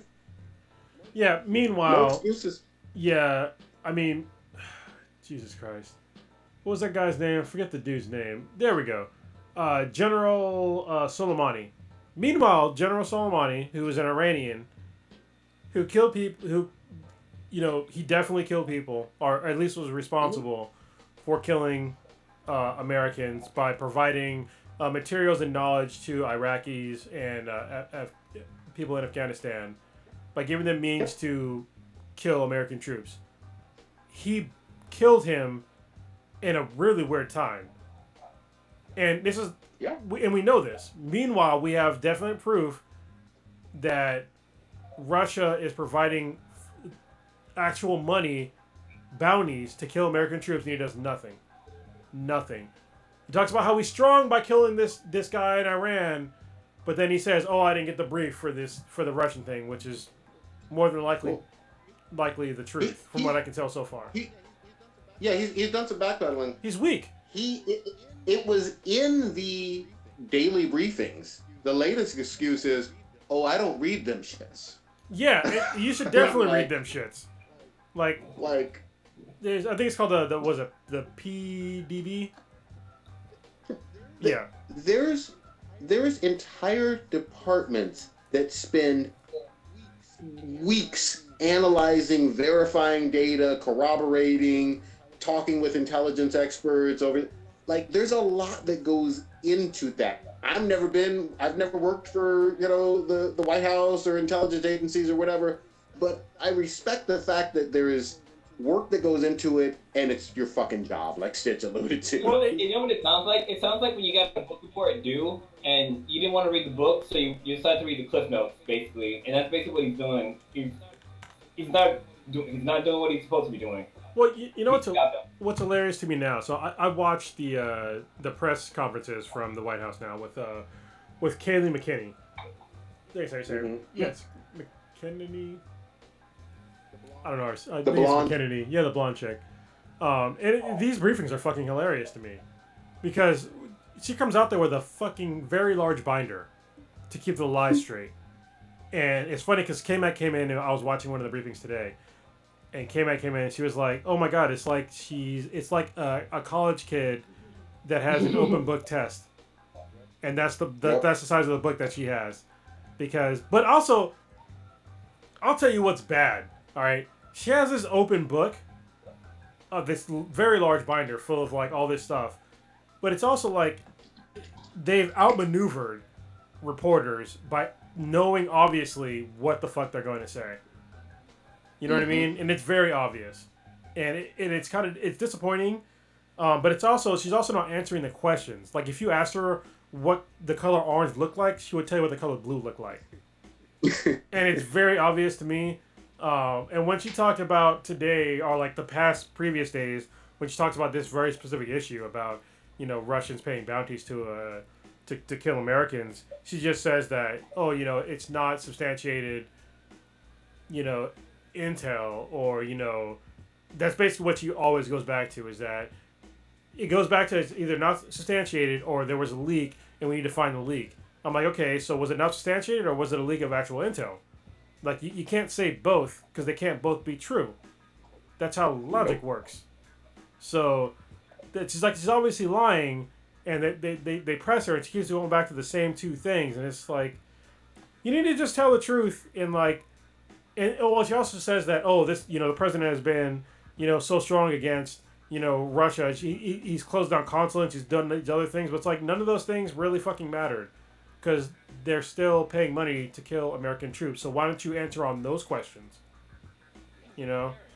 Yeah, meanwhile... No excuses. Yeah, I mean... Jesus Christ. What was that guy's name? I forget the dude's name. There we go. General Soleimani. Meanwhile, General Soleimani, who was an Iranian, who killed people... he definitely killed people, or at least was responsible for killing Americans by providing materials and knowledge to Iraqis and people in Afghanistan, by giving them means to kill American troops. He killed him in a really weird time. And this is... Yeah. And we know this. Meanwhile, we have definite proof that Russia is providing actual money, bounties, to kill American troops, and he does nothing. Nothing. He talks about how he's strong by killing this guy in Iran, but then he says, "Oh, I didn't get the brief for the Russian thing," which is more than likely the truth, from what I can tell so far. He's done some backpedaling. He's weak. It was in the daily briefings. The latest excuse is, oh, I don't read them shits. Yeah, you should definitely Like- read them shits. Like, Like, I think it's called the PDB? Yeah. there's entire departments that spend weeks analyzing, verifying data, corroborating, talking with intelligence experts over. Like, there's a lot that goes into that. I've never worked for, the White House or intelligence agencies or whatever, but I respect the fact that there is work that goes into it, and it's your fucking job, like Stitch alluded to. Well, you know what it sounds like? It sounds like when you got a book report due, and you didn't want to read the book, so you decided to read the cliff notes, basically, and that's basically what he's doing. He's not doing what he's supposed to be doing. Well, you know what's hilarious to me now? So I watched the press conferences from the White House now with Kayleigh McEnany. Thanks, I say. Mhm. Yes, McEnany. I don't know. I The think it's blonde? McEnany. Yeah, the blonde chick. These briefings are fucking hilarious to me because she comes out there with a fucking very large binder to keep the lies straight. And it's funny because K-Mac came in and I was watching one of the briefings today. And K-Mac came in and she was like, oh my God, it's like a college kid that has an open book test. And that's that's the size of the book that she has. But also, I'll tell you what's bad, all right? She has this open book of this very large binder full of like all this stuff. But it's also like they've outmaneuvered reporters by knowing obviously what the fuck they're going to say. You know what I mean? And it's very obvious. And it's disappointing. But it's also, she's also not answering the questions. Like if you asked her what the color orange looked like, she would tell you what the color blue looked like. And it's very obvious to me. And when she talked about today, or like the previous days, when she talks about this very specific issue about, Russians paying bounties to kill Americans, she just says that, it's not substantiated, intel, or, that's basically what she always goes back to, is that it goes back to it's either not substantiated or there was a leak and we need to find the leak. I'm like, okay, so was it not substantiated or was it a leak of actual intel? Like, you can't say both because they can't both be true. That's how logic works. So, she's obviously lying, and they press her and she keeps going back to the same two things, and it's like, you need to just tell the truth in like, and well, she also says that, the president has been, so strong against, Russia. He's closed down consulates, he's done these other things, but it's like none of those things really fucking mattered because they're still paying money to kill American troops. So why don't you answer on those questions? I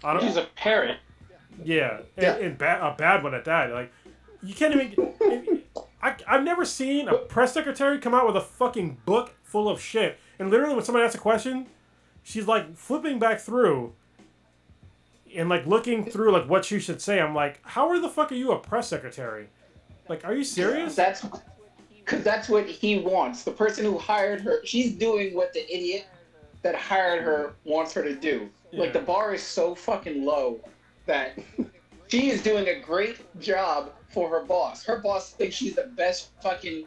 don't. She's a parrot. Yeah, and a bad one at that. Like, you can't even. I've never seen a press secretary come out with a fucking book full of shit, and literally when somebody asks a question, she's like flipping back through and like looking through like what she should say. I'm like, how the fuck are you a press secretary? Like, are you serious? That's what he wants. The person who hired her, she's doing what the idiot that hired her wants her to do. Yeah. Like, the bar is so fucking low that she is doing a great job for her boss. Her boss thinks she's the best fucking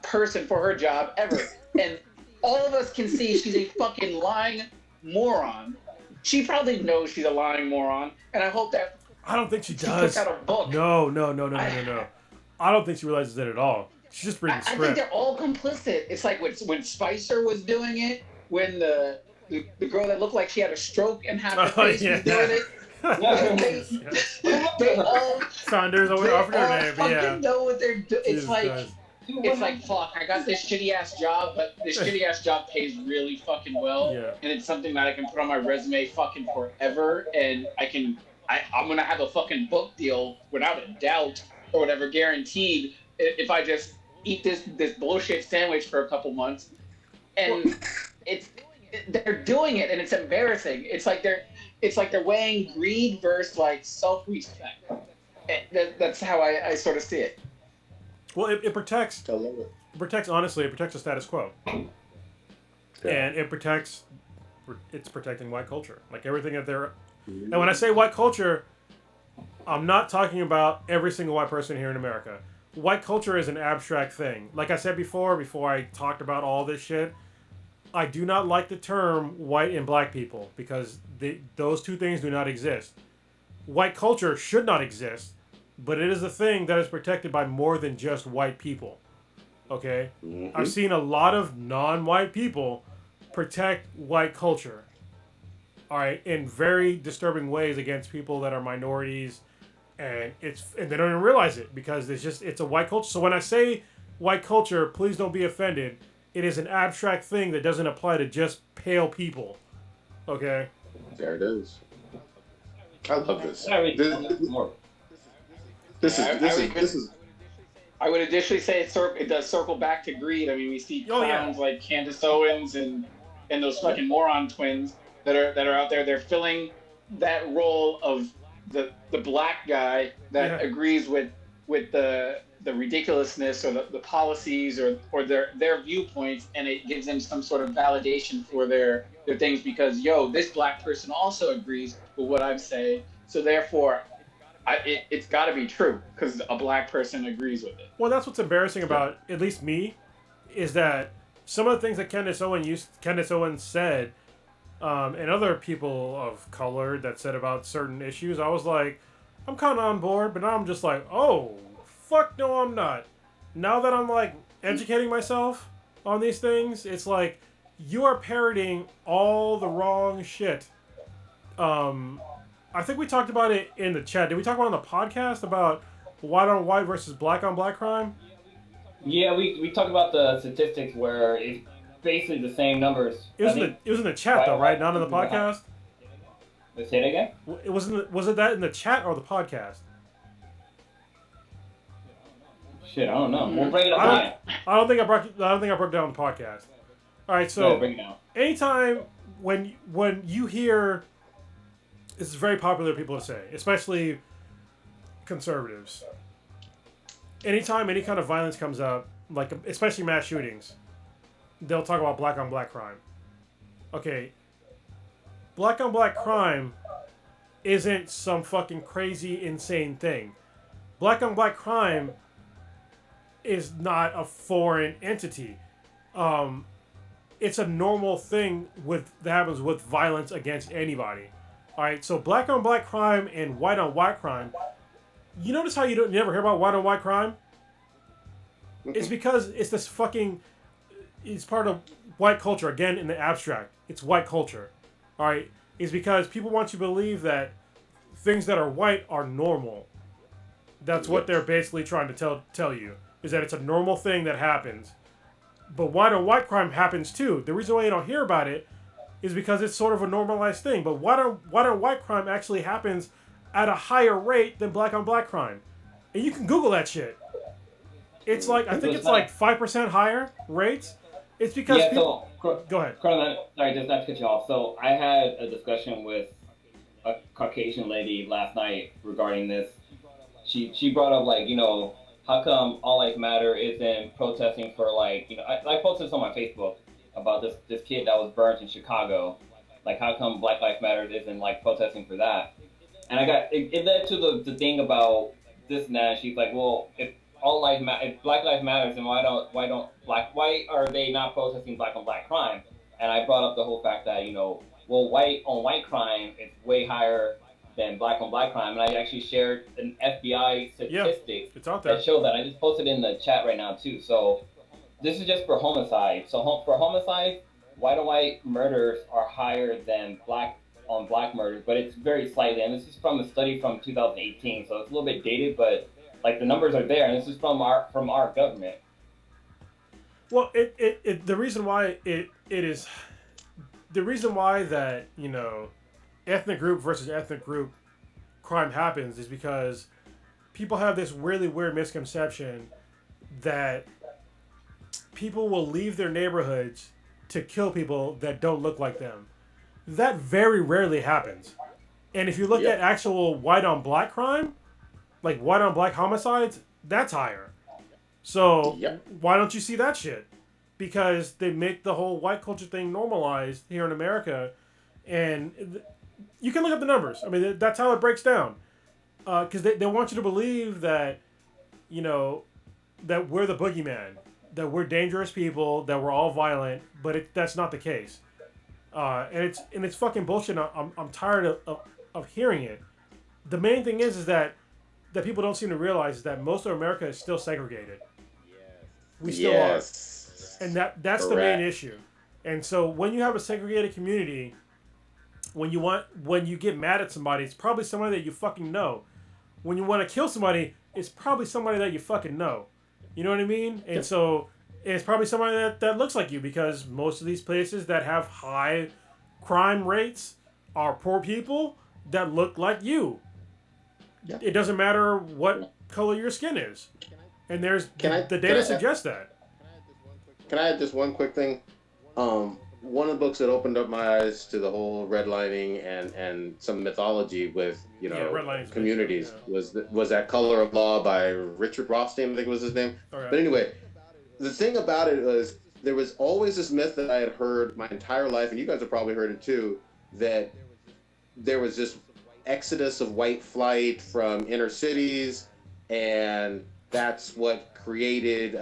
person for her job ever. And all of us can see she's a fucking lying moron. She probably knows she's a lying moron, and I hope that I don't think she she does. puts out a book. No. I don't think she realizes it at all. She's just reading the I script. think they're all complicit. It's like when Spicer was doing it, when the girl that looked like she had a stroke and half her face was doing it. They all Saunders, I forgot her name, but yeah. fucking know what they're doing. It's Jesus like Christ. it's like fuck. I got this shitty ass job, but this shitty ass job pays really fucking well, Yeah. and it's something that I can put on my resume fucking forever, and I'm gonna have a fucking book deal without a doubt or whatever, guaranteed. If I just eat this bullshit sandwich for a couple months, and they're doing it, and it's embarrassing. It's like they're weighing greed versus like self-respect. That's how I sort of see it. Well, it protects. I love it. Honestly, it protects the status quo, Yeah. and it's protecting white culture, like everything that they're. And when I say white culture, I'm not talking about every single white person here in America. White culture is an abstract thing. Like I said before I talked about all this shit, I do not like the term white and black people because those two things do not exist. White culture should not exist, but it is a thing that is protected by more than just white people. Okay? Mm-hmm. I've seen a lot of non-white people protect white culture. All right, in very disturbing ways against people that are minorities, and they don't even realize it because it's a white culture. So when I say white culture, please don't be offended. It is an abstract thing that doesn't apply to just pale people. Okay? There it is. I love this. I would additionally say it does circle back to greed. I mean, we see clowns like Candace Owens and those fucking moron twins that are out there. They're filling that role of the black guy that agrees with the ridiculousness or the policies or their viewpoints, and it gives them some sort of validation for their things because this black person also agrees with what I'm saying, so therefore it's got to be true because a black person agrees with it. Well, that's what's embarrassing about at least me is that some of the things that Candace Owens said, and other people of color that said about certain issues, I was like, I'm kind of on board, but now I'm just like, oh, fuck no, I'm not. Now that I'm like educating myself on these things, it's like you are parroting all the wrong shit. I think we talked about it in the chat. Did we talk about it on the podcast about white on white versus black on black crime? Yeah, we talked about the statistics where it's basically the same numbers. It was in the chat though, right? Not in the podcast. Let's say it again. Was it that in the chat or the podcast? Shit, I don't know. We'll bring it up. I don't think I broke it down on the podcast. All right, so bring it down. Anytime when you hear, this is very popular people to say, especially conservatives. Anytime any kind of violence comes up, like especially mass shootings, they'll talk about black on black crime. Okay, black on black crime isn't some fucking crazy, insane thing. Black on black crime is not a foreign entity. It's a normal thing that happens with violence against anybody. All right, so black on black crime and white on white crime. You notice how you never hear about white on white crime? It's because it's this fucking. It's part of white culture again in the abstract. It's white culture. All right, it's because people want you to believe that things that are white are normal. That's what they're basically trying to tell you. Is that it's a normal thing that happens. But white on white crime happens too. The reason why you don't hear about it is because it's sort of a normalized thing. But white on white crime actually happens at a higher rate than black on black crime. And you can Google that shit. It's like, I think it's like 5% higher rates. It's because people... Go ahead. Sorry, just not to cut you off. So I had a discussion with a Caucasian lady last night regarding this. She brought up like, how come All Life Matter isn't protesting for like, I posted this on my Facebook about this kid that was burnt in Chicago. Like, how come Black Lives Matter isn't like protesting for that? And it led to the thing about this and that. She's like, well, if Black Lives Matters, then why are they not protesting black on black crime? And I brought up the whole fact that, well, white on white crime is way higher than black on black crime. And I actually shared an FBI statistic it's out there. that showed that. I just posted it in the chat right now too. So this is just for homicide. So for homicide, white on white murders are higher than black on black murders, but it's very slightly. And this is from a study from 2018, so it's a little bit dated, but like the numbers are there, and this is from our government. Well, the reason why that ethnic group versus ethnic group crime happens is because people have this really weird misconception that people will leave their neighborhoods to kill people that don't look like them. That very rarely happens. And if you look at actual white on black crime, like white on black homicides, that's higher. So why don't you see that shit? Because they make the whole white culture thing normalized here in America, and you can look up the numbers. I mean, that's how it breaks down. Because they want you to believe that, that we're the boogeyman. that we're dangerous people, that we're all violent, but that's not the case. And it's fucking bullshit. I'm tired of hearing it. The main thing is that people don't seem to realize is that most of America is still segregated. We still are, and that's the main issue. And so when you have a segregated community, when you get mad at somebody, it's probably somebody that you fucking know. When you want to kill somebody, it's probably somebody that you fucking know. You know what I mean? And so it's probably somebody that looks like you, because most of these places that have high crime rates are poor people that look like you. Yeah. It doesn't matter what color your skin is. And the data suggests that. Can I add just one quick thing? One of the books that opened up my eyes to the whole redlining and some mythology with communities was that Color of Law by Richard Rothstein, I think was his name. Right. But anyway, the thing about it was there was always this myth that I had heard my entire life, and you guys have probably heard it too, that there was this exodus of white flight from inner cities, and that's what created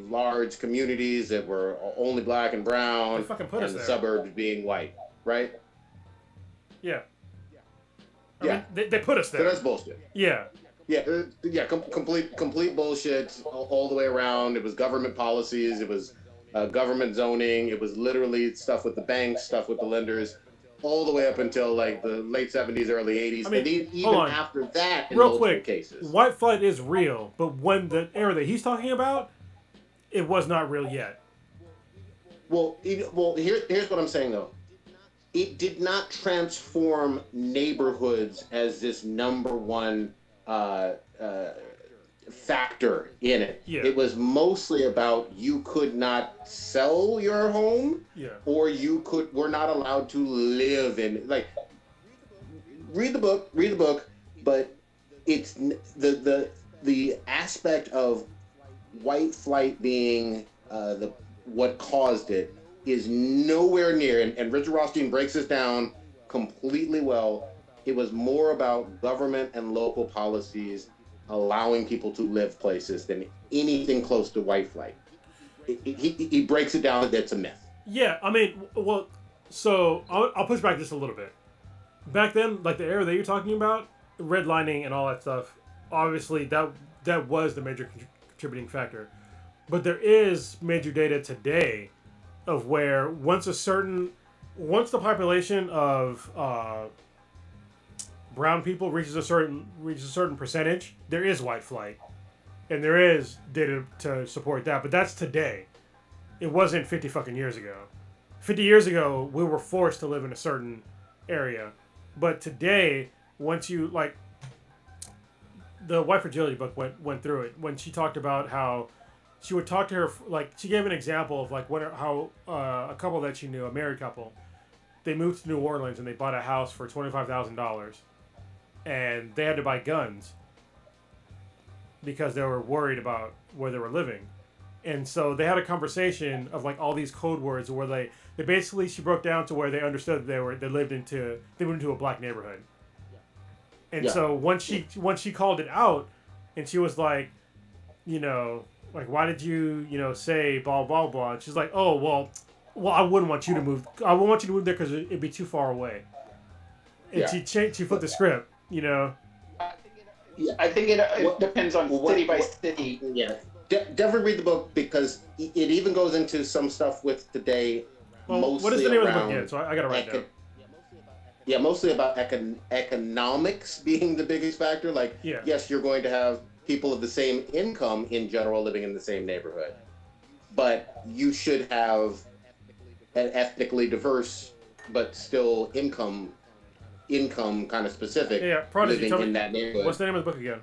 large communities that were only black and brown, and the suburbs being white, right? Yeah. I mean, they put us there. So that's bullshit. Yeah. Yeah. Complete bullshit all the way around. It was government policies. It was government zoning. It was literally stuff with the banks, stuff with the lenders, all the way up until like the late 70s, early 80s. I mean, and even after that, in real quick, cases. White flight is real, but when the era that he's talking about, it was not real yet. Well, here's what I'm saying though. It did not transform neighborhoods as this number one factor in it. Yeah. It was mostly about you could not sell your home, or were not allowed to live in. Like, read the book, but it's the aspect of white flight being what caused it is nowhere near, and Richard Rothstein breaks this down completely well. It was more about government and local policies allowing people to live places than anything close to white flight. He breaks it down that it's a myth. Yeah, I mean, well, so I'll push back just a little bit. Back then, like the era that you're talking about, redlining and all that stuff, obviously that was the major contributing factor. But there is major data today of where once the population of brown people reaches a certain percentage, there is white flight, and there is data to support that. But that's today. It wasn't 50 fucking years ago. 50 years ago, we were forced to live in a certain area. But today, once you, like, the White Fragility book went through it when she talked about how she would talk to her, like, she gave an example of like how a couple that she knew, a married couple, they moved to New Orleans and they bought a house for $25,000, and they had to buy guns because they were worried about where they were living. And so they had a conversation of like all these code words where they basically, she broke down to where they understood they moved into a black neighborhood. And so once she called it out, and she was like, like, why did you, say blah, blah, blah. And she's like, oh, well, I wouldn't want you to move. I wouldn't want you to move there because it'd be too far away. And she flipped the script, I think it depends on city by city. Yeah. Definitely read the book, because it even goes into some stuff with today. Well, what is the name of the book again? So I got to write down. Yeah, mostly about economics being the biggest factor. Like, yes, you're going to have people of the same income in general living in the same neighborhood, but you should have an ethnically diverse but still income kind of specific living in that neighborhood. What's the name of the book again?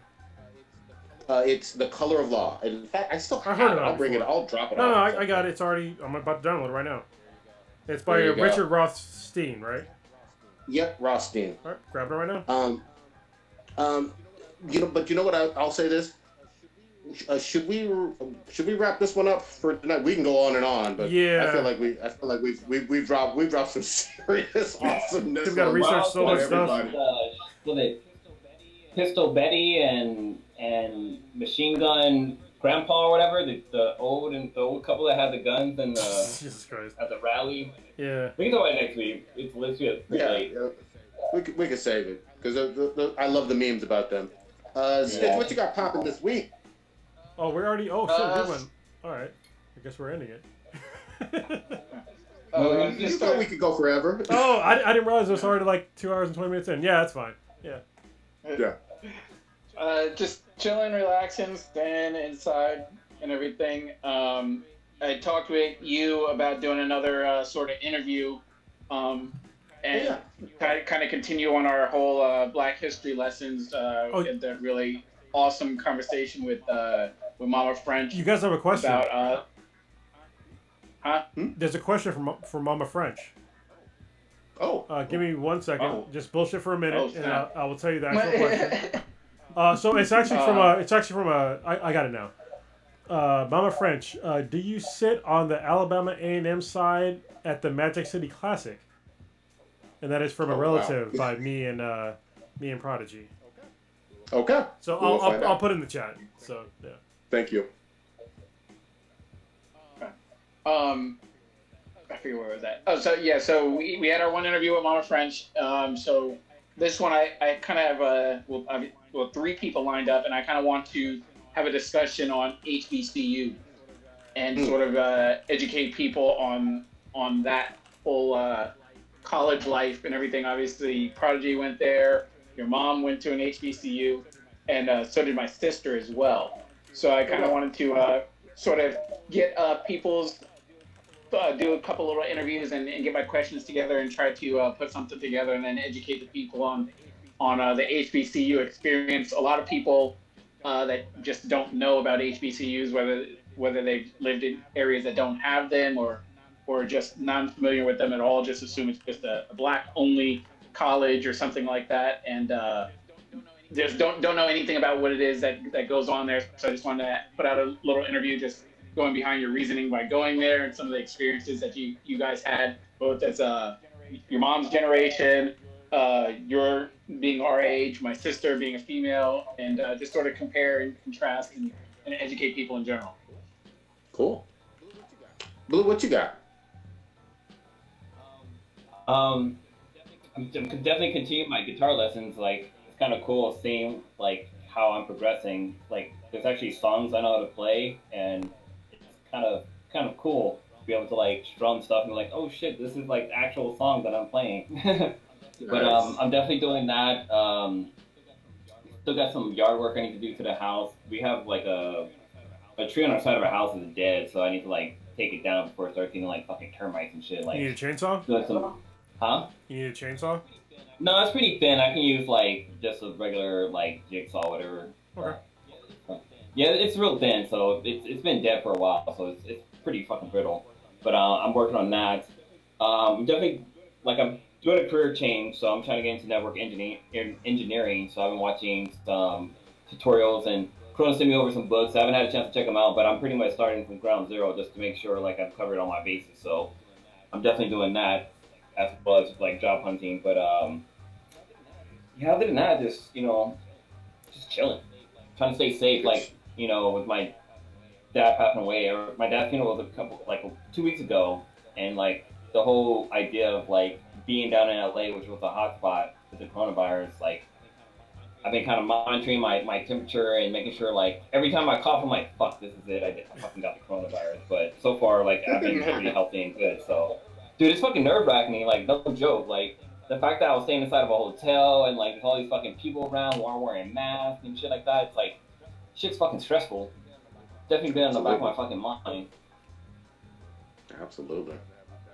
It's The Color of Law. In fact, I still have it. I'll bring it. I'll drop it. No, I got it. It's already. I'm about to download it right now. It's by Richard Rothstein, right? Yep, Rothstein. All right, grab it right now. But you know what? I'll say this. Should we wrap this one up for tonight? We can go on and on, but I feel like we've dropped some serious awesomeness. We've got to research so much stuff. Pistol Betty and Machine Gun grandpa or whatever, the old couple that had the guns and Jesus Christ. at the rally. Yeah. We can talk about it next week. It's literally pretty late. Yeah. We could save it because I love the memes about them. Stitch, what you got popping this week? Oh, we're already. Oh shit, we went. All right. I guess we're ending it. You thought we could go forever. Oh, I didn't realize it was already like 2 hours and 20 minutes in. Yeah, that's fine. Yeah. Yeah. Just chilling, relaxing, staying inside and everything. I talked with you about doing another sort of interview, and kind of continue on our whole Black History lessons. We had that really awesome conversation with Mama French. You guys have a question about There's a question from Mama French. Oh. Give me 1 second. Oh. Just bullshit for a minute, and I will tell you the actual question. So it's actually from a. I got it now. Mama French, do you sit on the Alabama A&M side at the Magic City Classic? And that is from a relative by me and Prodigy. Okay. So I'll put it in the chat. So yeah. Thank you. I forget where was that. Oh, so yeah, so we had our one interview with Mama French. So this one I kind of have 3 people lined up, and I kind of want to have a discussion on HBCU and sort of educate people on that whole college life and everything. Obviously, Prodigy went there. Your mom went to an HBCU, and so did my sister as well. So I kind of wanted to sort of get people's do a couple little interviews and get my questions together and try to put something together and then educate the people on the HBCU experience. A lot of people that just don't know about HBCUs, whether they've lived in areas that don't have them or just non-familiar with them at all, just assume it's just a black-only college or something like that, and just don't know anything about what it is that goes on there. So I just wanted to put out a little interview, just going behind your reasoning by going there and some of the experiences that you guys had, both as your mom's generation, your being our age, my sister being a female, and just sort of compare and contrast and educate people in general. Cool. Blue, what you got? I'm definitely continuing my guitar lessons. Like, it's kind of cool seeing like how I'm progressing. Like, there's actually songs I know how to play, and it's kind of cool to be able to like strum stuff and be like, oh shit, this is like actual songs that I'm playing. But I'm definitely doing that. Still got some yard work I need to do to the house. We have like a tree on our side of our house is dead, so I need to like take it down before it starts getting like fucking termites and shit. Like, you need a chainsaw? Huh? You need a chainsaw? No, it's pretty thin. I can use like just a regular like jigsaw, whatever. Okay. Yeah, it's real thin, so it's been dead for a while, so it's pretty fucking brittle. But I'm working on that. Definitely, like, I'm doing a career change, so I'm trying to get into network engineering. So I've been watching some tutorials, and Kronos sent me over some books. I haven't had a chance to check them out, but I'm pretty much starting from ground zero just to make sure like I've covered all my bases. So I'm definitely doing that, as well as like job hunting. But yeah, other than that, just just chilling, trying to stay safe. Like, with my dad passing away, or my dad's funeral was 2 weeks ago, and like the whole idea of like being down in LA, which was a hot spot with the coronavirus, like I've been kind of monitoring my temperature and making sure like every time I cough, I'm like, fuck, this is it. I fucking got the coronavirus. But so far, like, I've been pretty healthy and good. So, dude, it's fucking nerve-wracking. Like, no joke. Like, the fact that I was staying inside of a hotel and like there's all these fucking people around who aren't wearing masks and shit like that, it's like, shit's fucking stressful. Definitely been on the back of my fucking mind. Absolutely.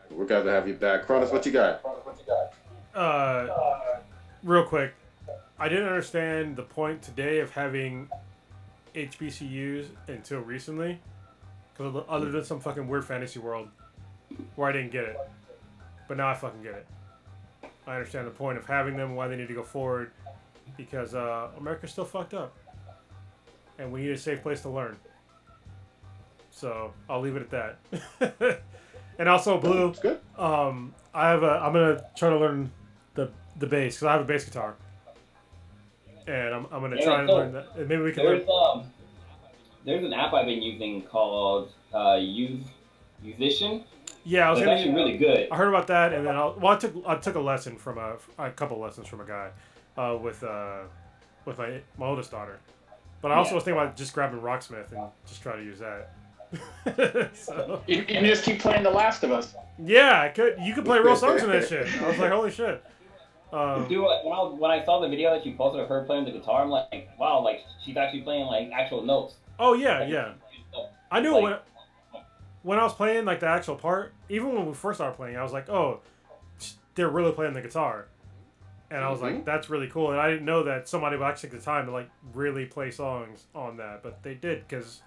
We're glad to have you back. Kronos, what you got? Real quick, I didn't understand the point today of having HBCUs until recently, because other than some fucking weird fantasy world where I didn't get it, but now I fucking get it. I understand the point of having them, why they need to go forward, because America's still fucked up, and we need a safe place to learn. So I'll leave it at that. And also, Blue, That's good. I'm gonna try to learn the bass, because I have a bass guitar, and I'm gonna try and learn that. And maybe we can. there's an app I've been using called Musician. Yeah, I was It's gonna. actually really good. I heard about that, and then I took a lesson from a couple lessons from a guy, with my oldest daughter, but I also was thinking about just grabbing Rocksmith and just try to use that. So, You can just keep playing The Last of Us. yeah, I could. You could play real songs in that shit. I was like, holy shit. Dude, when I saw the video that you posted of her playing the guitar, I'm like, wow, like she's actually playing like actual notes. Oh yeah, yeah. I knew Like, when I was playing like the actual part. Even when we first started playing, I was like, oh, they're really playing the guitar, and I was like, that's really cool. And I didn't know that somebody would actually take the time to like really play songs on that, but they did because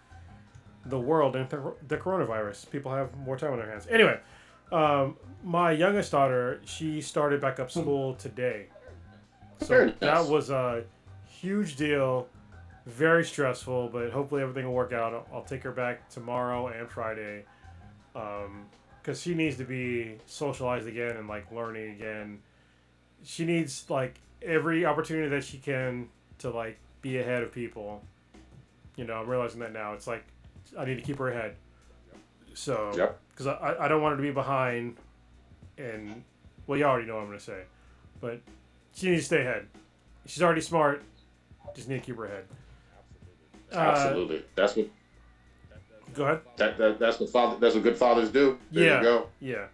the world and the coronavirus, people have more time on their hands. Anyway, my youngest daughter, she started back up school today, so Very nice. that was a huge deal. Very stressful, but hopefully everything will work out. I'll take her back tomorrow and Friday, because she needs to be socialized again and like learning again. She needs like every opportunity that she can to like be ahead of people. You know, I'm realizing that now. It's like I need to keep her ahead. So, Yep. because I don't want her to be behind. And well, you already know what I'm gonna say, but she needs to stay ahead. She's already smart. Just need to keep her ahead. Absolutely. That's what. Go ahead. That's what good fathers do. There Yeah. you go. Yeah.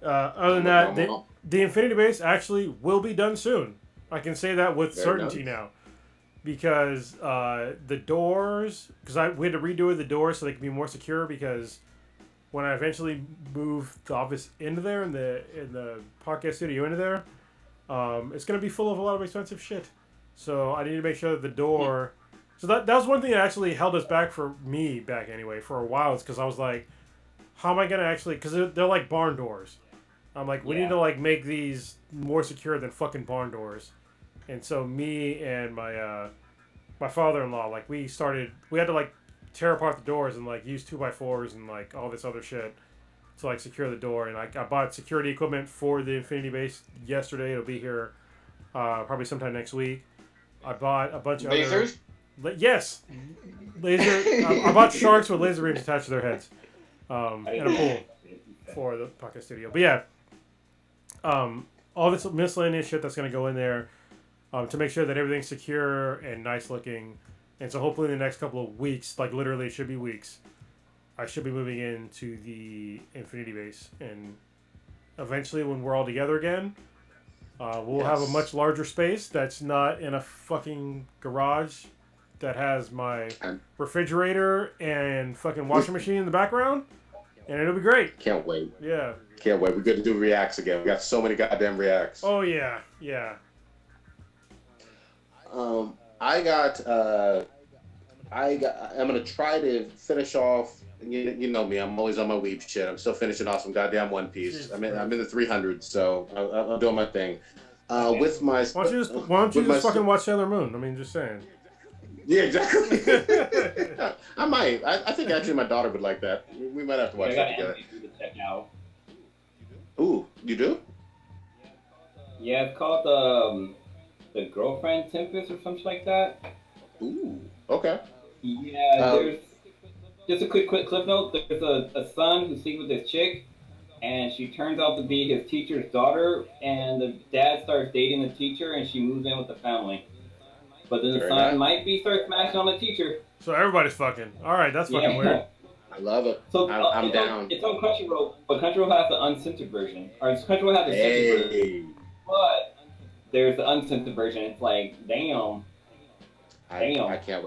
Other than that, the Infinity Base actually will be done soon. I can say that with Very certainty nice. now, because the doors, because we had to redo the doors so they can be more secure. Because when I eventually move the office into there and the podcast studio into there, it's gonna be full of a lot of expensive shit. So I need to make sure that the door. So that was one thing that actually held us back for a while. It's because I was like, how am I gonna actually? Because they're like barn doors. I'm like, we need to like make these more secure than fucking barn doors. And so me and my father-in-law, like we had to like tear apart the doors and like use 2x4s and like all this other shit to like secure the door. And I bought security equipment for the Infinity Base yesterday. It'll be here probably sometime next week. I bought a bunch of Lasers? Yes, laser. I bought sharks with laser beams attached to their heads, in a pool for the podcast studio. But yeah, all this miscellaneous shit that's gonna go in there, to make sure that everything's secure and nice looking. And so hopefully in the next couple of weeks, like literally it should be weeks, I should be moving into the Infinity Base, and eventually when we're all together again, we'll have a much larger space that's not in a fucking garage that has my refrigerator and fucking washing machine in the background, and it'll be great. Can't wait. Yeah. Can't wait. We're going to do reacts again. We got so many goddamn reacts. Oh yeah, yeah. I'm gonna try to finish off. You know me. I'm always on my weeb shit. I'm still finishing off some goddamn One Piece. I'm in the 300s, so I'm doing my thing. With my. Why don't you just fucking watch Sailor Moon? I mean, just saying. Yeah, exactly. I might. I think actually my daughter would like that. We might have to watch that together. check out. Ooh, you do? Yeah, it's called the Girlfriend Tempest or something like that. Ooh, okay. Yeah, there's just a quick clip note. There's a son who's sleeping with this chick, and she turns out to be his teacher's daughter, and the dad starts dating the teacher, and she moves in with the family. But then the Very son nice. might start smashing on the teacher. So everybody's fucking. All right, that's fucking weird. I love it. So I'm it's down. It's on Crunchyroll, but Crunchyroll has the uncensored version. Or Crunchyroll has the censored version. Hey. But there's the uncensored version. It's like, damn. I can't.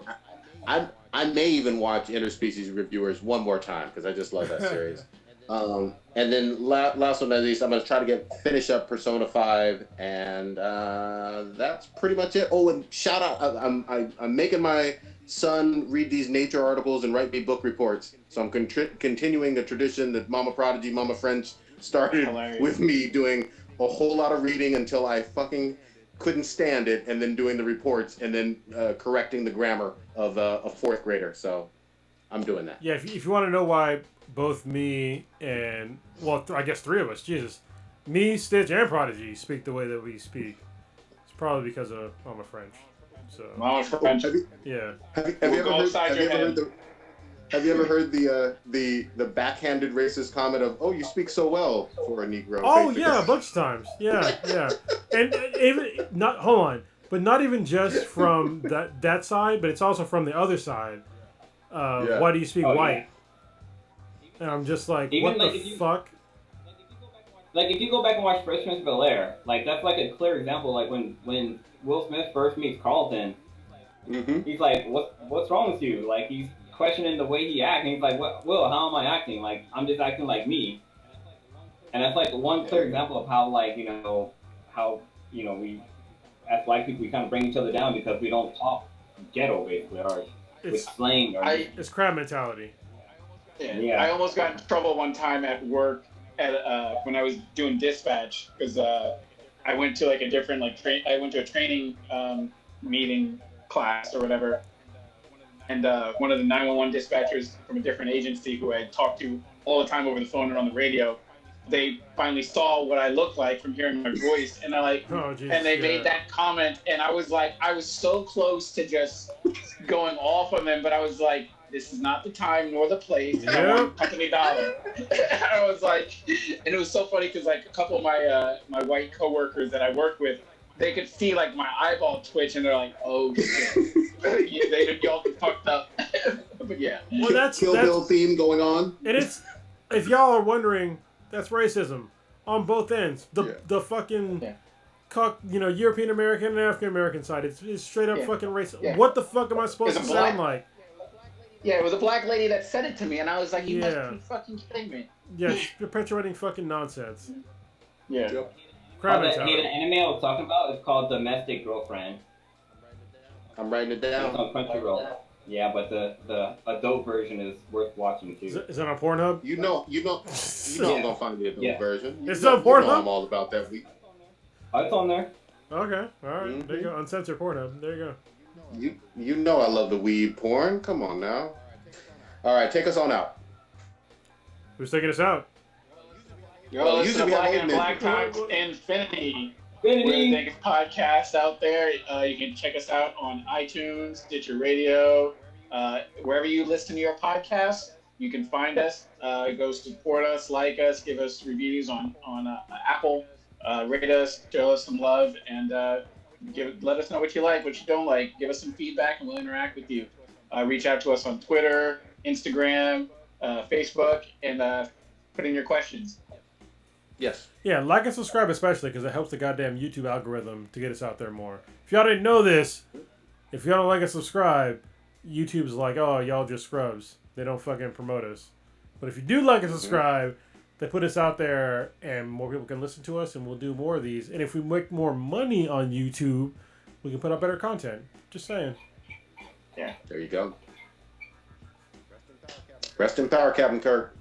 I may even watch Interspecies Reviewers one more time because I just love that series. And then last but not least, I'm gonna try to finish up Persona 5, and that's pretty much it. Oh, and shout out! I'm making my son read these nature articles and write me book reports. So I'm continuing the tradition that Mama Prodigy, Mama French started Hilarious. with me, doing a whole lot of reading until I fucking couldn't stand it, and then doing the reports, and then correcting the grammar of a fourth grader. So I'm doing that. Yeah, if you want to know why both me and, well, I guess three of us, Jesus, me, Stitch, and Prodigy speak the way that we speak, it's probably because of Mama French. So Mama French. yeah. Have you ever heard the backhanded racist comment of, "Oh, you speak so well for a Negro"? Oh basically? yeah, a bunch of times. Yeah. And even not hold on, but not even just from that side, but it's also from the other side. Yeah. Why do you speak Oh, white? And I'm just like, Even, what like, the if you- fuck? Like, if you go back and watch Fresh Prince of Bel-Air, like, that's like a clear example. Like, when Will Smith first meets Carlton, Mm-hmm. he's like, what's wrong with you? Like, he's questioning the way he acts, and he's like, Will, how am I acting? Like, I'm just acting like me. And that's like one clear example of how, like, we, as black people, we kind of bring each other down because we don't talk ghetto, basically, or with It's slang. Or it's crab mentality. Yeah. I almost got in trouble one time at work when I was doing dispatch because I went to like a different I went to a training meeting class or whatever, and one of the 911 dispatchers from a different agency who I had talked to all the time over the phone and on the radio, they finally saw what I looked like from hearing my voice, and they made that comment, and I was so close to just going off on them, but I was like, this is not the time nor the place. Yep. I want company dollar. I was like, and it was so funny because like a couple of my my white coworkers that I work with, they could see like my eyeball twitch, and they're like, oh shit, y'all fucked up. But yeah. Well, that's Kill Bill theme going on. And it's, if y'all are wondering, that's racism on both ends. The fucking European American and African American side. It's straight up fucking racist. Yeah. What the fuck am I supposed to sound like? Yeah, it was a black lady that said it to me, and I was like, you Yeah. must be fucking kidding me. Yeah, it's perpetuating fucking nonsense. Yeah. Yep. Crab The mentality. anime I was talking about is called Domestic Girlfriend. I'm writing it It's down. on Crunchyroll. Yeah, but the adult version is worth watching too. Is that on Pornhub? You know I'm gonna find the adult version. It's you know, on Pornhub? You know I'm all about that. Oh, it's on there. Okay, alright. There you go. Uncensored Pornhub. There you go. You know I love the weed porn. Come on now. All right, take us on out. Who's taking us out? You're listening to usually we have Black old and men. Black Times Infinity. We're the biggest podcast out there. You can check us out on iTunes, Stitcher Radio, wherever you listen to your podcast. You can find us. Go support us, like us, give us reviews on Apple. Rate us, show us some love, and let us know what you like, what you don't like. Give us some feedback, and we'll interact with you. Reach out to us on Twitter, Instagram, Facebook, and put in your questions. Yes. Yeah, like and subscribe especially because it helps the goddamn YouTube algorithm to get us out there more. If y'all didn't know this, if y'all don't like and subscribe, YouTube's like, oh, y'all just scrubs. They don't fucking promote us. But if you do like and subscribe, they put us out there and more people can listen to us and we'll do more of these. And if we make more money on YouTube, we can put out better content. Just saying. Yeah. There you go. Rest in power, Captain Kirk.